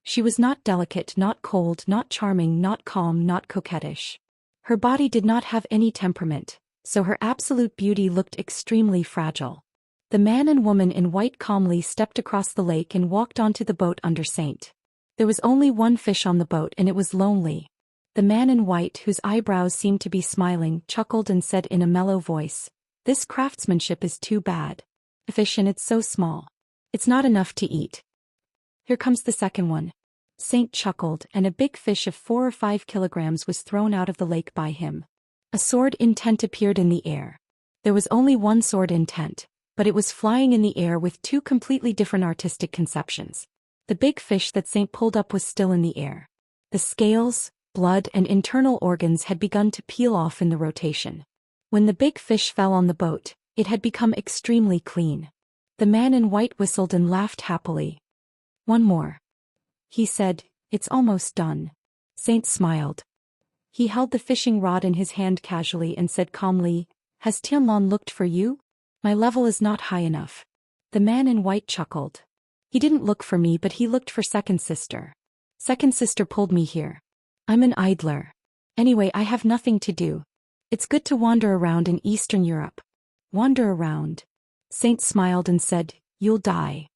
She was not delicate, not cold, not charming, not calm, not coquettish. Her body did not have any temperament, so her absolute beauty looked extremely fragile. The man and woman in white calmly stepped across the lake and walked onto the boat under Saint. There was only one fish on the boat, and it was lonely. The man in white, whose eyebrows seemed to be smiling, chuckled and said in a mellow voice, "This craftsmanship is too bad. A fish, and it's so small. It's not enough to eat. Here comes the second one." Saint chuckled, and a big fish of 4 or 5 kilograms was thrown out of the lake by him. A sword intent appeared in the air. There was only one sword intent, but it was flying in the air with two completely different artistic conceptions. The big fish that Saint pulled up was still in the air. The scales, blood, and internal organs had begun to peel off in the rotation. When the big fish fell on the boat, it had become extremely clean. The man in white whistled and laughed happily. "One more," he said. "It's almost done." Saint smiled. He held the fishing rod in his hand casually and said calmly, "Has Tianlong looked for you? My level is not high enough." The man in white chuckled. "He didn't look for me, but he looked for second sister. Second sister pulled me here. I'm an idler. Anyway, I have nothing to do. It's good to wander around in Eastern Europe." "Wander around?" Saint smiled and said, "You'll die."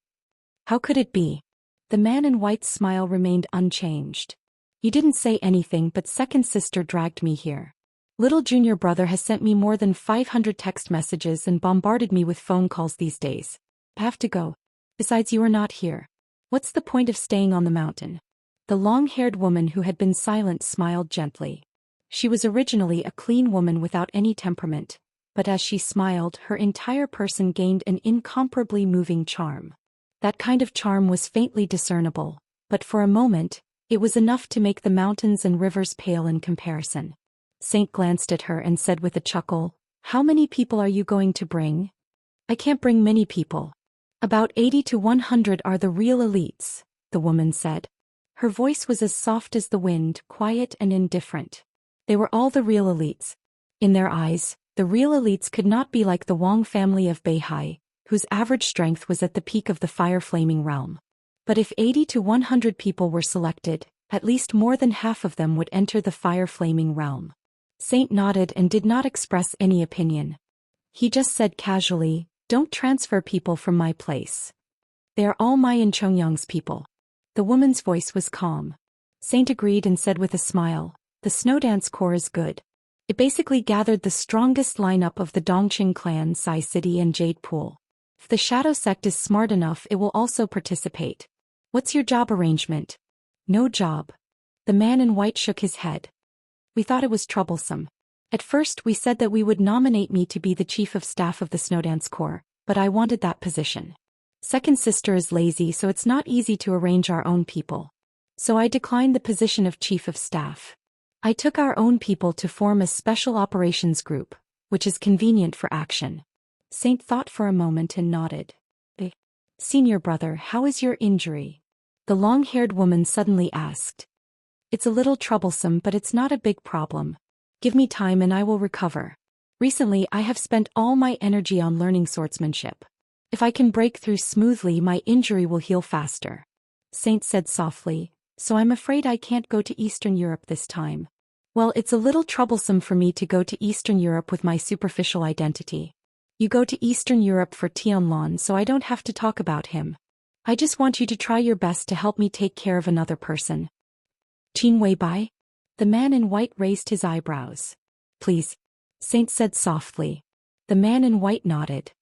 "How could it be?" The man in white's smile remained unchanged. "You didn't say anything, but second sister dragged me here. Little junior brother has sent me more than 500 text messages and bombarded me with phone calls these days. I have to go. Besides, you are not here. What's the point of staying on the mountain?" The long-haired woman who had been silent smiled gently. She was originally a clean woman without any temperament, but as she smiled, her entire person gained an incomparably moving charm. That kind of charm was faintly discernible, but for a moment, it was enough to make the mountains and rivers pale in comparison. Saint glanced at her and said with a chuckle, "How many people are you going to bring?" "I can't bring many people. About 80 to 100 are the real elites," the woman said. Her voice was as soft as the wind, quiet and indifferent. They were all the real elites. In their eyes, the real elites could not be like the Wang family of Beihai, whose average strength was at the peak of the fire-flaming realm. But if 80 to 100 people were selected, at least more than half of them would enter the fire-flaming realm. Saint nodded and did not express any opinion. He just said casually, "Don't transfer people from my place. They are all my and Chongyang's people." The woman's voice was calm. Saint agreed and said with a smile, "The Snowdance Corps is good. It basically gathered the strongest lineup of the Dongqing clan, Sai City, and Jade Pool. If the Shadow Sect is smart enough, it will also participate." "What's your job arrangement?" "No job." The man in white shook his head. "We thought it was troublesome. At first we said that we would nominate me to be the chief of staff of the Snowdance Corps, but I wanted that position. Second sister is lazy, so it's not easy to arrange our own people. So I declined the position of chief of staff. I took our own people to form a special operations group, which is convenient for action." Saint thought for a moment and nodded. "Senior brother, how is your injury?" the long-haired woman suddenly asked. It's a little troublesome, but it's not a big problem. Give me time and I will recover. Recently I have spent all my energy on learning swordsmanship. If I can break through smoothly, my injury will heal faster. Saint said softly, so I'm afraid I can't go to Eastern Europe this time. Well, it's a little troublesome for me to go to Eastern Europe with my superficial identity. You go to Eastern Europe for Tianlon, so I don't have to talk about him. I just want you to try your best to help me take care of another person. Qin Weibai? The man in white raised his eyebrows. Please. Saint said softly. The man in white nodded.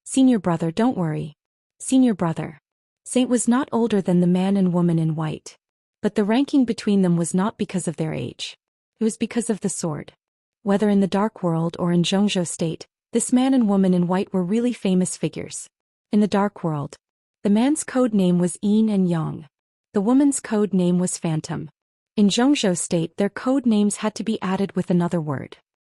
Senior brother, don't worry. Senior brother. Saint was not older than the man and woman in white. But the ranking between them was not because of their age. It was because of the sword. Whether in the Dark World or in Zhou State, this man and woman in white were really famous figures. In the Dark World, the man's code name was Yin and Yang. The woman's code name was Phantom. In Zhou State, their code names had to be added with another word.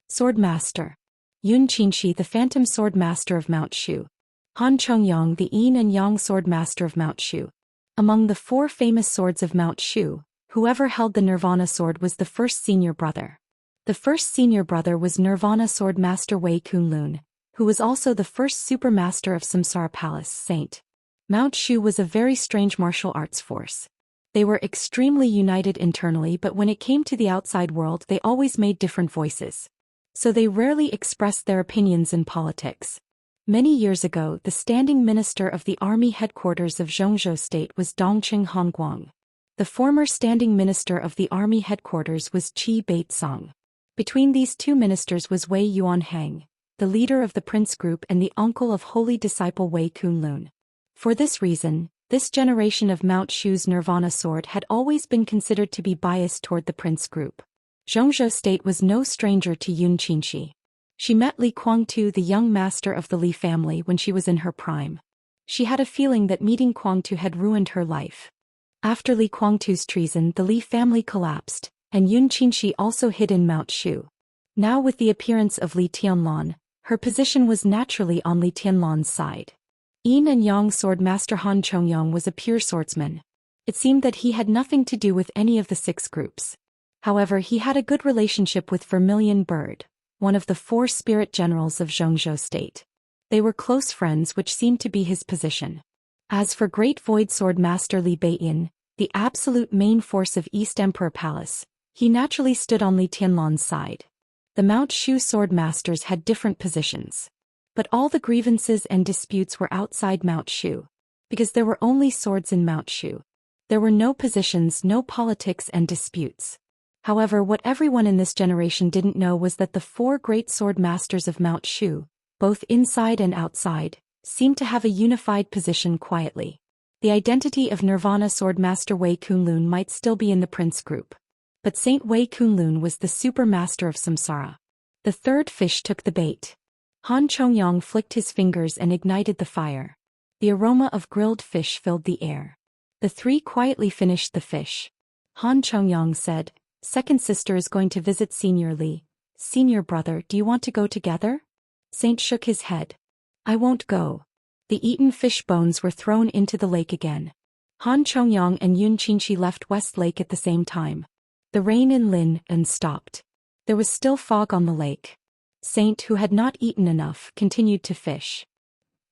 Sword Master. Yun Qinshi, the Phantom Sword Master of Mount Shu. Han Chongyang, the Yin and Yang Sword Master of Mount Shu. Among the 4 famous swords of Mount Shu, whoever held the Nirvana sword was the first senior brother. The first senior brother was Nirvana Sword Master Wei Kunlun, who was also the first super master of Samsara Palace, Saint. Mount Shu was a very strange martial arts force. They were extremely united internally, but when it came to the outside world they always made different voices. So they rarely expressed their opinions in politics. Many years ago, the standing minister of the army headquarters of Zhou State was Dongqing Hongguang. The former standing minister of the army headquarters was Qi Baitsong. Between these two ministers was Wei Yuanhang, the leader of the prince group and the uncle of holy disciple Wei Kunlun. For this reason, this generation of Mount Shu's Nirvana sword had always been considered to be biased toward the prince group. Zhou State was no stranger to Yun Qinshi. She met Li Guangtu, the young master of the Li family, when she was in her prime. She had a feeling that meeting Guangtu had ruined her life. After Li Guangtu's treason, the Li family collapsed, and Yun Qinshi also hid in Mount Shu. Now with the appearance of Li Tianlon, her position was naturally on Li Tianlon's side. Yin and Yang sword master Han Chongyang was a pure swordsman. It seemed that he had nothing to do with any of the 6 groups. However, he had a good relationship with Vermilion Bird, one of the 4 spirit generals of Zhou State. They were close friends, which seemed to be his position. As for Great Void Sword Master Li Beiyin, the absolute main force of East Emperor Palace, he naturally stood on Li Tianlon's side. The Mount Shu sword masters had different positions. But all the grievances and disputes were outside Mount Shu. Because there were only swords in Mount Shu. There were no positions, no politics and disputes. However, what everyone in this generation didn't know was that the 4 great sword masters of Mount Shu, both inside and outside, seemed to have a unified position quietly. The identity of Nirvana Sword Master Wei Kunlun might still be in the prince group. But Saint Wei Kunlun was the super master of Samsara. The 3rd fish took the bait. Han Chongyang flicked his fingers and ignited the fire. The aroma of grilled fish filled the air. The 3 quietly finished the fish. Han Chongyang said, "Second sister is going to visit Senior Li. Senior brother, do you want to go together?" Saint shook his head. "I won't go." The eaten fish bones were thrown into the lake again. Han Chongyang and Yun Qinshi left West Lake at the same time. The rain in Lin and stopped. There was still fog on the lake. Saint, who had not eaten enough, continued to fish.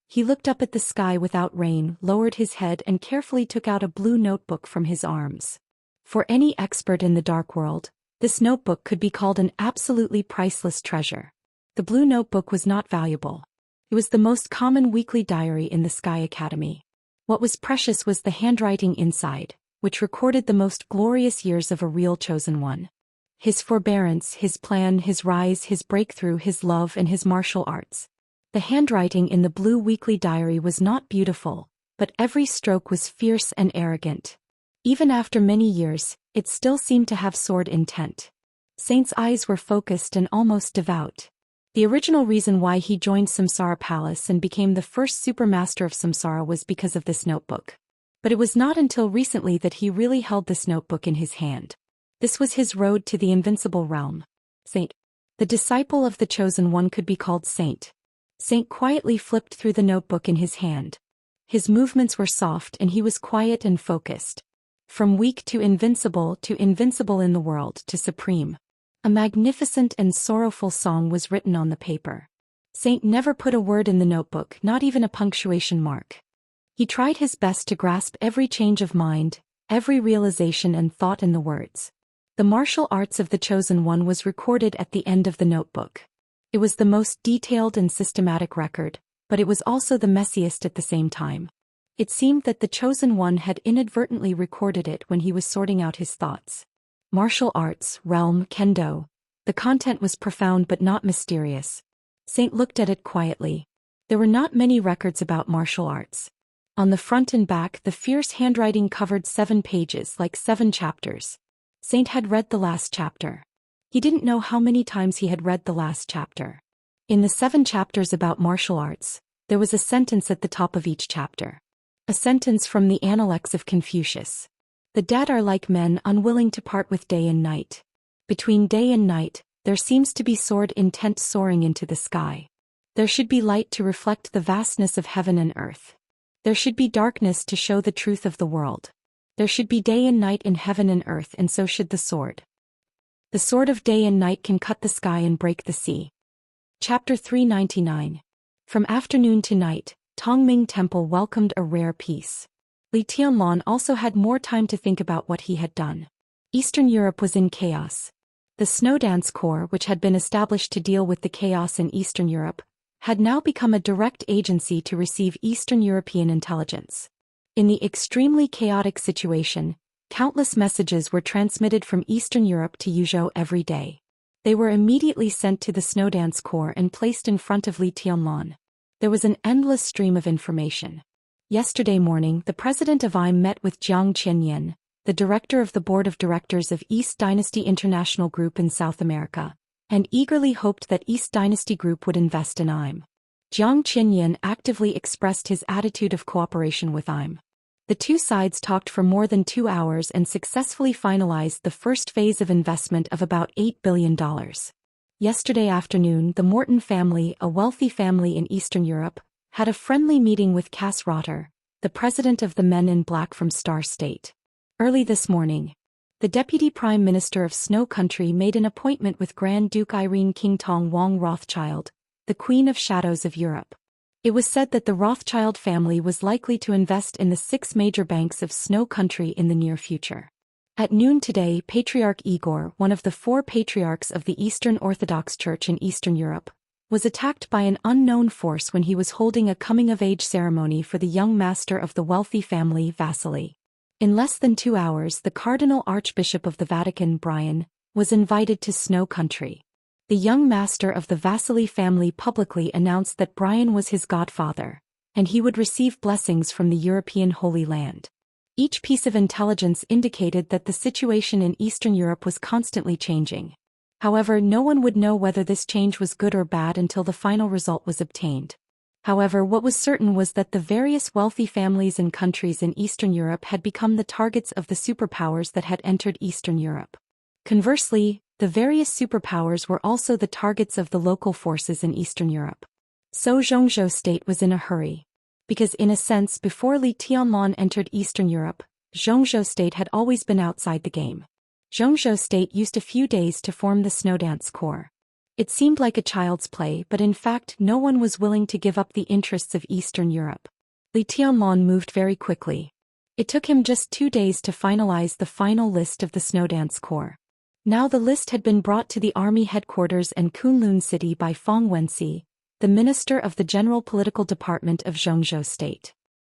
He looked up at the sky without rain, lowered his head and carefully took out a blue notebook from his arms. For any expert in the Dark World, this notebook could be called an absolutely priceless treasure. The blue notebook was not valuable. It was the most common weekly diary in the Sky Academy. What was precious was the handwriting inside, which recorded the most glorious years of a real chosen one. His forbearance, his plan, his rise, his breakthrough, his love and his martial arts. The handwriting in the blue weekly diary was not beautiful, but every stroke was fierce and arrogant. Even after many years, it still seemed to have sword intent. Saint's eyes were focused and almost devout. The original reason why he joined Samsara Palace and became the first supermaster of Samsara was because of this notebook. But it was not until recently that he really held this notebook in his hand. This was his road to the invincible realm. Saint. The disciple of the Chosen One could be called Saint. Saint quietly flipped through the notebook in his hand. His movements were soft and he was quiet and focused. From weak to invincible in the world to supreme. A magnificent and sorrowful song was written on the paper. Saint never put a word in the notebook, not even a punctuation mark. He tried his best to grasp every change of mind, every realization and thought in the words. The martial arts of the Chosen One was recorded at the end of the notebook. It was the most detailed and systematic record, but it was also the messiest at the same time. It seemed that the Chosen One had inadvertently recorded it when he was sorting out his thoughts. Martial arts, realm, kendo. The content was profound but not mysterious. Saint looked at it quietly. There were not many records about martial arts. On the front and back, the fierce handwriting covered 7 pages, like 7 chapters. Saint had read the last chapter. He didn't know how many times he had read the last chapter. In the 7 chapters about martial arts, there was a sentence at the top of each chapter. A sentence from the Analects of Confucius. The dead are like men unwilling to part with day and night. Between day and night, there seems to be sword intent soaring into the sky. There should be light to reflect the vastness of heaven and earth. There should be darkness to show the truth of the world. There should be day and night in heaven and earth, and so should the sword. The sword of day and night can cut the sky and break the sea. Chapter 399. From afternoon to night, Tongming Temple welcomed a rare peace. Li Tianlan also had more time to think about what he had done. Eastern Europe was in chaos. The Snow Dance Corps, which had been established to deal with the chaos in Eastern Europe, had now become a direct agency to receive Eastern European intelligence. In the extremely chaotic situation, countless messages were transmitted from Eastern Europe to Yuzhou every day. They were immediately sent to the Snow Dance Corps and placed in front of Li Tianlan. There was an endless stream of information. Yesterday morning, the president of IM met with Zhou Xian, the director of the board of directors of East Dynasty International Group in South America, and eagerly hoped that East Dynasty Group would invest in IM. Zhou Xian actively expressed his attitude of cooperation with IM. The two sides talked for more than 2 hours and successfully finalized the first phase of investment of about $8 billion. Yesterday afternoon, the Morton family, a wealthy family in Eastern Europe, had a friendly meeting with Cass Rotter, the president of the Men in Black from Star State. Early this morning, the Deputy Prime Minister of Snow Country made an appointment with Grand Duke Irene Qingtong Wang Rothschild, the Queen of Shadows of Europe. It was said that the Rothschild family was likely to invest in the 6 major banks of Snow Country in the near future. At noon today, Patriarch Igor, one of the 4 patriarchs of the Eastern Orthodox Church in Eastern Europe, was attacked by an unknown force when he was holding a coming-of-age ceremony for the young master of the wealthy family, Vasily. In less than 2 hours, the Cardinal Archbishop of the Vatican, Brian, was invited to Snow Country. The young master of the Vasily family publicly announced that Brian was his godfather, and he would receive blessings from the European Holy Land. Each piece of intelligence indicated that the situation in Eastern Europe was constantly changing. However, no one would know whether this change was good or bad until the final result was obtained. However, what was certain was that the various wealthy families and countries in Eastern Europe had become the targets of the superpowers that had entered Eastern Europe. Conversely, the various superpowers were also the targets of the local forces in Eastern Europe. So Zhou State was in a hurry. Because in a sense, before Li Tianlan entered Eastern Europe, Zhou State had always been outside the game. Zhou State used a few days to form the Snow Dance Corps. It seemed like a child's play, but in fact no one was willing to give up the interests of Eastern Europe. Li Tianlan moved very quickly. It took him just 2 days to finalize the final list of the Snow Dance Corps. Now the list had been brought to the army headquarters in Kunlun City by Fang Wenxi, the minister of the General Political Department of Zhou State.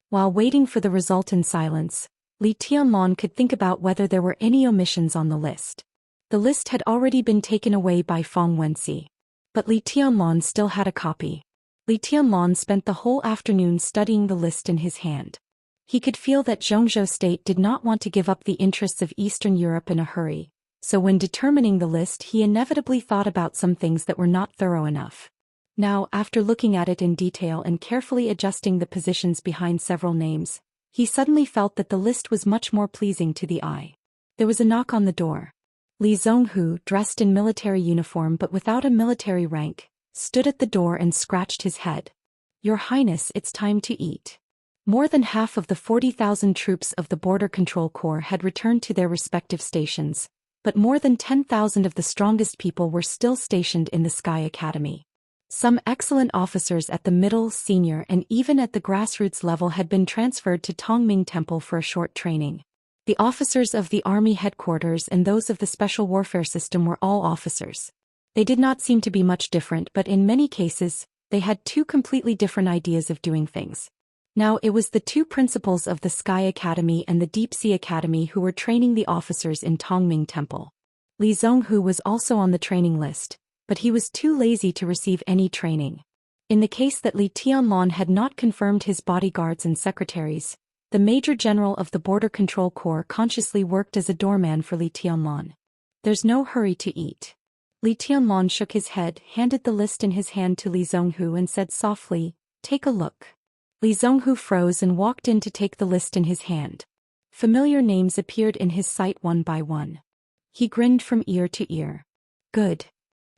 While waiting for the result in silence, Li Tianlan could think about whether there were any omissions on the list. The list had already been taken away by Fang Wenxi. But Li Tianlan still had a copy. Li Tianlan spent the whole afternoon studying the list in his hand. He could feel that Zhou State did not want to give up the interests of Eastern Europe in a hurry, so when determining the list he inevitably thought about some things that were not thorough enough. Now, after looking at it in detail and carefully adjusting the positions behind several names, he suddenly felt that the list was much more pleasing to the eye. There was a knock on the door. Li Zhonghu, dressed in military uniform but without a military rank, stood at the door and scratched his head. "Your Highness, it's time to eat." More than half of the 40,000 troops of the Border Control Corps had returned to their respective stations, but more than 10,000 of the strongest people were still stationed in the Sky Academy. Some excellent officers at the middle, senior, and even at the grassroots level had been transferred to Tongming Temple for a short training. The officers of the army headquarters and those of the special warfare system were all officers. They did not seem to be much different, but in many cases, they had two completely different ideas of doing things. Now it was the two principals of the Sky Academy and the Deep Sea Academy who were training the officers in Tongming Temple. Li Zhonghu was also on the training list, but he was too lazy to receive any training. In the case that Li Tianlan had not confirmed his bodyguards and secretaries, the Major General of the Border Control Corps consciously worked as a doorman for Li Tianlan. There's no hurry to eat. Li Tianlan shook his head, handed the list in his hand to Li Zhonghu and said softly, "Take a look." Li Zhonghu froze and walked in to take the list in his hand. Familiar names appeared in his sight one by one. He grinned from ear to ear. "Good,"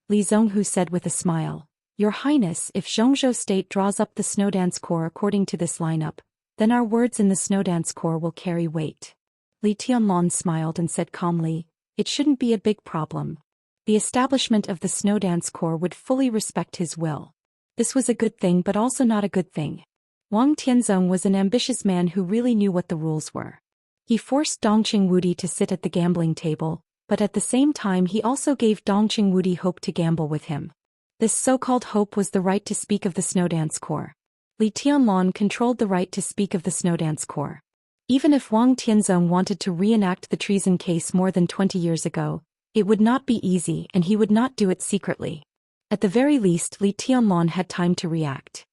Li Zhonghu said with a smile. "Your Highness, if Zhongzhou State draws up the Snowdance Corps according to this lineup, then our words in the Snowdance Corps will carry weight." Li Tianlan smiled and said calmly, "It shouldn't be a big problem. The establishment of the Snowdance Corps would fully respect his will." This was a good thing but also not a good thing. Wang Tianzong was an ambitious man who really knew what the rules were. He forced Dongqing Wudi to sit at the gambling table, but at the same time he also gave Dongqing Wudi hope to gamble with him. This so-called hope was the right to speak of the Snowdance Corps. Li Tianlan controlled the right to speak of the Snowdance Corps. Even if Wang Tianzong wanted to reenact the treason case more than 20 years ago, it would not be easy and he would not do it secretly. At the very least, Li Tianlan had time to react.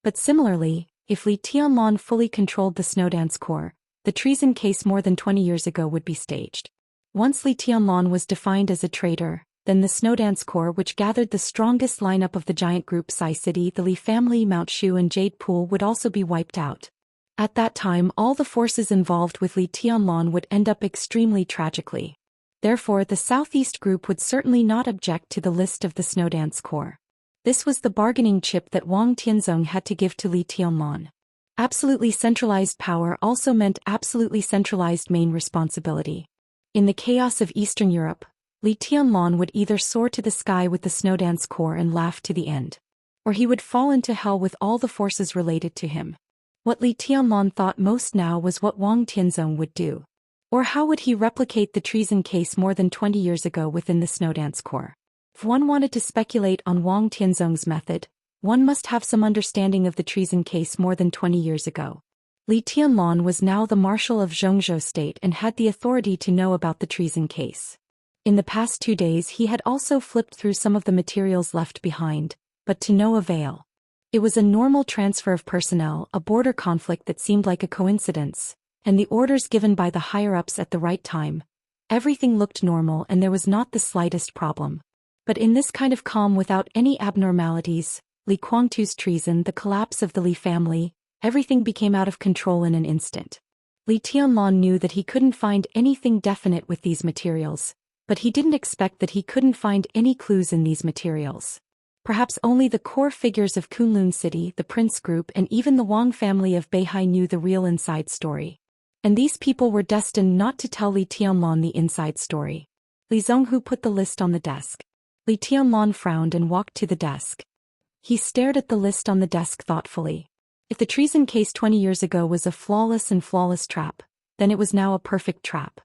But similarly, if Li Tianlan fully controlled the Snowdance Corps, the treason case more than 20 years ago would be staged. Once Li Tianlan was defined as a traitor, then the Snowdance Corps, which gathered the strongest lineup of the giant group Sai City, the Li family, Mount Shu and Jade Pool, would also be wiped out. At that time, all the forces involved with Li Tianlan would end up extremely tragically. Therefore, the Southeast Group would certainly not object to the list of the Snowdance Corps. This was the bargaining chip that Wang Tianzong had to give to Li Tianlan. Absolutely centralized power also meant absolutely centralized main responsibility. In the chaos of Eastern Europe, Li Tianlan would either soar to the sky with the Snowdance Corps and laugh to the end, or he would fall into hell with all the forces related to him. What Li Tianlan thought most now was what Wang Tianzong would do. Or how would he replicate the treason case more than 20 years ago within the Snowdance Corps? If one wanted to speculate on Wang Tianzong's method, one must have some understanding of the treason case more than 20 years ago. Li Tianlan was now the Marshal of Zhongzhou State and had the authority to know about the treason case. In the past 2 days he had also flipped through some of the materials left behind, but to no avail. It was a normal transfer of personnel, a border conflict that seemed like a coincidence, and the orders given by the higher-ups at the right time. Everything looked normal and there was not the slightest problem. But in this kind of calm without any abnormalities, Li Guangtu's treason, the collapse of the Li family, everything became out of control in an instant. Li Tianlan knew that he couldn't find anything definite with these materials, but he didn't expect that he couldn't find any clues in these materials. Perhaps only the core figures of Kunlun City, the Prince Group and even the Wang family of Beihai knew the real inside story. And these people were destined not to tell Li Tianlan the inside story. Li Zhonghu put the list on the desk. Li Tianlan frowned and walked to the desk. He stared at the list on the desk thoughtfully. If the treason case 20 years ago was a flawless trap, then it was now a perfect trap.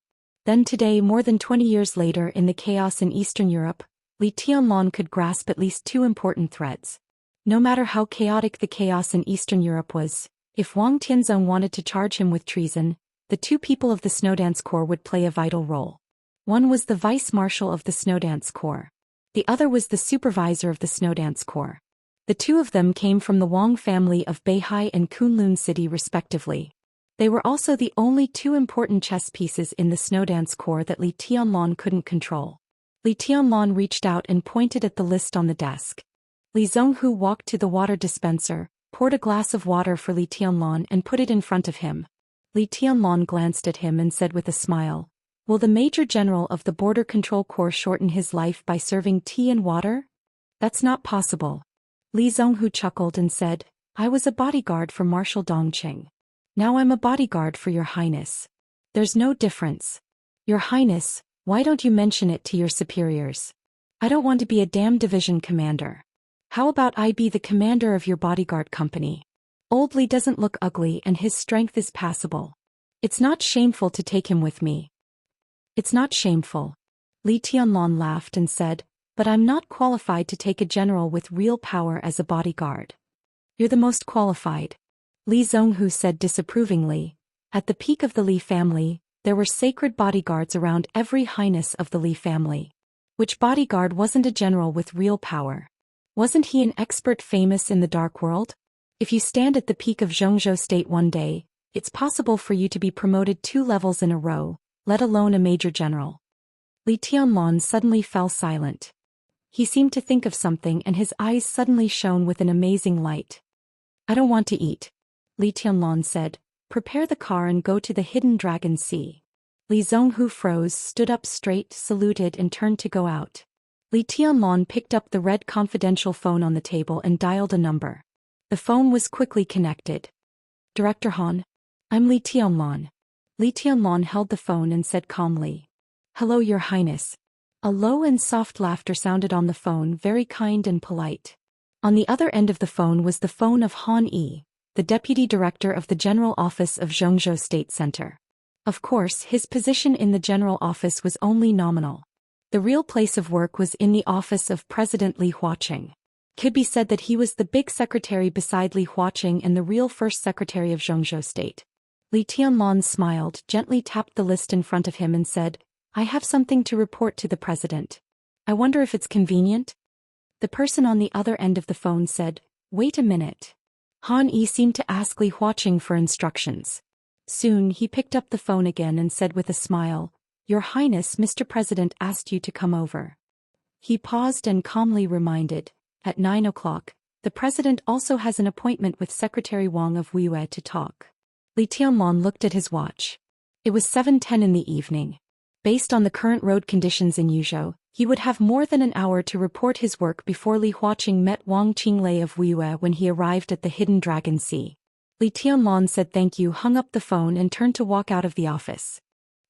Then today, more than 20 years later, in the chaos in Eastern Europe, Li Tianlan could grasp at least two important threads. No matter how chaotic the chaos in Eastern Europe was, if Wang Tianzong wanted to charge him with treason, the two people of the Snowdance Corps would play a vital role. One was the Vice Marshal of the Snowdance Corps. The other was the Supervisor of the Snowdance Corps. The two of them came from the Wang family of Beihai and Kunlun City respectively. They were also the only two important chess pieces in the Snowdance Corps that Li Tianlan couldn't control. Li Tianlan reached out and pointed at the list on the desk. Li Zhonghu walked to the water dispenser, poured a glass of water for Li Tianlan and put it in front of him. Li Tianlan glanced at him and said with a smile, "Will the Major General of the Border Control Corps shorten his life by serving tea and water? That's not possible." Li Zhonghu chuckled and said, "I was a bodyguard for Marshal Dongqing. Now I'm a bodyguard for your highness. There's no difference. Your highness, why don't you mention it to your superiors? I don't want to be a damn division commander. How about I be the commander of your bodyguard company? Old Li doesn't look ugly and his strength is passable. It's not shameful to take him with me. It's not shameful. Li Tianlong laughed and said, but I'm not qualified to take a general with real power as a bodyguard. You're the most qualified. Li Zhonghu said disapprovingly. At the peak of the Li family, there were sacred bodyguards around every highness of the Li family. Which bodyguard wasn't a general with real power? Wasn't he an expert famous in the dark world? If you stand at the peak of Zhongzhou State one day, it's possible for you to be promoted 2 levels in a row, let alone a major general. Li Tianlong suddenly fell silent. He seemed to think of something and his eyes suddenly shone with an amazing light. I don't want to eat. Li Tianlong said, prepare the car and go to the Hidden Dragon Sea. Li Zhonghu froze, stood up straight, saluted and turned to go out. Li Tianlong picked up the red confidential phone on the table and dialed a number. The phone was quickly connected. Director Han. I'm Li Tianlong. Li Tianlong held the phone and said calmly. Hello, Your Highness. A low and soft laughter sounded on the phone, very kind and polite. On the other end of the phone was the phone of Han Yi, the deputy director of the General Office of Zhongzhou State Center. Of course, his position in the General Office was only nominal. The real place of work was in the office of President Li Huaqing. Could be said that he was the big secretary beside Li Huaqing and the real first secretary of Zhongzhou State. Li Tianlong smiled, gently tapped the list in front of him and said, I have something to report to the president. I wonder if it's convenient? The person on the other end of the phone said, wait a minute. Han Yi seemed to ask Li Huaqing for instructions. Soon he picked up the phone again and said with a smile, Your Highness, Mr. President asked you to come over. He paused and calmly reminded, at 9 o'clock, the president also has an appointment with Secretary Wang of Wuxia to talk. Li Tianlong looked at his watch. It was 7:10 in the evening. Based on the current road conditions in Yuzhou, he would have more than an hour to report his work before Li Huaqing met Wang Qinglei of Wuxia when he arrived at the Hidden Dragon Sea. Li Tianlong said thank you, hung up the phone and turned to walk out of the office.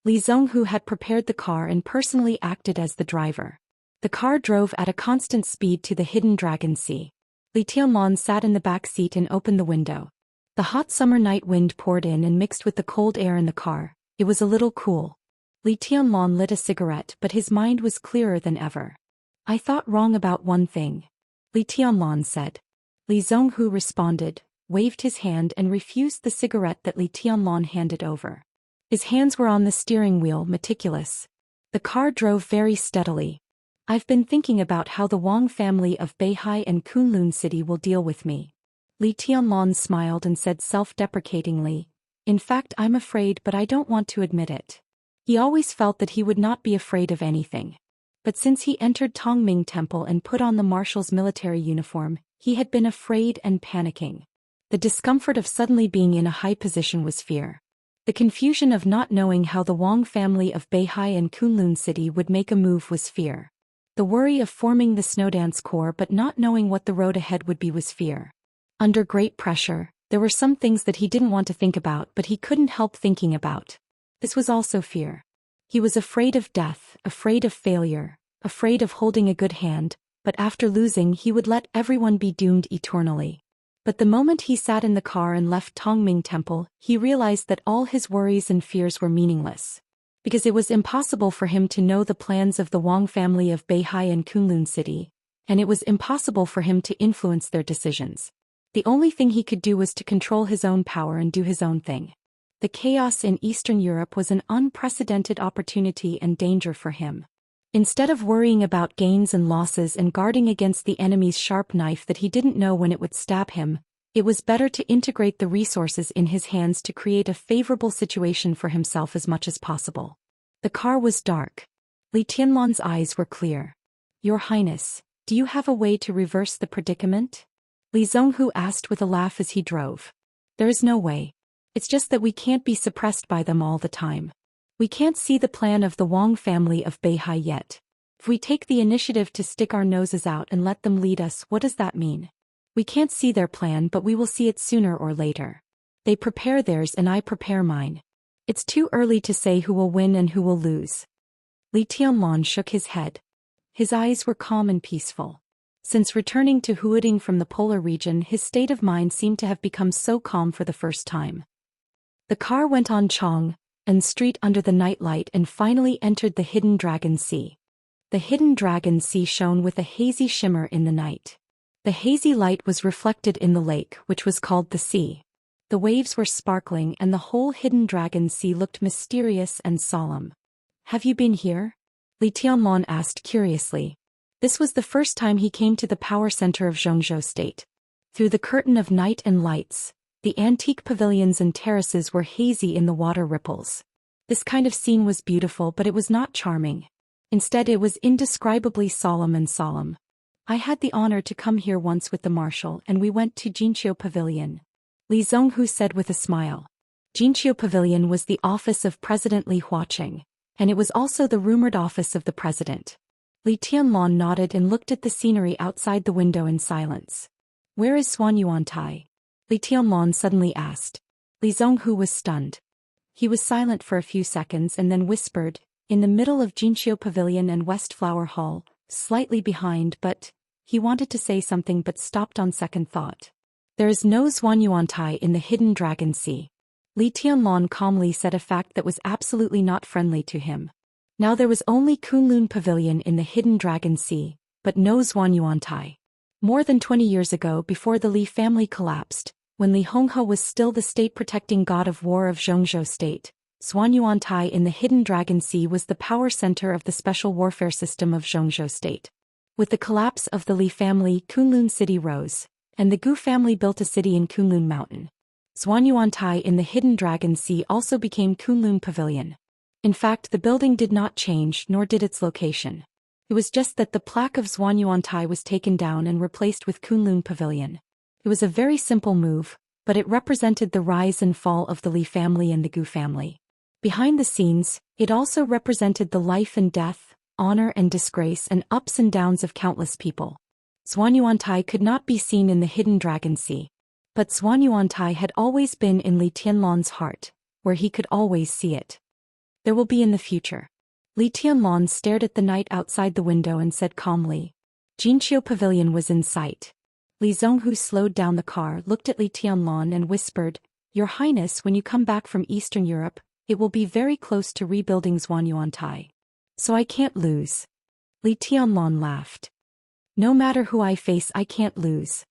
Li Zhonghu had prepared the car and personally acted as the driver. The car drove at a constant speed to the Hidden Dragon Sea. Li Tianlong sat in the back seat and opened the window. The hot summer night wind poured in and mixed with the cold air in the car. It was a little cool. Li Tianlong lit a cigarette, but his mind was clearer than ever. I thought wrong about one thing. Li Tianlong said. Li Zhonghu responded, waved his hand and refused the cigarette that Li Tianlong handed over. His hands were on the steering wheel, meticulous. The car drove very steadily. I've been thinking about how the Wang family of Beihai and Kunlun City will deal with me. Li Tianlong smiled and said self-deprecatingly, in fact I'm afraid but I don't want to admit it. He always felt that he would not be afraid of anything. But since he entered Tongming Temple and put on the marshal's military uniform, he had been afraid and panicking. The discomfort of suddenly being in a high position was fear. The confusion of not knowing how the Wang family of Beihai and Kunlun City would make a move was fear. The worry of forming the Snowdance Corps but not knowing what the road ahead would be was fear. Under great pressure, there were some things that he didn't want to think about but he couldn't help thinking about. This was also fear. He was afraid of death, afraid of failure, afraid of holding a good hand, but after losing he would let everyone be doomed eternally. But the moment he sat in the car and left Tongming Temple, he realized that all his worries and fears were meaningless. Because it was impossible for him to know the plans of the Wang family of Beihai and Kunlun City, and it was impossible for him to influence their decisions. The only thing he could do was to control his own power and do his own thing. The chaos in Eastern Europe was an unprecedented opportunity and danger for him. Instead of worrying about gains and losses and guarding against the enemy's sharp knife that he didn't know when it would stab him, it was better to integrate the resources in his hands to create a favorable situation for himself as much as possible. The car was dark. Li Tianlong's eyes were clear. Your Highness, do you have a way to reverse the predicament? Li Zhonghu asked with a laugh as he drove. There is no way. It's just that we can't be suppressed by them all the time. We can't see the plan of the Wang family of Beihai yet. If we take the initiative to stick our noses out and let them lead us, what does that mean? We can't see their plan but we will see it sooner or later. They prepare theirs and I prepare mine. It's too early to say who will win and who will lose. Li Tianlan shook his head. His eyes were calm and peaceful. Since returning to Huading from the polar region, his state of mind seemed to have become so calm for the first time. The car went on Chong and Street under the nightlight and finally entered the Hidden Dragon Sea. The Hidden Dragon Sea shone with a hazy shimmer in the night. The hazy light was reflected in the lake, which was called the sea. The waves were sparkling and the whole Hidden Dragon Sea looked mysterious and solemn. Have you been here? Li Tianlan asked curiously. This was the first time he came to the power center of Zhou State. Through the curtain of night and lights, the antique pavilions and terraces were hazy in the water ripples. This kind of scene was beautiful, but it was not charming. Instead, it was indescribably solemn and solemn. I had the honor to come here once with the marshal and we went to Jinqiu Pavilion. Li Zhonghu said with a smile. Jinqiu Pavilion was the office of President Li Huaqing, and it was also the rumored office of the president. Li Tianlan nodded and looked at the scenery outside the window in silence. Where is Xuan Yuantai? Li Tianlan suddenly asked. Li Zhonghu was stunned. He was silent for a few seconds and then whispered, in the middle of Jinqiu Pavilion and West Flower Hall, slightly behind, but he wanted to say something but stopped on second thought. There is no Xuan Yuantai in the Hidden Dragon Sea. Li Tianlan calmly said, a fact that was absolutely not friendly to him. Now there was only Kunlun Pavilion in the Hidden Dragon Sea, but no Xuan Yuantai. More than 20 years ago, before the Li family collapsed, when Li Honghe was still the state-protecting god of war of Zhou State, Xuan Yuantai in the Hidden Dragon Sea was the power center of the special warfare system of Zhou State. With the collapse of the Li family, Kunlun City rose, and the Gu family built a city in Kunlun Mountain. Xuan Yuantai in the Hidden Dragon Sea also became Kunlun Pavilion. In fact, the building did not change, nor did its location. It was just that the plaque of Xuan Yuantai was taken down and replaced with Kunlun Pavilion. It was a very simple move, but it represented the rise and fall of the Li family and the Gu family. Behind the scenes, it also represented the life and death, honor and disgrace and ups and downs of countless people. Xuan Yuantai could not be seen in the Hidden Dragon Sea. But Xuan Yuantai had always been in Li Tianlan's heart, where he could always see it. There will be in the future. Li Tianlan stared at the night outside the window and said calmly. Jinqiu Pavilion was in sight. Li Zhonghu slowed down the car, looked at Li Tianlan and whispered, Your Highness, when you come back from Eastern Europe, it will be very close to rebuilding Xuan Yuantai. So I can't lose. Li Tianlan laughed. No matter who I face, I can't lose.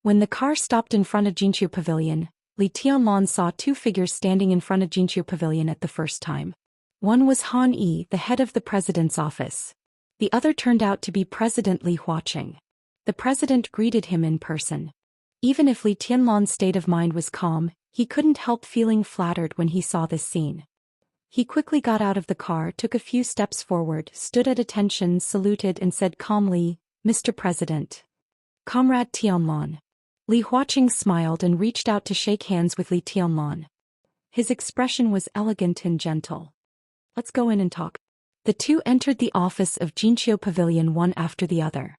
When the car stopped in front of Jinqiu Pavilion, Li Tianlan saw two figures standing in front of Jinqiu Pavilion at the first time. One was Han Yi, the head of the president's office. The other turned out to be President Li Huaqing. The president greeted him in person. Even if Li Tianlan's state of mind was calm, he couldn't help feeling flattered when he saw this scene. He quickly got out of the car, took a few steps forward, stood at attention, saluted and said calmly, Mr. President. Comrade Tianlan. Li Huaqing smiled and reached out to shake hands with Li Tianlan. His expression was elegant and gentle. Let's go in and talk. The two entered the office of Jinqiu Pavilion one after the other.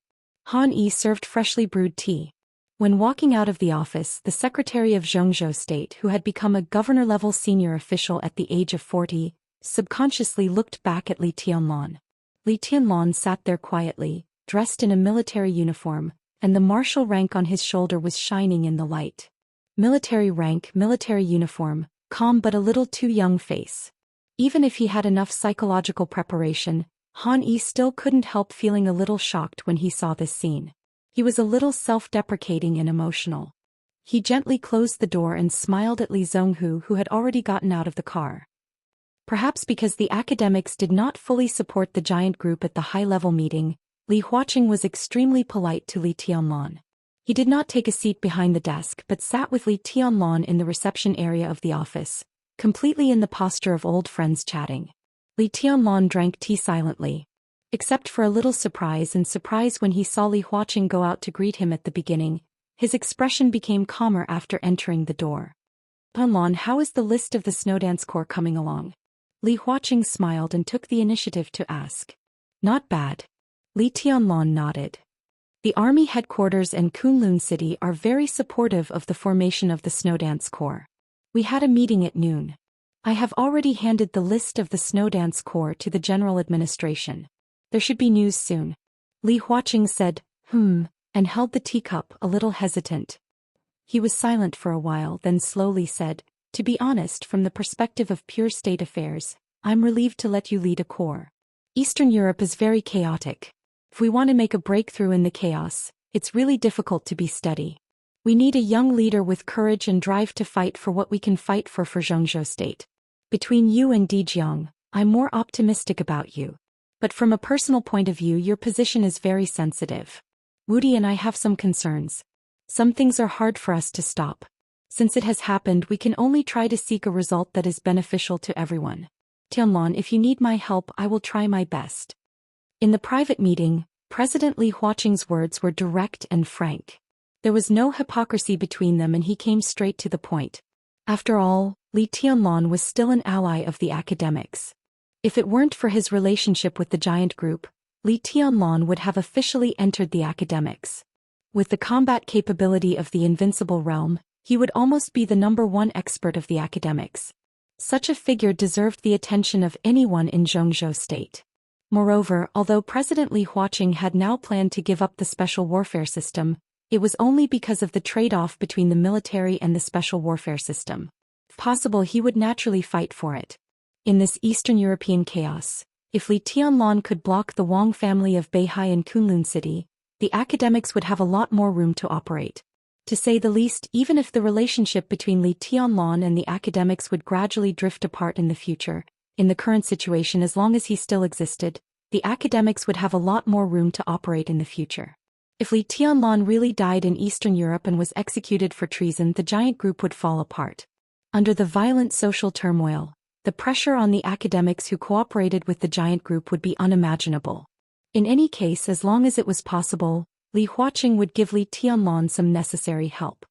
Han Yi served freshly brewed tea. When walking out of the office, the secretary of Zhou State, who had become a governor-level senior official at the age of 40, subconsciously looked back at Li Tianlan. Li Tianlan sat there quietly, dressed in a military uniform, and the martial rank on his shoulder was shining in the light. Military rank, military uniform, calm but a little too young face. Even if he had enough psychological preparation, Han Yi still couldn't help feeling a little shocked when he saw this scene. He was a little self-deprecating and emotional. He gently closed the door and smiled at Li Zhonghu, who had already gotten out of the car. Perhaps because the academics did not fully support the giant group at the high-level meeting, Li Huaqing was extremely polite to Li Tianlan. He did not take a seat behind the desk but sat with Li Tianlan in the reception area of the office, completely in the posture of old friends chatting. Li Tianlan drank tea silently. Except for a little surprise when he saw Li Huaqing go out to greet him at the beginning, his expression became calmer after entering the door. Tianlan, how is the list of the Snowdance Corps coming along? Li Huaqing smiled and took the initiative to ask. Not bad. Li Tianlan nodded. The army headquarters and Kunlun City are very supportive of the formation of the Snowdance Corps. We had a meeting at noon. I have already handed the list of the Snowdance Corps to the General Administration. There should be news soon. Li Huaqing said, and held the teacup, a little hesitant. He was silent for a while, then slowly said, to be honest, from the perspective of pure state affairs, I'm relieved to let you lead a corps. Eastern Europe is very chaotic. If we want to make a breakthrough in the chaos, it's really difficult to be steady. We need a young leader with courage and drive to fight for what we can fight for Zhongzhou State. Between you and Dijiang, I'm more optimistic about you. But from a personal point of view, your position is very sensitive. Wudi and I have some concerns. Some things are hard for us to stop. Since it has happened, we can only try to seek a result that is beneficial to everyone. Tianlan, if you need my help, I will try my best. In the private meeting, President Li Huaqing's words were direct and frank. There was no hypocrisy between them and he came straight to the point. After all, Li Tianlan was still an ally of the academics. If it weren't for his relationship with the giant group, Li Tianlan would have officially entered the academics. With the combat capability of the invincible realm, he would almost be the #1 expert of the academics. Such a figure deserved the attention of anyone in Zhongzhou State. Moreover, although President Li Huaqing had now planned to give up the special warfare system, it was only because of the trade-off between the military and the special warfare system. If possible, he would naturally fight for it. In this Eastern European chaos, if Li Tianlan could block the Wang family of Beihai and Kunlun City, the academics would have a lot more room to operate. To say the least, even if the relationship between Li Tianlan and the academics would gradually drift apart in the future, in the current situation, as long as he still existed, the academics would have a lot more room to operate in the future. If Li Tianlan really died in Eastern Europe and was executed for treason, the giant group would fall apart. Under the violent social turmoil, the pressure on the academics who cooperated with the giant group would be unimaginable. In any case, as long as it was possible, Li Huaqing would give Li Tianlan some necessary help.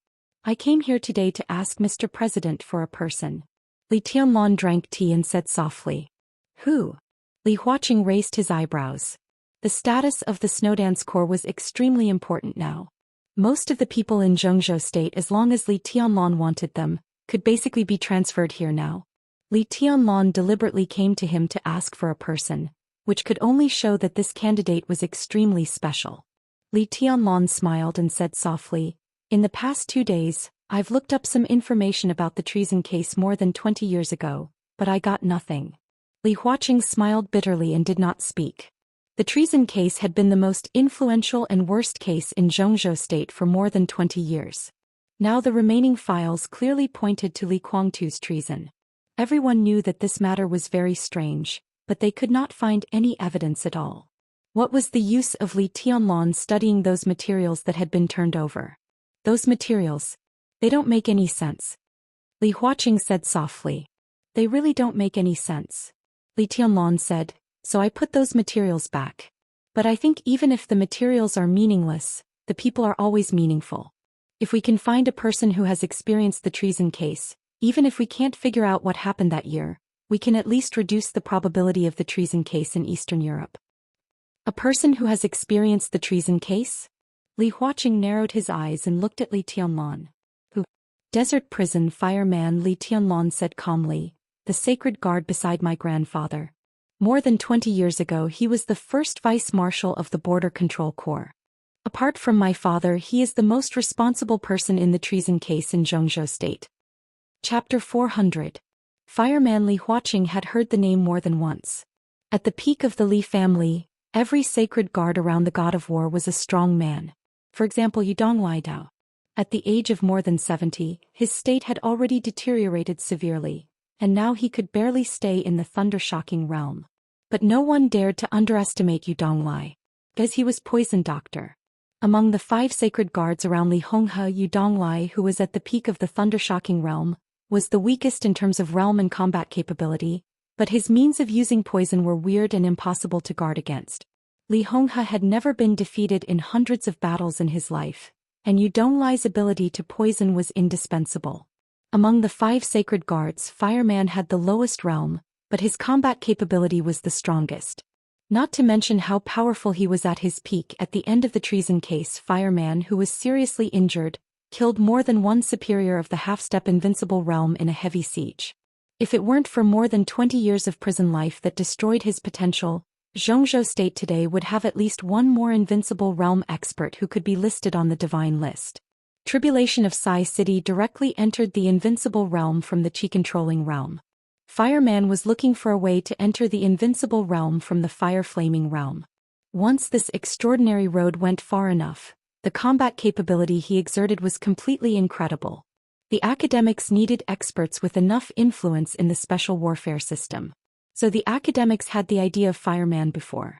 I came here today to ask Mr. President for a person. Li Tianlan drank tea and said softly. Who? Li Huaqing raised his eyebrows. The status of the Snowdance Corps was extremely important now. Most of the people in Zhongzhou State, as long as Li Tianlan wanted them, could basically be transferred here now. Li Tianlan deliberately came to him to ask for a person, which could only show that this candidate was extremely special. Li Tianlan smiled and said softly, in the past 2 days, I've looked up some information about the treason case more than 20 years ago, but I got nothing. Li Huaqing smiled bitterly and did not speak. The treason case had been the most influential and worst case in Zhongzhou State for more than 20 years. Now the remaining files clearly pointed to Li Guangtu's treason. Everyone knew that this matter was very strange, but they could not find any evidence at all. What was the use of Li Tianlan studying those materials that had been turned over? Those materials, they don't make any sense. Li Huaqing said softly. They really don't make any sense. Li Tianlan said, so I put those materials back. But I think even if the materials are meaningless, the people are always meaningful. If we can find a person who has experienced the treason case, even if we can't figure out what happened that year, we can at least reduce the probability of the treason case in Eastern Europe. A person who has experienced the treason case? Li Huaqing narrowed his eyes and looked at Li Tianlan. Who? Desert prison fireman, Li Tianlan said calmly, the sacred guard beside my grandfather. More than 20 years ago, he was the first vice-marshal of the Border Control Corps. Apart from my father, he is the most responsible person in the treason case in Zhongzhou State. Chapter 400. Fireman Li Huaqing had heard the name more than once. At the peak of the Li family, every sacred guard around the god of war was a strong man. For example, Yudong Lidao. At the age of more than 70, his state had already deteriorated severely, and now he could barely stay in the thunder-shocking realm. But no one dared to underestimate Yudong Li, because he was poison doctor. Among the 5 sacred guards around Li Honghe, Yudong Li, who was at the peak of the thunder-shocking realm, was the weakest in terms of realm and combat capability, but his means of using poison were weird and impossible to guard against. Li Honghe had never been defeated in hundreds of battles in his life, and Yudong Li's ability to poison was indispensable. Among the 5 sacred guards, Fireman had the lowest realm, but his combat capability was the strongest. Not to mention how powerful he was at his peak at the end of the treason case. Fireman, who was seriously injured, killed more than one superior of the half-step invincible realm in a heavy siege. If it weren't for more than 20 years of prison life that destroyed his potential, Xianxia State today would have at least one more invincible realm expert who could be listed on the divine list. Tribulation of Sai City directly entered the invincible realm from the chi-controlling realm. Fireman was looking for a way to enter the invincible realm from the fire-flaming realm. Once this extraordinary road went far enough, the combat capability he exerted was completely incredible. The academics needed experts with enough influence in the special warfare system. So the academics had the idea of Fireman before.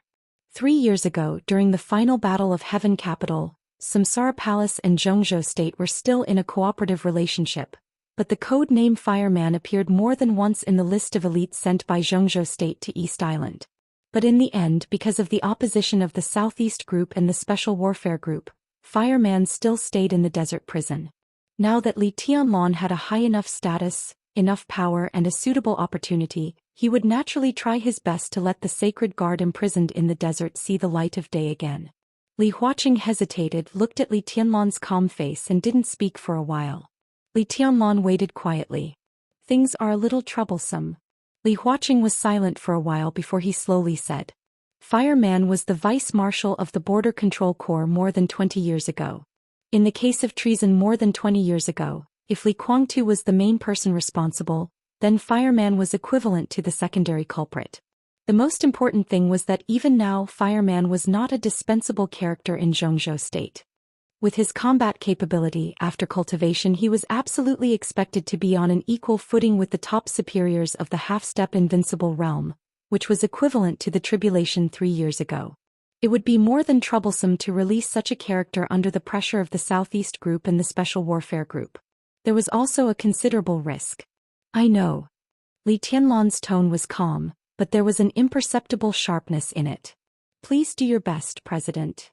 3 years ago, during the final battle of Heaven Capital, Samsara Palace and Xianxia State were still in a cooperative relationship, but the code name Fireman appeared more than once in the list of elites sent by Xianxia State to East Island. But in the end, because of the opposition of the Southeast Group and the Special Warfare Group, Fireman still stayed in the desert prison. Now that Li Tianlan had a high enough status, enough power and a suitable opportunity, he would naturally try his best to let the sacred guard imprisoned in the desert see the light of day again. Li Huaqing hesitated, looked at Li Tianlan's calm face and didn't speak for a while. Li Tianlan waited quietly. Things are a little troublesome. Li Huaqing was silent for a while before he slowly said. Fireman was the vice-marshal of the Border Control Corps more than 20 years ago. In the case of treason more than 20 years ago, if Li Guangtu was the main person responsible, then Fireman was equivalent to the secondary culprit. The most important thing was that even now Fireman was not a dispensable character in Xianxia State. With his combat capability after cultivation, he was absolutely expected to be on an equal footing with the top superiors of the half-step invincible realm, which was equivalent to the tribulation 3 years ago. It would be more than troublesome to release such a character under the pressure of the Southeast Group and the Special Warfare Group. There was also a considerable risk. I know. Li Tianlan's tone was calm, but there was an imperceptible sharpness in it. Please do your best, President.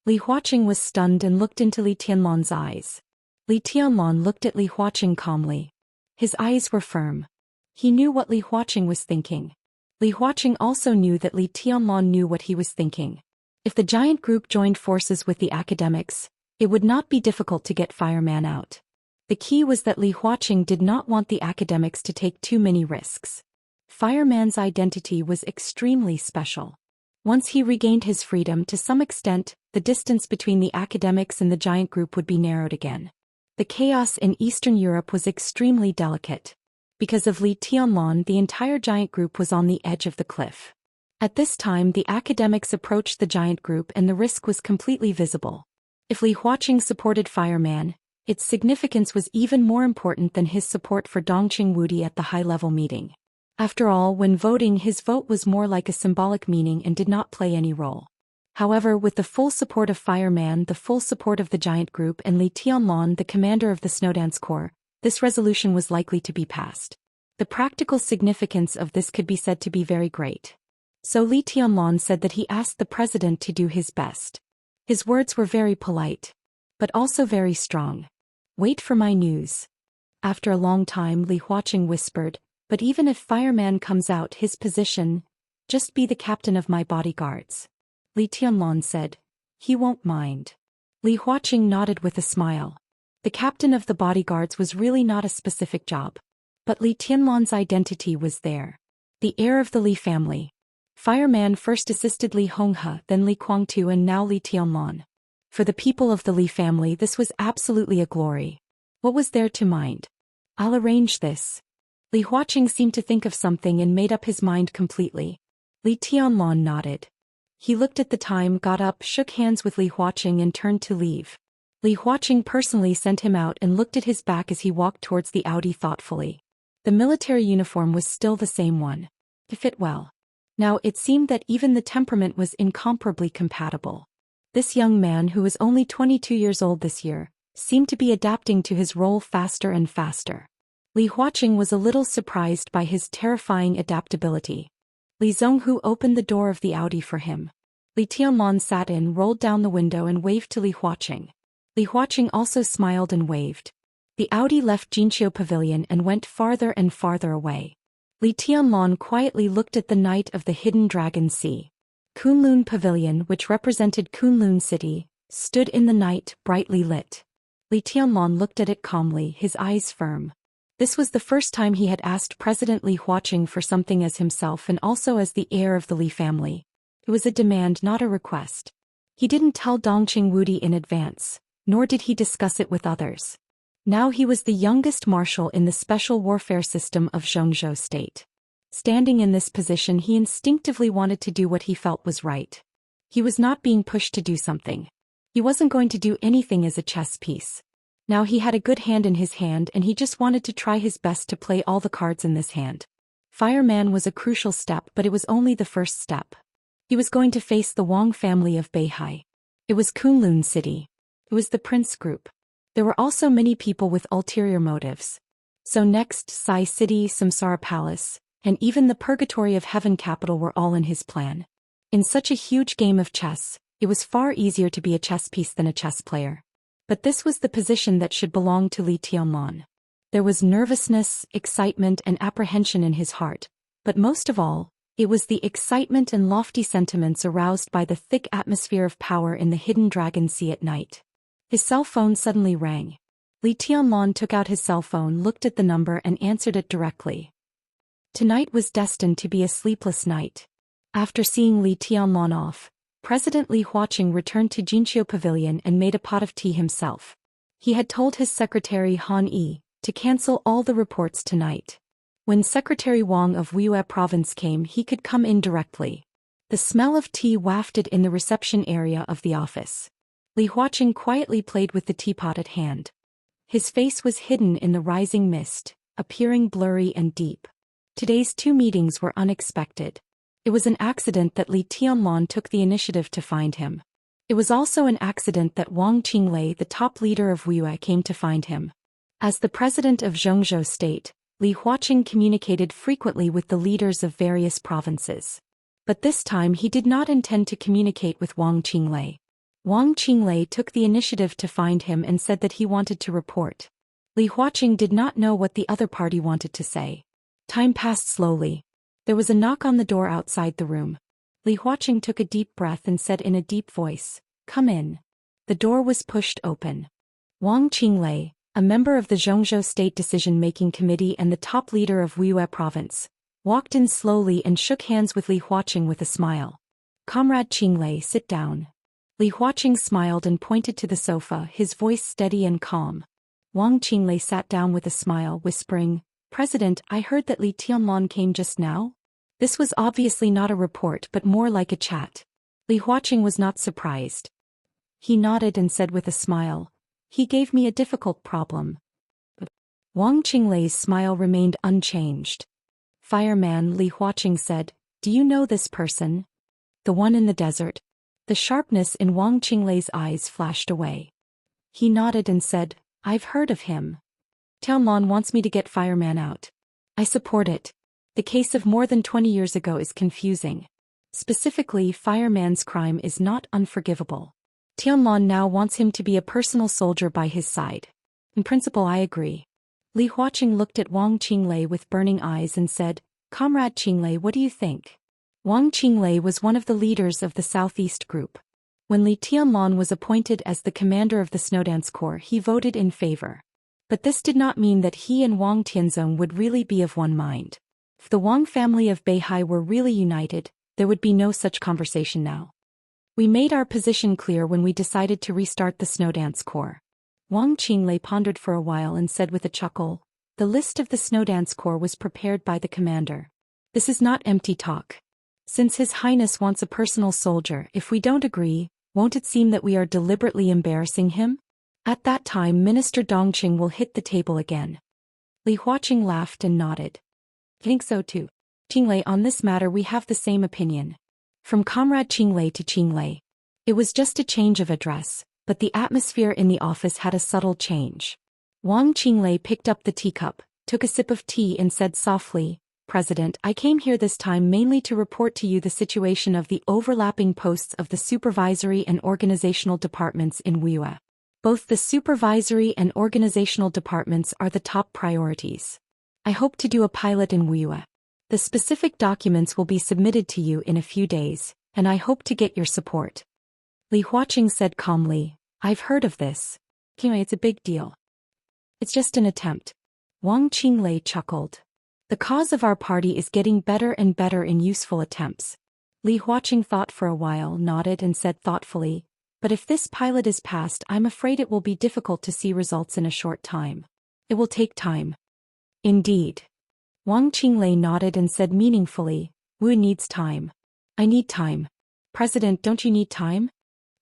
Li Huaqing was stunned and looked into Li Tianlan's eyes. Li Tianlan looked at Li Huaqing calmly. His eyes were firm. He knew what Li Huaqing was thinking. Li Huaqing also knew that Li Tianlan knew what he was thinking. If the giant group joined forces with the academics, it would not be difficult to get Fireman out. The key was that Li Huaqing did not want the academics to take too many risks. Fireman's identity was extremely special. Once he regained his freedom to some extent, the distance between the academics and the giant group would be narrowed again. The chaos in Eastern Europe was extremely delicate. Because of Li Tianlan, the entire giant group was on the edge of the cliff. At this time, the academics approached the giant group and the risk was completely visible. If Li Huaqing supported Fireman, its significance was even more important than his support for Dongqing Wudi at the high-level meeting. After all, when voting, his vote was more like a symbolic meaning and did not play any role. However, with the full support of Fireman, the full support of the giant group, and Li Tianlan, the commander of the Snowdance Corps, this resolution was likely to be passed. The practical significance of this could be said to be very great. So Li Tianlan said that he asked the president to do his best. His words were very polite, but also very strong. Wait for my news. After a long time, Li Huaqing whispered, but even if Fireman comes out his position, just be the captain of my bodyguards. Li Tianlan said. He won't mind. Li Huaqing nodded with a smile. The captain of the bodyguards was really not a specific job. But Li Tianlan's identity was there. The heir of the Li family. Fireman first assisted Li Honghe, then Li Guangtu, and now Li Tianlan. For the people of the Li family, this was absolutely a glory. What was there to mind? I'll arrange this. Li Huaqing seemed to think of something and made up his mind completely. Li Tianlan nodded. He looked at the time, got up, shook hands with Li Huaqing and turned to leave. Li Huaqing personally sent him out and looked at his back as he walked towards the Audi thoughtfully. The military uniform was still the same one. It fit well. Now it seemed that even the temperament was incomparably compatible. This young man, who was only 22 years old this year, seemed to be adapting to his role faster and faster. Li Huaqing was a little surprised by his terrifying adaptability. Li Zhonghu opened the door of the Audi for him. Li Tianlan sat in, rolled down the window and waved to Li Huaqing. Li Huaqing also smiled and waved. The Audi left Jinqiu Pavilion and went farther and farther away. Li Tianlan quietly looked at the night of the hidden dragon sea. Kunlun Pavilion, which represented Kunlun City, stood in the night, brightly lit. Li Tianlong looked at it calmly, his eyes firm. This was the first time he had asked President Li Huaqing for something as himself and also as the heir of the Li family. It was a demand, not a request. He didn't tell Dongqing Wudi in advance, nor did he discuss it with others. Now he was the youngest marshal in the special warfare system of Zhou state. Standing in this position, he instinctively wanted to do what he felt was right. He was not being pushed to do something. He wasn't going to do anything as a chess piece. Now he had a good hand in his hand and he just wanted to try his best to play all the cards in this hand. Fireman was a crucial step, but it was only the first step. He was going to face the Wang family of Beihai. It was Kunlun City. It was the Prince Group. There were also many people with ulterior motives. So next, Sai City, Samsara Palace, and even the Purgatory of Heaven capital were all in his plan. In such a huge game of chess, it was far easier to be a chess piece than a chess player. But this was the position that should belong to Li Tianlong. There was nervousness, excitement, and apprehension in his heart, but most of all, it was the excitement and lofty sentiments aroused by the thick atmosphere of power in the hidden Dragon Sea at night. His cell phone suddenly rang. Li Tianlong took out his cell phone, looked at the number, and answered it directly. Tonight was destined to be a sleepless night. After seeing Li Tianlong off, President Li Huaqing returned to Jinqiu Pavilion and made a pot of tea himself. He had told his secretary Han Yi to cancel all the reports tonight. When Secretary Wang of Wuxia province came, he could come in directly. The smell of tea wafted in the reception area of the office. Li Huaqing quietly played with the teapot at hand. His face was hidden in the rising mist, appearing blurry and deep. Today's two meetings were unexpected. It was an accident that Li Tianlong took the initiative to find him. It was also an accident that Wang Qinglei, the top leader of Wuxia, came to find him. As the president of Zhou state, Li Huaqing communicated frequently with the leaders of various provinces. But this time he did not intend to communicate with Wang Qinglei. Wang Qinglei took the initiative to find him and said that he wanted to report. Li Huaqing did not know what the other party wanted to say. Time passed slowly. There was a knock on the door outside the room. Li Huaqing took a deep breath and said in a deep voice, "Come in." The door was pushed open. Wang Qinglei, a member of the Zhou State Decision-Making Committee and the top leader of Wuxia Province, walked in slowly and shook hands with Li Huaqing with a smile. "Comrade Qinglei, sit down." Li Huaqing smiled and pointed to the sofa, his voice steady and calm. Wang Qinglei sat down with a smile, whispering, "President, I heard that Li Tianlong came just now?" This was obviously not a report but more like a chat. Li Huaqing was not surprised. He nodded and said with a smile, "He gave me a difficult problem." Wang Qinglei's smile remained unchanged. "Fireman," Li Huaqing said, "do you know this person? The one in the desert?" The sharpness in Wang Qinglei's eyes flashed away. He nodded and said, "I've heard of him. Tianlong wants me to get Fireman out. I support it. The case of more than 20 years ago is confusing. Specifically, Fireman's crime is not unforgivable. Tianlong now wants him to be a personal soldier by his side. In principle, I agree." Li Huaqing looked at Wang Qinglei with burning eyes and said, "Comrade Qinglei, what do you think?" Wang Qinglei was one of the leaders of the Southeast Group. When Li Tianlong was appointed as the commander of the Snowdance Corps, he voted in favor. But this did not mean that he and Wang Tianzong would really be of one mind. If the Wang family of Beihai were really united, there would be no such conversation now. "We made our position clear when we decided to restart the Snowdance Corps." Wang Qinglei pondered for a while and said with a chuckle, "The list of the Snowdance Corps was prepared by the commander. This is not empty talk. Since His Highness wants a personal soldier, if we don't agree, won't it seem that we are deliberately embarrassing him? At that time Minister Dongqing will hit the table again." Li Huaqing laughed and nodded. "I think so too. Qinglei, on this matter we have the same opinion." From Comrade Qinglei to Qinglei. It was just a change of address, but the atmosphere in the office had a subtle change. Wang Qinglei picked up the teacup, took a sip of tea and said softly, "President, I came here this time mainly to report to you the situation of the overlapping posts of the supervisory and organizational departments in Wuxia. Both the supervisory and organizational departments are the top priorities. I hope to do a pilot in Wuxia. The specific documents will be submitted to you in a few days. and I hope to get your support. Li Huaqing said calmly, I've heard of this. It's a big deal. It's just an attempt. Wang Qinglei chuckled. The cause of our party is getting better and better in useful attempts. Li Huaqing thought for a while, nodded and said thoughtfully, but if this pilot is passed, I'm afraid it will be difficult to see results in a short time. It will take time. Indeed. Wang Qinglei nodded and said meaningfully, Wu needs time. I need time. President, don't you need time?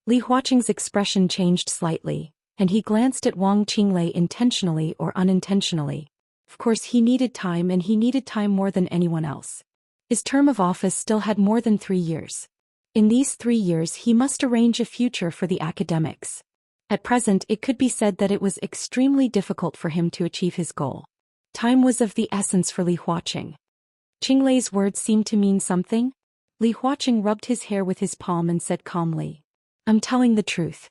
Li Huaqing's expression changed slightly, and he glanced at Wang Qinglei intentionally or unintentionally. Of course he needed time, and he needed time more than anyone else. His term of office still had more than 3 years. In these 3 years he must arrange a future for the academics. At present it could be said that it was extremely difficult for him to achieve his goal. Time was of the essence for Li Huaqing. Qinglei's words seemed to mean something. Li Huaqing rubbed his hair with his palm and said calmly, I'm telling the truth.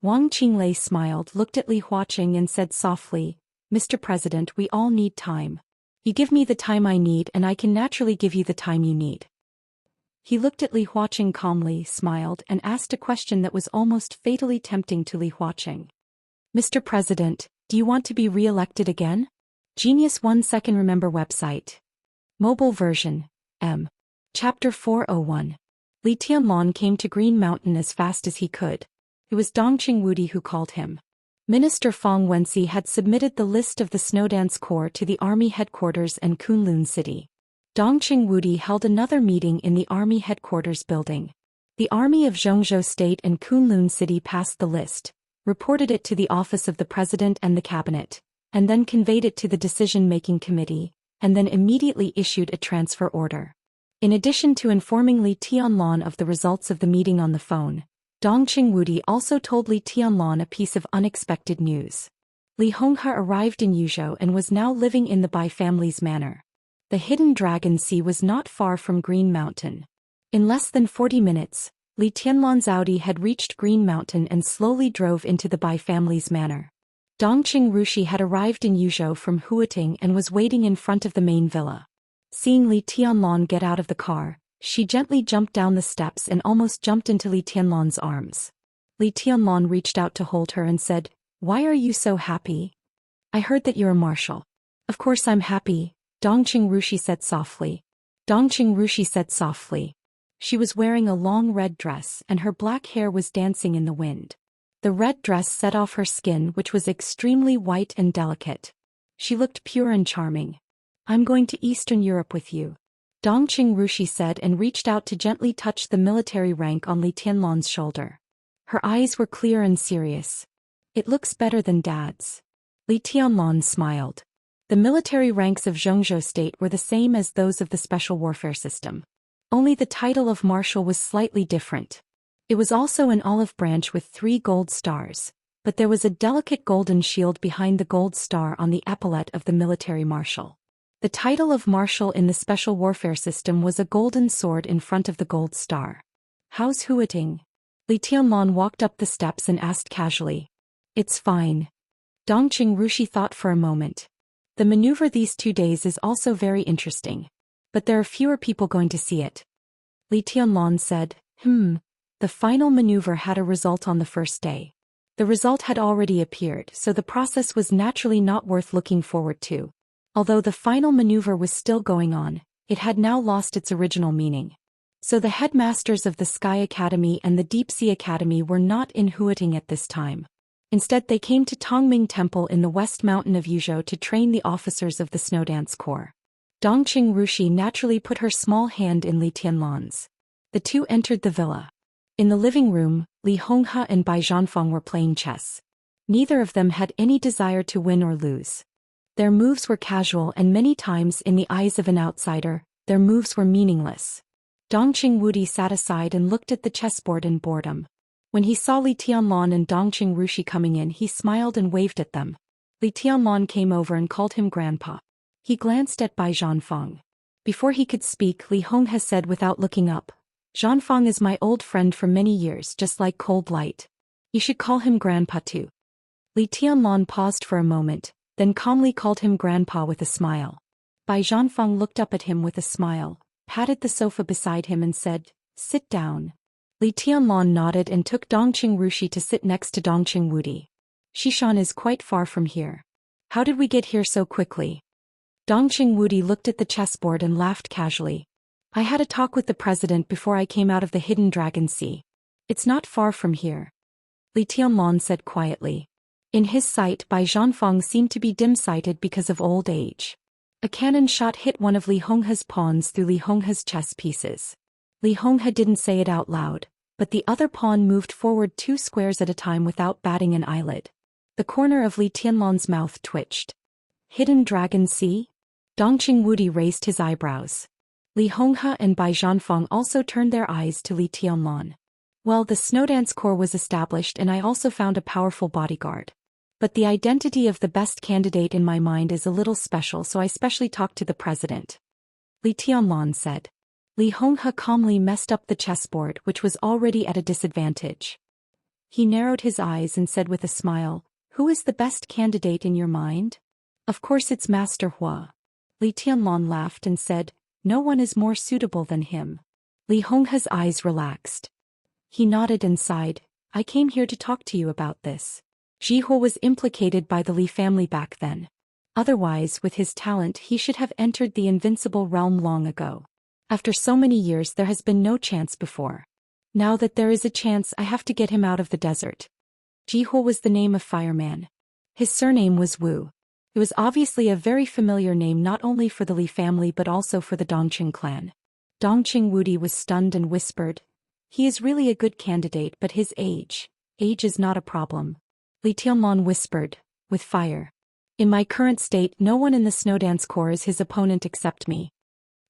Wang Qinglei smiled, looked at Li Huaqing and said softly, Mr. President, we all need time. You give me the time I need and I can naturally give you the time you need. He looked at Li Huaqing calmly, smiled, and asked a question that was almost fatally tempting to Li Huaqing. Mr. President, do you want to be re-elected again? Genius 1 Second Remember website. Mobile version, M. Chapter 401. Li Tianlan came to Green Mountain as fast as he could. It was Dongqing Wudi who called him. Minister Fang Wenxi had submitted the list of the Snowdance Corps to the Army headquarters in Kunlun City. Dongqing Wudi held another meeting in the Army headquarters building. The Army of Zhongzhou State and Kunlun City passed the list, reported it to the office of the President and the Cabinet, and then conveyed it to the decision-making committee, and then immediately issued a transfer order. In addition to informing Li Tianlan of the results of the meeting on the phone, Dongqing Wudi also told Li Tianlan a piece of unexpected news. Li Honghe arrived in Yuzhou and was now living in the Bai family's manor. The hidden Dragon Sea was not far from Green Mountain. In less than 40 minutes, Li Tianlan's Audi had reached Green Mountain and slowly drove into the Bai family's manor. Dongqing Rushi had arrived in Yuzhou from Huating and was waiting in front of the main villa. Seeing Li Tianlan get out of the car, she gently jumped down the steps and almost jumped into Li Tianlan's arms. Li Tianlan reached out to hold her and said, Why are you so happy? I heard that you're a marshal. Of course I'm happy, Dongqing Rushi said softly. Dongqing Rushi said softly. She was wearing a long red dress and her black hair was dancing in the wind. The red dress set off her skin, which was extremely white and delicate. She looked pure and charming. I'm going to Eastern Europe with you, Dongqing Rushi said and reached out to gently touch the military rank on Li Tianlan's shoulder. Her eyes were clear and serious. It looks better than Dad's. Li Tianlan smiled. The military ranks of Zhongzhou State were the same as those of the Special Warfare System. Only the title of Marshal was slightly different. It was also an olive branch with 3 gold stars, but there was a delicate golden shield behind the gold star on the epaulette of the military marshal. The title of Marshal in the Special Warfare System was a golden sword in front of the gold star. How's Huating? Li Tianlan walked up the steps and asked casually. It's fine. Dongqing Rushi thought for a moment. The maneuver these 2 days is also very interesting. But there are fewer people going to see it. Li Tianlan said, The final maneuver had a result on the first day. The result had already appeared, so the process was naturally not worth looking forward to. Although the final maneuver was still going on, it had now lost its original meaning. So the headmasters of the Sky Academy and the Deep Sea Academy were not in Huating at this time. Instead they came to Tongming Temple in the West Mountain of Yuzhou to train the officers of the Snowdance Corps. Dongqing Rushi naturally put her small hand in Li Tianlan's. The two entered the villa. In the living room, Li Honghe and Bai Zhanfang were playing chess. Neither of them had any desire to win or lose. Their moves were casual and many times in the eyes of an outsider, their moves were meaningless. Dongqing Wudi sat aside and looked at the chessboard in boredom. When he saw Li Tianlan and Dongqing Rushi coming in, he smiled and waved at them. Li Tianlan came over and called him Grandpa. He glanced at Bai Zhanfang. Before he could speak, Li Honghe said without looking up, Zhanfang is my old friend for many years, just like Cold Light. You should call him Grandpa too. Li Tianlan paused for a moment, then calmly called him Grandpa with a smile. Bai Zhanfang looked up at him with a smile, patted the sofa beside him and said, Sit down. Li Tianlan nodded and took Dongqing Rushi to sit next to Dongqing Wudi. Xishan is quite far from here. How did we get here so quickly? Dongqing Wudi looked at the chessboard and laughed casually. I had a talk with the president before I came out of the Hidden Dragon Sea. It's not far from here. Li Tianlan said quietly. In his sight, Bai Zhanfeng seemed to be dim-sighted because of old age. A cannon shot hit one of Li Honghe's pawns through Li Honghe's chess pieces. Li Honghe didn't say it out loud, but the other pawn moved forward 2 squares at a time without batting an eyelid. The corner of Li Tianlan's mouth twitched. Hidden Dragon Sea? Dongqing Wudi raised his eyebrows. Li Honghe and Bai Zhanfeng also turned their eyes to Li Tianlan. Well, the Snowdance Corps was established and I also found a powerful bodyguard. But the identity of the best candidate in my mind is a little special, so I specially talked to the president. Li Tianlan said. Li Honghe calmly messed up the chessboard, which was already at a disadvantage. He narrowed his eyes and said with a smile, Who is the best candidate in your mind? Of course it's Master Hua. Li Tianlan laughed and said, No one is more suitable than him. Li Honghe's eyes relaxed. He nodded and sighed, I came here to talk to you about this. Zhihua was implicated by the Li family back then. Otherwise, with his talent, he should have entered the invincible realm long ago. After so many years, there has been no chance before. Now that there is a chance, I have to get him out of the desert. Zhihua was the name of fireman. His surname was Wu. It was obviously a very familiar name not only for the Li family but also for the Dongqing clan. Dongqing Wudi was stunned and whispered, He is really a good candidate, but his age is not a problem. Li Tianlan whispered, with fire. In my current state, no one in the Snowdance Corps is his opponent except me.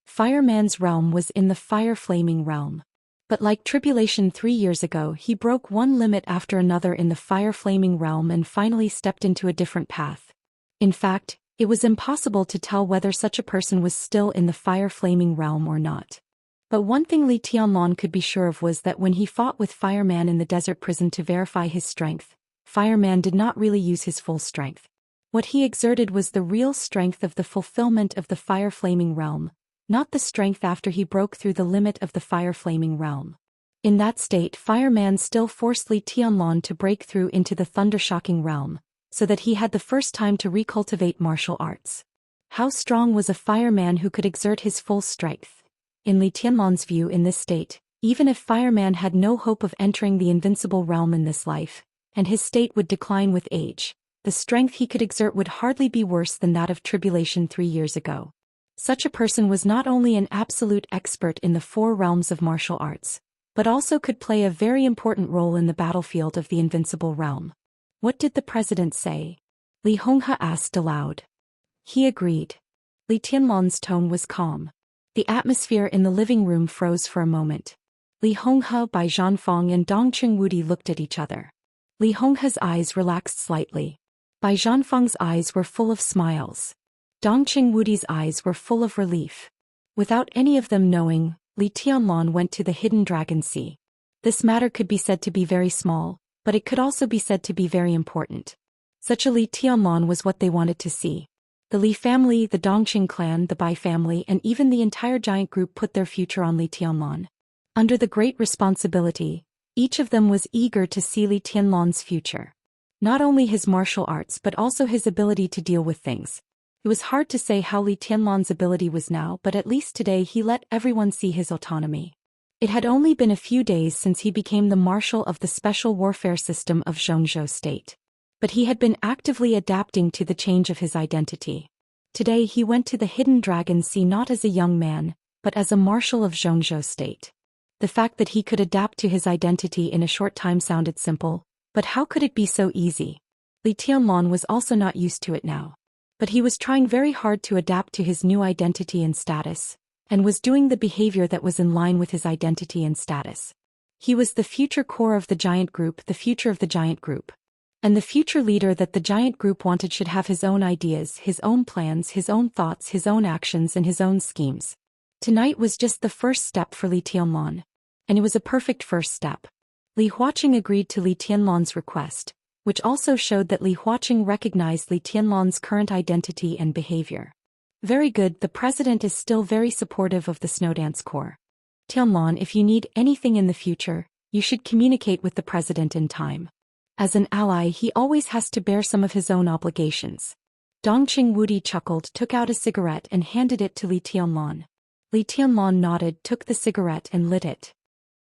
Fireman's realm was in the fire-flaming realm. But like Tribulation 3 years ago, he broke one limit after another in the fire-flaming realm and finally stepped into a different path. In fact, it was impossible to tell whether such a person was still in the fire-flaming realm or not. But one thing Li Tianlan could be sure of was that when he fought with Fireman in the desert prison to verify his strength, Fireman did not really use his full strength. What he exerted was the real strength of the fulfillment of the fire-flaming realm, not the strength after he broke through the limit of the fire-flaming realm. In that state, Fireman still forced Li Tianlan to break through into the thunder-shocking realm, so that he had the first time to recultivate martial arts. How strong was a fireman who could exert his full strength? In Li Tianlan's view, in this state, even if Fireman had no hope of entering the invincible realm in this life, and his state would decline with age, the strength he could exert would hardly be worse than that of Tribulation 3 years ago. Such a person was not only an absolute expert in the 4 realms of martial arts, but also could play a very important role in the battlefield of the invincible realm. What did the president say? Li Honghe asked aloud. He agreed. Li Tianlan's tone was calm. The atmosphere in the living room froze for a moment. Li Honghe, Bai Zhanfeng and Dongqing Wudi looked at each other. Li Honghe's eyes relaxed slightly. Bai Zhanfeng's eyes were full of smiles. Dongqing Wudi's eyes were full of relief. Without any of them knowing, Li Tianlan went to the Hidden Dragon Sea. This matter could be said to be very small, but it could also be said to be very important. Such a Li Tianlan was what they wanted to see. The Li family, the Dongqing clan, the Bai family, and even the entire giant group put their future on Li Tianlan. Under the great responsibility, each of them was eager to see Li Tianlan's future. Not only his martial arts but also his ability to deal with things. It was hard to say how Li Tianlan's ability was now, but at least today he let everyone see his autonomy. It had only been a few days since he became the marshal of the special warfare system of Xianxia state. But he had been actively adapting to the change of his identity. Today he went to the Hidden Dragon Sea not as a young man, but as a marshal of Xianxia state. The fact that he could adapt to his identity in a short time sounded simple, but how could it be so easy? Li Tianlan was also not used to it now. But he was trying very hard to adapt to his new identity and status, and was doing the behavior that was in line with his identity and status. He was the future core of the giant group, the future of the giant group. And the future leader that the giant group wanted should have his own ideas, his own plans, his own thoughts, his own actions and his own schemes. Tonight was just the first step for Li Tianlan. And it was a perfect first step. Li Huaqing agreed to Li Tianlan's request, which also showed that Li Huaqing recognized Li Tianlan's current identity and behavior. Very good, the president is still very supportive of the Snowdance Corps. Tianlan, if you need anything in the future, you should communicate with the president in time. As an ally, he always has to bear some of his own obligations. Dongqing Wudi chuckled, took out a cigarette and handed it to Li Tianlan. Li Tianlan nodded, took the cigarette and lit it.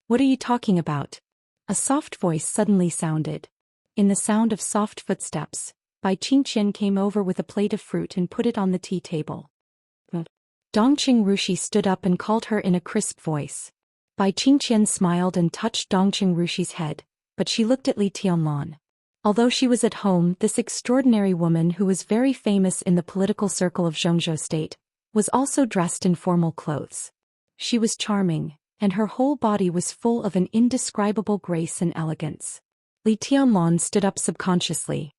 What are you talking about? A soft voice suddenly sounded. In the sound of soft footsteps, Bai Qingqian came over with a plate of fruit and put it on the tea table. Dongqing Rushi stood up and called her in a crisp voice. Bai Qingqian smiled and touched Dongqing Rushi's head, but she looked at Li Tianlan. Although she was at home, this extraordinary woman who was very famous in the political circle of Zhongzhou state, was also dressed in formal clothes. She was charming, and her whole body was full of an indescribable grace and elegance. Li Tianlan stood up subconsciously.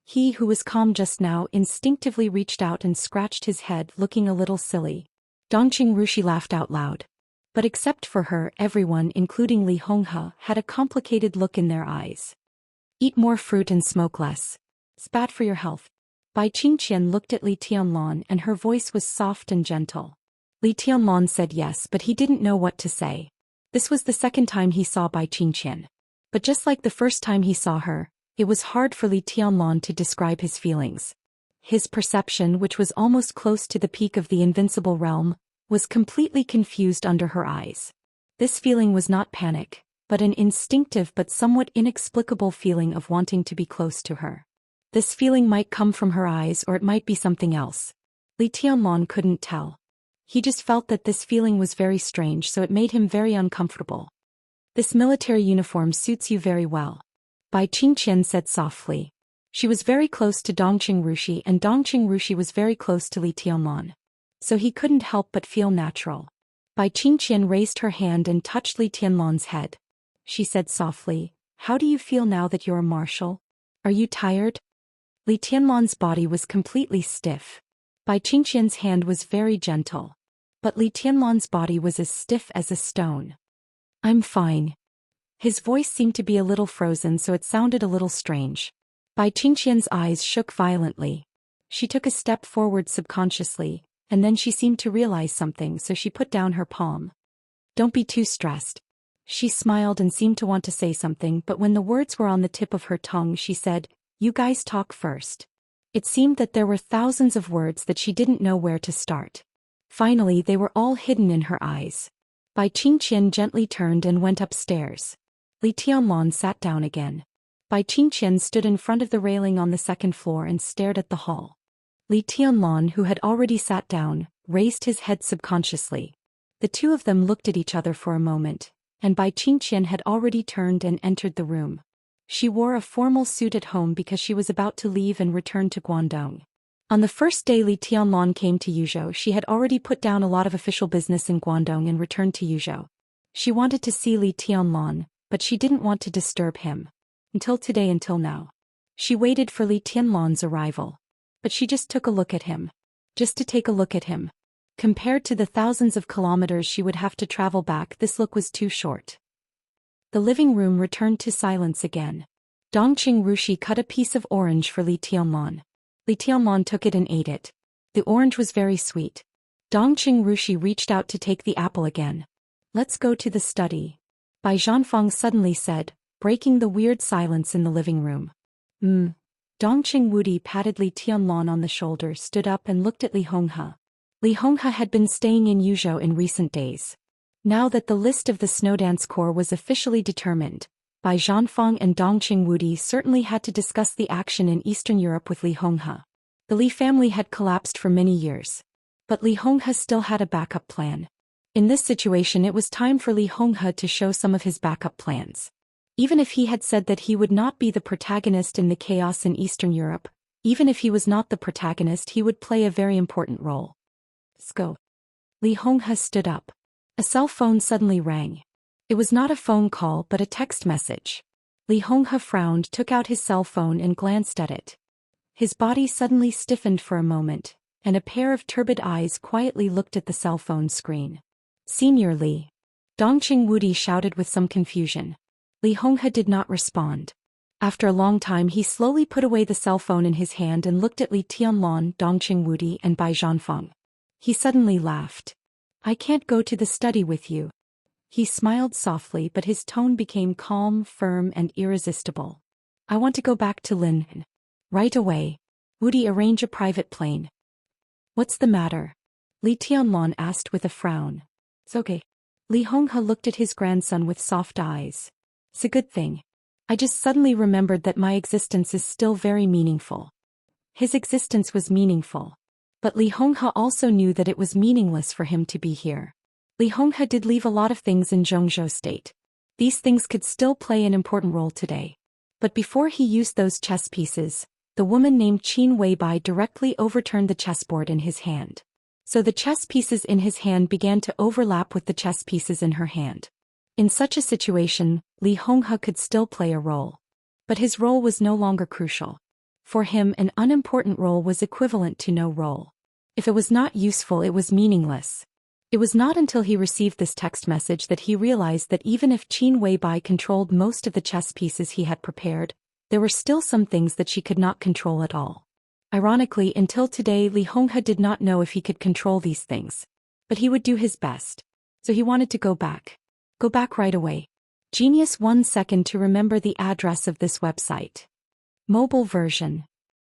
He who was calm just now instinctively reached out and scratched his head, looking a little silly. Dongqing Rushi laughed out loud. But except for her, everyone, including Li Honghe, had a complicated look in their eyes. Eat more fruit and smoke less. It's bad for your health. Bai Qingqian looked at Li Tianlan and her voice was soft and gentle. Li Tianlan said yes, but he didn't know what to say. This was the second time he saw Bai Qingqian. But just like the first time he saw her, it was hard for Li Tianlan to describe his feelings. His perception, which was almost close to the peak of the invincible realm, was completely confused under her eyes. This feeling was not panic, but an instinctive but somewhat inexplicable feeling of wanting to be close to her. This feeling might come from her eyes or it might be something else. Li Tianlan couldn't tell. He just felt that this feeling was very strange, so it made him very uncomfortable. This military uniform suits you very well, Bai Qingqian said softly. She was very close to Dongqing Rushi and Dongqing Rushi was very close to Li Tianlan. So he couldn't help but feel natural. Bai Qingqian raised her hand and touched Li Tianlan's head. She said softly, "How do you feel now that you're a marshal? Are you tired?" Li Tianlan's body was completely stiff. Bai Qingqian's hand was very gentle. But Li Tianlan's body was as stiff as a stone. "I'm fine." His voice seemed to be a little frozen, so it sounded a little strange. Bai Qingqian's eyes shook violently. She took a step forward subconsciously, and then she seemed to realize something, so she put down her palm. "Don't be too stressed." She smiled and seemed to want to say something, but when the words were on the tip of her tongue she said, "You guys talk first." It seemed that there were thousands of words that she didn't know where to start. Finally they were all hidden in her eyes. Bai Qingqian gently turned and went upstairs. Li Tianlan sat down again. Bai Qingqian stood in front of the railing on the second floor and stared at the hall. Li Tianlan, who had already sat down, raised his head subconsciously. The two of them looked at each other for a moment, and Bai Qingqian had already turned and entered the room. She wore a formal suit at home because she was about to leave and return to Guangdong. On the first day Li Tianlan came to Yuzhou, she had already put down a lot of official business in Guangdong and returned to Yuzhou. She wanted to see Li Tianlan, but she didn't want to disturb him. Until now. She waited for Li Tianlan's arrival. But she just took a look at him. Just to take a look at him. Compared to the thousands of kilometers she would have to travel back, this look was too short. The living room returned to silence again. Dongqing Rushi cut a piece of orange for Li Tianlan. Li Tianlan took it and ate it. The orange was very sweet. Dongqing Rushi reached out to take the apple again. "Let's go to the study," Bai Zhanfeng suddenly said, breaking the weird silence in the living room. Dongqing Wudi patted Li Tianlan on the shoulder, stood up and looked at Li Honghe. Li Honghe had been staying in Yuzhou in recent days. Now that the list of the Snowdance Corps was officially determined, Bai Zhanfeng and Dongqing Wudi certainly had to discuss the action in Eastern Europe with Li Honghe. The Li family had collapsed for many years. But Li Honghe still had a backup plan. In this situation it was time for Li Honghe to show some of his backup plans. Even if he had said that he would not be the protagonist in the chaos in Eastern Europe, even if he was not the protagonist, he would play a very important role. "Let's go." Li Honghe stood up. A cell phone suddenly rang. It was not a phone call but a text message. Li Honghe frowned, took out his cell phone and glanced at it. His body suddenly stiffened for a moment, and a pair of turbid eyes quietly looked at the cell phone screen. "Senior Li," Dongqing Wudi shouted with some confusion. Li Honghe did not respond. After a long time he slowly put away the cell phone in his hand and looked at Li Tianlan, Dongqing Wudi and Bai Zhanfeng. He suddenly laughed. "I can't go to the study with you." He smiled softly, but his tone became calm, firm, and irresistible. I want to go back to Lin. Right away. Would he arrange a private plane? What's the matter? Li Tianlong asked with a frown. It's okay. Li Honghe looked at his grandson with soft eyes. It's a good thing. I just suddenly remembered that my existence is still very meaningful. His existence was meaningful. But Li Honghe also knew that it was meaningless for him to be here. Li Honghe did leave a lot of things in Zhongzhou state. These things could still play an important role today. But before he used those chess pieces, the woman named Qin Weibai directly overturned the chessboard in his hand. So the chess pieces in his hand began to overlap with the chess pieces in her hand. In such a situation, Li Honghe could still play a role. But his role was no longer crucial. For him, an unimportant role was equivalent to no role. If it was not useful, it was meaningless. It was not until he received this text message that he realized that even if Qin Weibai controlled most of the chess pieces he had prepared, there were still some things that she could not control at all. Ironically, until today, Li Honghe did not know if he could control these things. But he would do his best. So he wanted to go back. Go back right away. Genius 1 second to remember the address of this website. Mobile version.